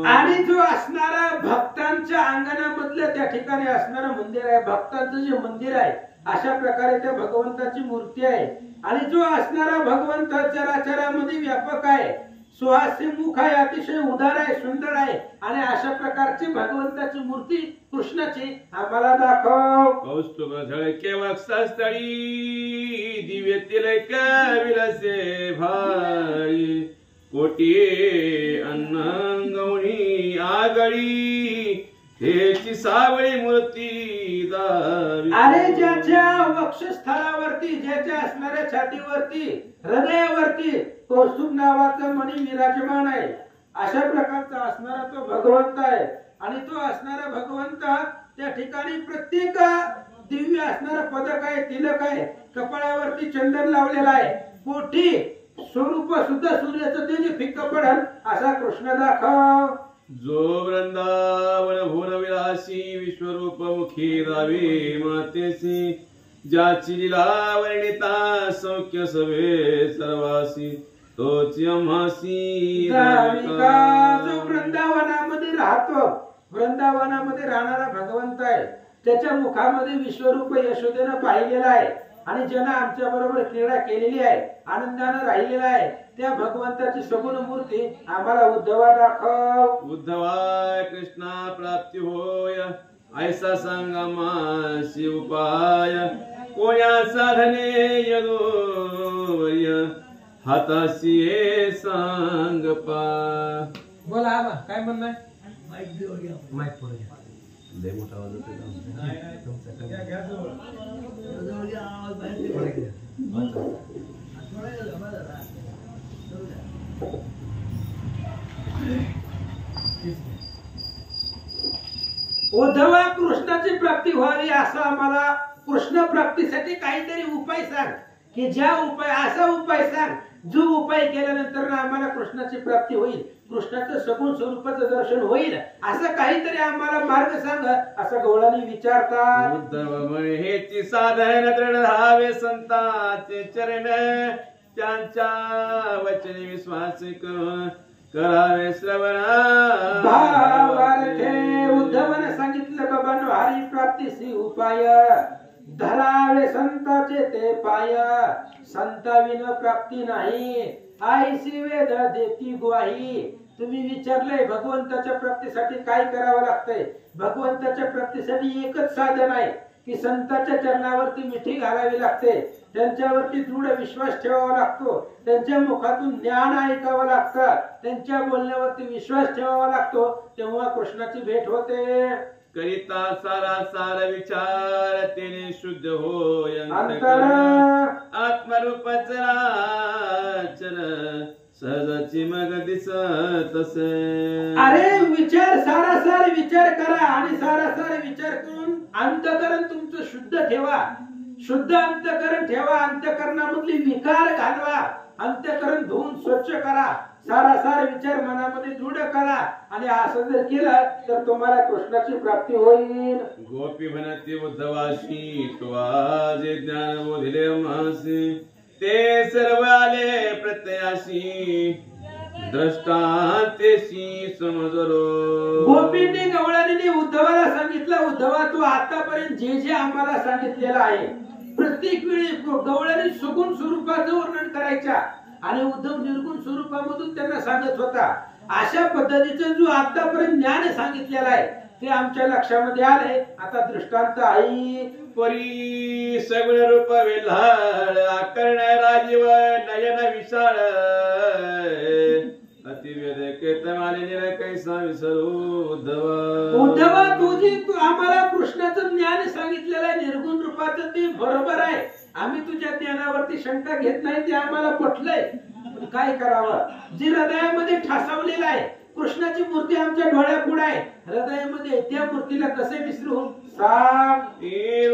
आणि जो असणारा भक्तांच्या अंगणामधलं त्या ठिकाणी असणारं मंदिर आहे, भक्तांचं जे मंदिर आहे अशा प्रकारे त्या भगवंताची मूर्ती आहे. आणि जो असणारा भगवंत चराचरामध्ये व्यापक आहे, सुहास्य मुख आहे, अतिशय उदार आहे, सुंदर आहे. आणि अशा प्रकारची भगवंताची मूर्ती कृष्णाची आम्हाला दाखव. कौस्तुभ झळके वक्षस्थळी, दिव्यतील विलसे भारी. कोटी अन्नंगवणी आगळी, हेची सावळी मूर्ती दावी. अरे ज्याच्या वक्षस्थळावरती, ज्याच्या असणाऱ्या छातीवरती, हृदयावरती कौस्तुभ नावाचा मणी विराजमान आहे, अशा प्रकारचा असणारा तो भगवंत आहे. आणि तो असणारा भगवंत त्या ठिकाणी प्रत्येक दिव्य असणारा पदक आहे, तिलक आहे, कपाळावरती चंदन लावलेला आहे, कोठी स्वरूप सुद्धा सूर्याचं तेज फिक्क पडल असा कृष्ण दाखव. जो वृंदावन भुवन विलासी, विश्वरूप मुखी दावी मातेसी. ज्याची लीला वर्णिता सौख्य सवे सर्वासी, तोची आम्हासी दाविका. जो वृंदावनामध्ये राहतो, वृंदावनामध्ये राहणारा भगवंत आहे, त्याच्या मुखामध्ये विश्वरूप यशोदेनं पाहिलेला आहे आणि ज्यानं आमच्या बरोबर क्रीडा केलेली आहे, आनंदानं राहिलेला आहे, त्या भगवंताची सगुण मूर्ती आम्हाला उद्धवा दाखव. उद्धवा कृष्णा प्राप्ती होय, ऐसा सांगा मासी उपाय. कोण्या साधने यदोय, हाताशी ये सांग पा. बोला आबा काय म्हणणार. माईक पुढे घ्या. लय मोठा आवाज येतोय उद्धवा कृष्णाची प्राप्ती व्हावी असं आम्हाला कृष्ण प्राप्तीसाठी काहीतरी उपाय सांग. की ज्या उपाय, असा उपाय सांग जो उपाय केल्यानंतर आम्हाला कृष्णाची प्राप्ती होईल, कृष्णाचं सगुण स्वरूपाचं दर्शन होईल, असं काहीतरी आम्हाला मार्ग सांग असं गवळणी विचारतात. उद्धव म्हणे हेची साधन दृढ धावे संताचे चरण. त्यांच्या वचनी विश्वास करून करावे श्रवण भावार्थे उद्धवाने सांगितलं बाबांनो हरी प्राप्तीसी उपाय धरावे संताचे ते पाय संताविन प्राप्ती नाही आईसी वेद देती ग्वाही तुम्ही विचारलंय भगवंताच्या प्राप्तीसाठी काय करावं लागतंय भगवंताच्या प्राप्तीसाठी एकच साधन आहे की संतांच्या चरणावरती मिठी घालावी लागते त्यांच्यावरती दृढ विश्वास ठेवावा लागतो त्यांच्या मुखातून ज्ञान ऐकावं लागतं त्यांच्या बोलण्यावरती विश्वास ठेवावा लागतो तेव्हा कृष्णाची भेट होते करिता सारा सार विचार तेने शुद्ध होय अंतर आत्मरूप चराचर सहजाची मग दिसत असे अरे विचार सारासार विचार करा आणि सारासार विचार करून अंतकरण तुमचं शुद्ध ठेवा शुद्ध अंतकरण ठेवा अंतकरणामधली विकार घालवा अंतकरण धुवून स्वच्छ करा सारासार विचार मनामध्ये दृढ करा आणि असं जर केलं तर तुम्हाला कृष्णाची प्राप्ती होईल गोपी म्हणती उद्धवाशी तो आज ज्ञान बोधिले मासी ते सर्व आले प्रत्ययाशी दृष्टांतेशी समजलो गोपींनी गवळणीने उद्धवाला सांगितलं उद्धवा तू आतापर्यंत जे जे आम्हाला सांगितलेलं आहे प्रत्येक वेळी गवळणी सगुण स्वरूपाचं वर्णन करायच्या आणि उद्धव निर्गुण स्वरूपामधून त्यांना सांगत होता अशा पद्धतीचं जो आतापर्यंत ज्ञान सांगितलेलं आहे ते आमच्या लक्षामध्ये आले आता दृष्टांत आई परी सगुण रूप वेल्हाळ आकर्ण राजीव नयन विशाळ अतिवेद केतमाने कैसा विसरू उद्धवा तू आम्हाला कृष्णाचं ज्ञान सांगितलेलं आहे निर्गुण रूपाचं ते बरोबर आहे आम्ही तुझ्या ज्ञानावरती शंका घेत नाही ते आम्हाला पटलंय पण काय करावं जे हृदयामध्ये ठासावलेलं आहे कृष्णाची मूर्ती आमच्या डोळ्यापुढे आहे हृदयामध्ये त्या मूर्तीला कसे विसरू सांग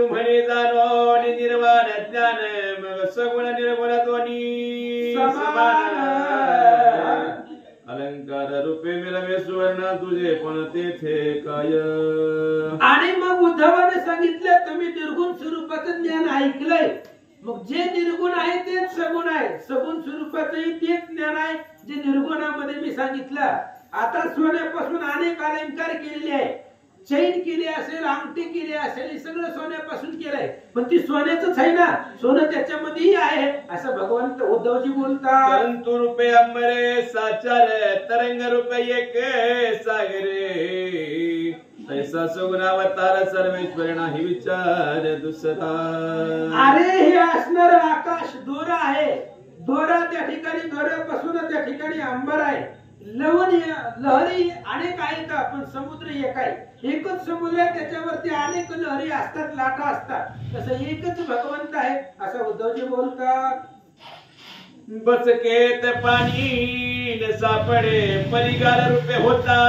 म्हणे जाणो निर्वाण ज्ञान मग सगुण निर्गुण दोन्ही समान अलंकार रूपे मिळवे सुवर्ण तुझे पण तेथे काय आणि मग उद्धवाने सांगितलं तुम्ही निर्गुण स्वरूपाचं ज्ञान ऐकलंय मग जे निर्गुण आहे तेच सगुण आहे सगुण स्वरूपाचंही तेच ज्ञान आहे जे निर्गुणामध्ये मी सांगितलं आता सोन्यापासून अनेक अलंकार केलेले आहे चैन केली असेल अंगठी केली असेल हे सगळं सोन्यापासून केलंय पण ती सोन्याचंच आहे ना सोनं त्याच्यामध्येही आहे असं भगवंत उद्धवजी बोलतात परंतु रूपे अंबरे साचार तरंग रूपे एक सागरे तैसा सुगुणावतार सर्वेश्वर नाही विचार दुसरा अरे हे असणार आकाश दोरा आहे दोरा त्या ठिकाणी दोऱ्यापासून त्या ठिकाणी अंबर आहे लहरी अनेक आहेत पण समुद्र एक आहे एकच समुद्र आहे त्याच्यावरती अनेक लहरी असतात लाटा असतात तसं एकच भगवंत आहे असं उद्धवजी बोलतात बचकेत पाणी सापडे परिगार रूपे होता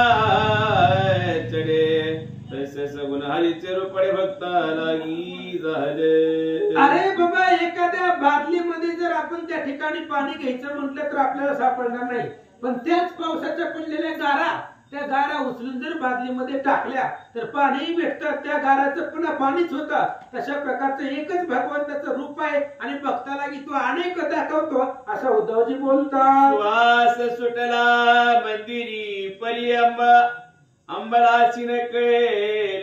चढे तसे सगुण हरीचे रूपडे भक्ता लागी झाले अरे बाबा एखाद्या बादलीमध्ये जर आपण त्या ठिकाणी पाणी घ्यायचं म्हटलं तर आपल्याला सापडणार नाही पण त्याच पावसाच्या पडलेल्या गारा त्या गारा उचलून जर बादलीमध्ये टाकल्या तर पाणीही भेटतं त्या गाराचं पुन्हा पाणीच होतं तशा प्रकारचं एकच भगवंताचं रूप आहे आणि भक्ताला की तो अनेक दाखवतो असं उद्धवजी बोलतात श्वास सुटला मंदिरी परी अंबराची नकळे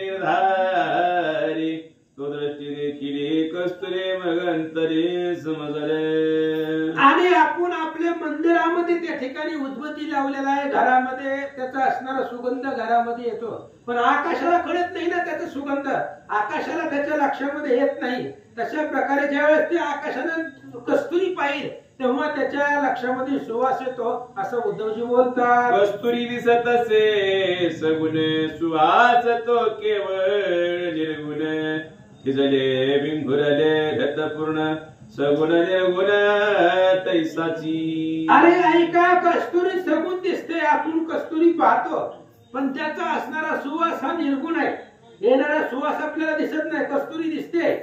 निर्धारी तो दृष्टी देखील कस्तुरे मगंतरे समजले आणि आपण आपल्या मंदिरामध्ये त्या ठिकाणी उद्बत्ती लावलेला आहे घरामध्ये त्याचा असणारा सुगंध घरामध्ये येतो पण आकाशाला कळत नाही ना त्याचा सुगंध आकाशाला त्याच्या लक्षामध्ये येत नाही तशा प्रकारे ज्यावेळेस ते आकाशानं कस्तुरी पाहिजे तेव्हा त्याच्या लक्षामध्ये सुवास येतो असं उद्धवजी बोलतात कस्तुरी दिसत असे सगुण सुवास तो केवळ निर्गुण खिजले बिंगुरले गतपूर्ण सगुण निर्गुण तैसाची अरे ऐका कस्तुरी सगुण दिसते आपण कस्तुरी पाहतो पण त्याचा असणारा सुवास हा निर्गुण आहे येणारा सुवास आपल्याला दिसत नाही कस्तुरी दिसते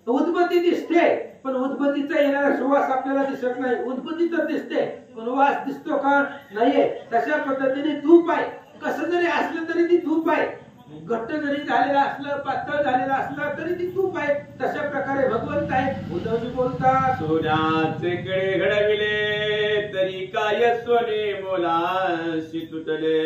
उद्बत्ती दिसते पण उद्बत्तीचा येणारा सुवास आपल्याला दिसत नाही उद्बत्ती तर दिसते पण वास दिसतो का नाहीये तशा पद्धतीने धूप आहे कसं जरी असलं तरी ती धूप आहे घट्ट जरी झालेलं असलं पातळ झालेलं असलं तरी ती तूप आहे. तशा प्रकारे भगवंत आहे. उद्धवजी बोलतात सोन्याचे कडे घडविले तरी काय सोने मोलाशी तुटले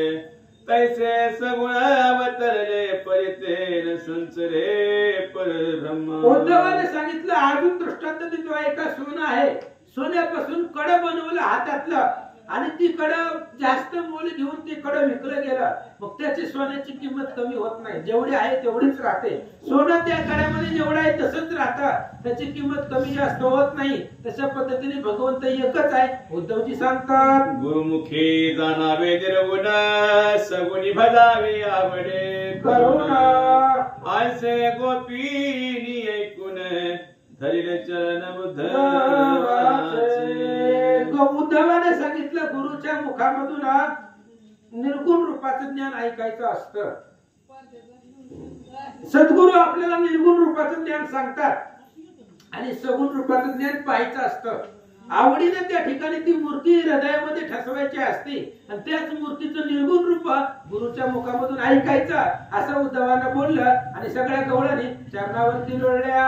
तैसे सगुण अवतरले परितेन संचरे परब्रह्म. उद्धवाने सांगितलं अजून दृष्टांत देतो. एका सोनं आहे, सोन्यापासून कड बनवलं हातातलं आणि ती कड जास्त मोल घेऊन ती कड विकलं गेलं. मग त्याची सोन्याची किंमत कमी होत नाही, जेवढी आहे तेवढीच राहते. सोनं त्या कड्यामध्ये जेवढं आहे तसंच राहतं, त्याची किंमत कमी जास्त होत नाही. तशा पद्धतीने भगवंत एकच आहे. उद्धवजी सांगतात गुरुमुखी जाणावे निर्गुण सगुणी भजावे आवडे करुणा. आसे गोपीनी ऐकून धरिले चरण उद्धवाने सांगितलं गुरुच्या मुखामधून निर्गुण रूपाचं ज्ञान ऐकायचं असतं. सद्गुरु आपल्याला निर्गुण रूपाचं ज्ञान सांगतात आणि सगुण रूपाचं ज्ञान पाहायचं असतं. आवडीने त्या ठिकाणी ती मूर्ती हृदयामध्ये ठसवायची असते आणि त्याच मूर्तीचं निर्गुण रूप गुरुच्या मुखामधून ऐकायचं असं उद्धवानं बोललं आणि सगळ्या गवळणी चरणावरती लोळल्या.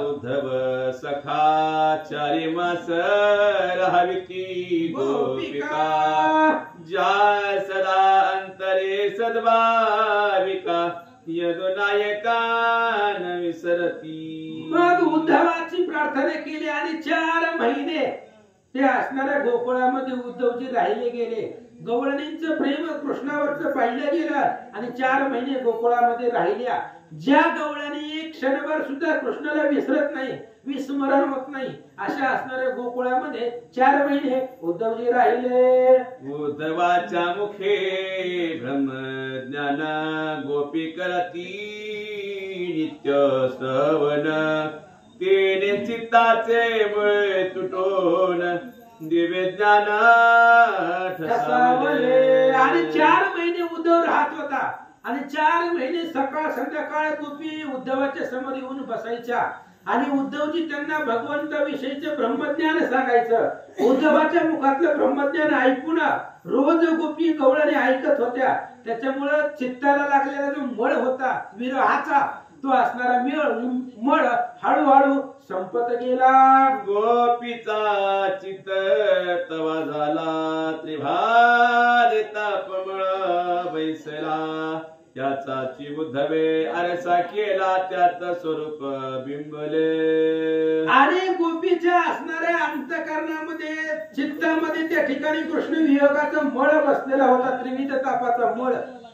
उद्धव सखा चारी मास राहावी ती गोपिका ज्या सदा अंतरे सद्भाविका यदुनायका न विसरती. मग उद्धवाची प्रार्थना केली आणि 4 महिने ते असणाऱ्या गोकुळामध्ये उद्धवजी राहिले गेले. गवळणींचं प्रेम कृष्णावरचं पाहिलं गेलं आणि 4 महिने गोकुळामध्ये राहिल्या. ज्या गवळणी एक क्षणभर सुद्धा कृष्णाला विसरत नाही, विस्मरण होत नाही, अशा असणाऱ्या गोकुळामध्ये 4 महिने उद्धवजी राहिले. उद्धवाच्या मुखे ब्रह्मज्ञान गोपी करती नित्य श्रवण तेने चित्ताचे मुळे तुटून दिव्य ज्ञान ठसावले. आणि 4 महिने उद्धव राहत होता आणि 4 महिने सकाळ संध्याकाळ गोपी उद्धवाच्या समोर येऊन बसायच्या आणि उद्धवजी त्यांना भगवंताविषयीचे ब्रह्मज्ञान सांगायचं. उद्धवाच्या मुखातलं ब्रह्मज्ञान ऐकून रोज गोपी गवळणी ऐकत होत्या. त्याच्यामुळे चित्ताला लागलेला जो मळ होता विरहाचा, तो असणारा मळ हळूहळू संपत गेला. गोपीचा चित्त तवा झाला त्रिभाले तापमळ बैसला त्याचा उद्धवे आरसा केला त्यात स्वरूप बिंबले. आणि गोपीच्या असणाऱ्या अंतःकरणामध्ये चित्तामध्ये त्या ठिकाणी कृष्ण वियोगाचा मळ बसलेला होता. त्रिविध तापाचा मळ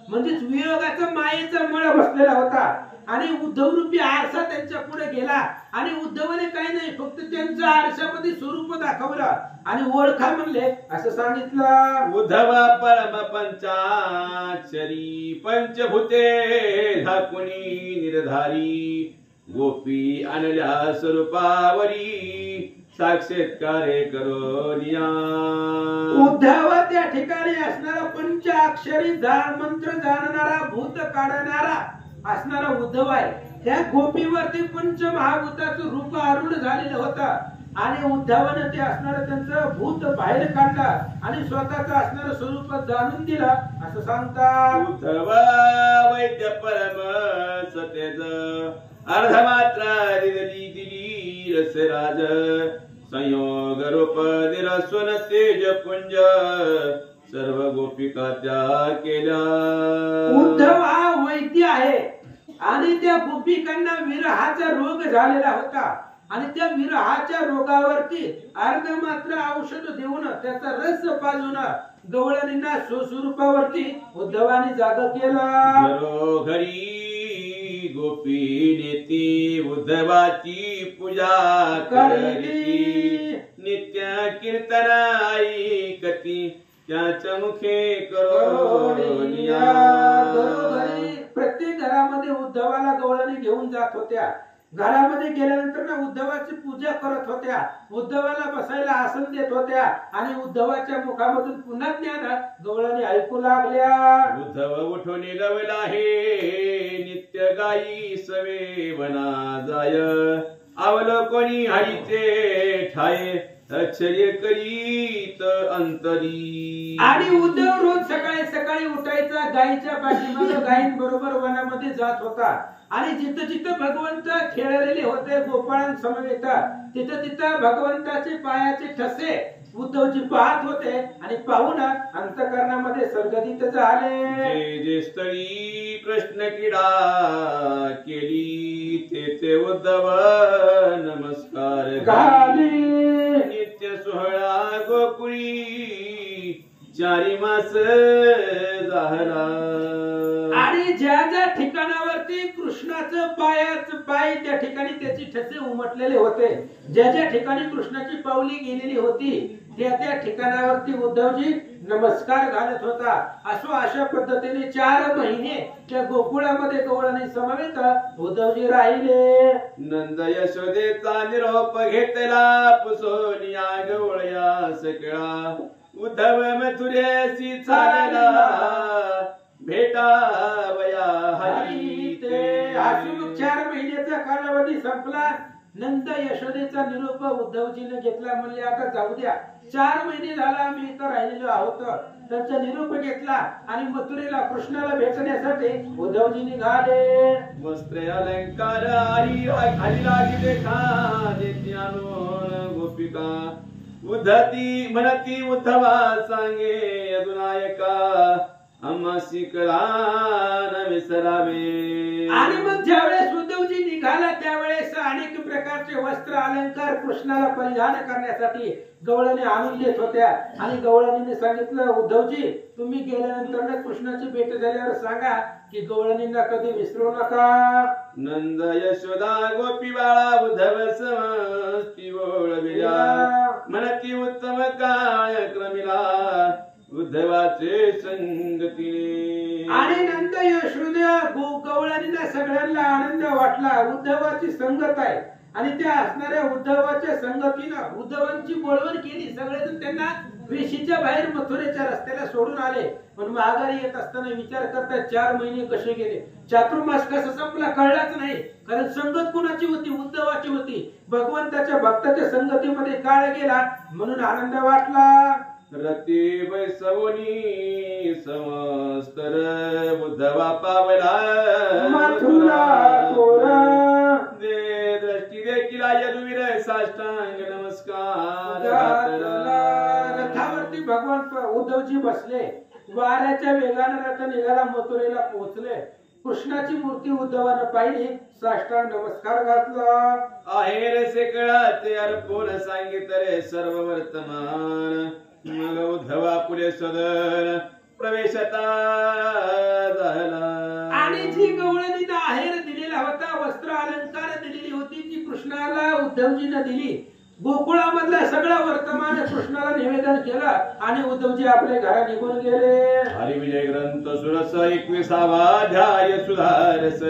म्हणजेच वियोगाचा मायेचा मळ बसलेला होता आणि उद्धव रूपी आरसा त्यांच्या पुढे गेला आणि उद्धवाने काही नाही फक्त त्यांच्या आरशामध्ये स्वरूप दाखवलं आणि ओळखा म्हणले असं सांगितलं. उद्धव परम पंचाक्षरी पंचभूते झाकुनी निर्धारी गोपी आणल्या स्वरूपावरी साक्षात्कारे करोनिया. उद्धव त्या ठिकाणी असणारा पंचाक्षरी मंत्र जाणणारा भूत काढणारा असणारा उद्धव आहे. त्या गोपीवरती पंचमहाभूताचं रूप आरूढ झालेलं होतं आणि उद्धवानं ते असणारं त्यांचं भूत बाहेर काढलं आणि स्वतःचं असणारं स्वरूप जाणून दिलं असं सांगतात. उद्धव वैद्य परम सतेज अर्धमात्रा दिली रसराज संयोग रूप निरस्वन तेज पुंज सर्व गोपिका त्या केल्या. उद्धव हा वैद्य आहे आणि त्या गोपिकांना विरहाचा रोग झालेला होता आणि त्या विरहाच्या रोगावरती अर्धमात्र औषध देऊन त्याचा रस पाजून गवळणींना स्वस्वरूपावरती उद्धवाने जाग केला. घरी गोपी नेती उद्धवाची पूजा करती नित्य कीर्तन ऐकती त्याच्या मुखे करोनिया. प्रत्येक घरामध्ये उद्धवाला गवळणी घेऊन जात होत्या. घरामध्ये गेल्यानंतर ना उद्धवाची पूजा करत होत्या, उद्धवाला बसायला आसन देत होत्या आणि उद्धवाच्या मुखामधून पुन्हा ज्ञान गवळणी ऐकू लागल्या. उद्धव उठून गवला हे नित्य गायी सवे वना जाय आवल कोणी आईचे ठाये आश्चर्य करीत अंतरी. आणि उद्धव रोज सकाळी सकाळी उठायचा, गायीच्या पाठीमागे गायींबरोबर वनामध्ये जात होता. आणि जिथं जिथं भगवंत खेळलेले होते गोपाळांसमवेत, तिथं तिथं भगवंताचे पायाचे ठसे उद्धवजी पाहत होते. आणि पाहून अंतःकरणामध्ये सर्गदित झाले. जे जे स्थळी कृष्ण क्रीडा केली, तेथे उद्धव नमस्कार घाली. नित्य सोहळा गोकुळी, चारी मास झाला. आणि ज्या ज्या ठिकाणावरती कृष्णाचं पाय त्या ठिकाणी त्याची ठसे उमटलेले होते, ज्या ज्या ठिकाणी कृष्णाची पावली गेलेली होती, त्या त्या ठिकाणावरती उद्धवजी नमस्कार घालत होता. अशा पद्धतीने 4 महिने त्या गोकुळामध्ये गवळणी समवेत उद्धवजी राहिले. नंद यशोदेचा निरोप घेतला, पुसोनिया गवळया सकळा. उद्धव मथुरेसी चालला, भेटावया हरी ते. असून 4 महिन्याचा कालावधी संपला. नंद यशोदेचा निरोप उद्धवजीने घेतला. म्हणले आता जाऊ द्या, 4 महिने झाला आम्ही इथं राहिलेलो आहोत. त्यांचा निरोप घेतला आणि मथुरेला कृष्णाला भेटण्यासाठी उद्धवजी निघाले. वस्त्र अलंकार हरी लागले खाने, ज्ञानोन गोपिका. उद्धती म्हणती उद्धवा सांगे, अधुनायका आम्हासी कळा न विसरावे. आणि मग ज्यावेळेस उद्धवजी निघाला त्यावेळेस अनेक प्रकारचे वस्त्र अलंकार कृष्णाला परिधान करण्यासाठी गवळणी आणून देत होत्या. आणि गवळणीने सांगितलं, उद्धवजी तुम्ही गेल्यानंतर कृष्णाची भेट झाल्यावर सांगा की गवळणींना कधी विसरू नका. नंद यशोदा गोपी बाळा उद्धव समस्ती ओळविला, म्हणती उत्तम काळ क्रमिला उद्धवाचे संगतीने. आणि नंद यशोदा गवळणींना सगळ्यांना आनंद वाटला. उद्धवाची संगत आहे आणि त्या असणाऱ्या उद्धवाच्या संगतीनं उद्धवांची बोलवण केली. सगळेजण त्यांना वेशीच्या बाहेर मथुरेच्या रस्त्याला सोडून आले. पण माघारी येत असताना विचार करतात 4 महिने कसे गेले, चातुर्मास कसा संपला कळलाच नाही. कारण संगत कुणाची होती? उद्धवाची होती. भगवंताच्या भक्ताच्या संगतीमध्ये काळ गेला म्हणून आनंद वाटला. रती बैसवनी समस्तर उद्धवा पावला मथुरा कोरा. दे दृष्टी देखील यदुवीर साष्टांग नमस्कार. रथावरती भगवान उद्धवजी बसले. वाऱ्याच्या वेगाने रथ निघाला, मथुरेला पोहोचले. कृष्णाची मूर्ती उद्धवानं पाहिली, साष्टांग नमस्कार घातला. आहेर से कळाते अर्पण सांगितले सर्व वर्तमान. मग उद्धवा पुढे सदन प्रवेशता झाला. आणि जी गवळणीनं आहेर दिलेला होता, वस्त्र अलंकार दिलेली होती, ती कृष्णाला उद्धवजीनं दिली. गोकुळामधलं सगळं वर्तमान कृष्णाला निवेदन केलं आणि उद्धवजी आपल्या घरा निघून गेले. हरिविजय ग्रंथ सुरस 21वा अध्याय सुधारस.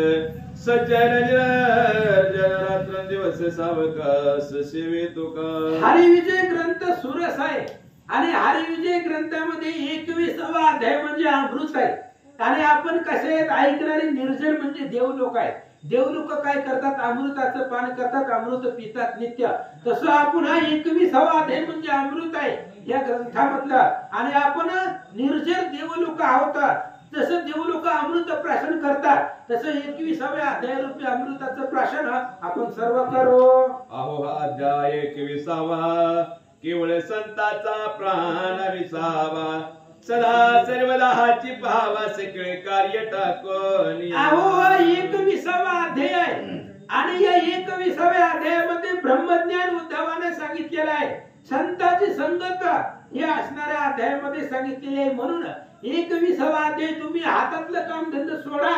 सज्जन निर्जन रात्र दिवस सावकाश सेवे तुका. हरिविजय ग्रंथ सुरस आहे आणि हरिविजय ग्रंथामध्ये 21वा अध्याय म्हणजे अमृत आहे. आणि आपण कसे ऐकणारे निर्जन म्हणजे देवलोक आहेत. देवलोक काय करतात? अमृताचं पान करतात, अमृत पितात नित्य. तसं आपण हा 21वा अध्याय म्हणजे अमृत आहे या ग्रंथामधला. आणि आपण निर्जर देवलोक आहोत. जसं देवलोक अमृत प्राशन करतात तसं 21व्या अध्याय रूपी अमृताचं प्राशन आपण सर्व करू. अहो हा अध्याय 21वा केवळ संताचा प्राण विसावा. सदा सर्वदा हाची पाहावा सगळे कार्य टाकून. अहो 21वा अध्याय आहे आणि या 21व्या अध्यायामध्ये ब्रह्मज्ञान उद्धवाने सांगितलेलं आहे. संताची संगत हे असणाऱ्या अध्यायामध्ये सांगितलेले आहे. म्हणून 21वा अध्याय तुम्ही हातातलं काम धंद सोडा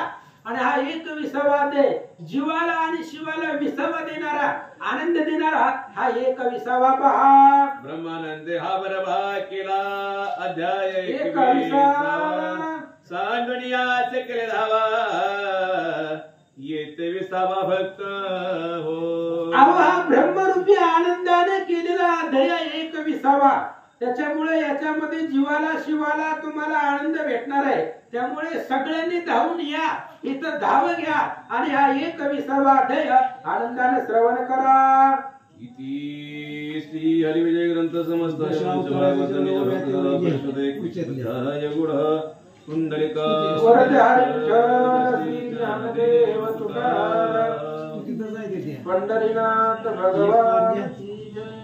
आणि हा 21वा अध्याय जीवाला आणि शिवाला विसावा देणारा, आनंद देणारा हा 21वा पहा. ब्रह्मानंद हा बरभा केला अध्याय 21वा. सांडुनिया सकले धावा येते 20वा भक्त हो. हा ब्रह्मरूपी आनंदाने केलेला अध्याय 21वा. त्याच्यामुळे याच्यामध्ये जीवाला शिवाला तुम्हाला आनंद भेटणार आहे. त्यामुळे सगळ्यांनी धावून या, इथं धाव घ्या आणि हा 21वा अध्याय आनंदाने श्रवण करा. इति श्री हरिविजय ग्रंथ समस्त गुढ पुंडलिका वरदे हरिविठ्ठल श्री ज्ञानदेव तुकाराम पंढरीनाथ भगवान की जय.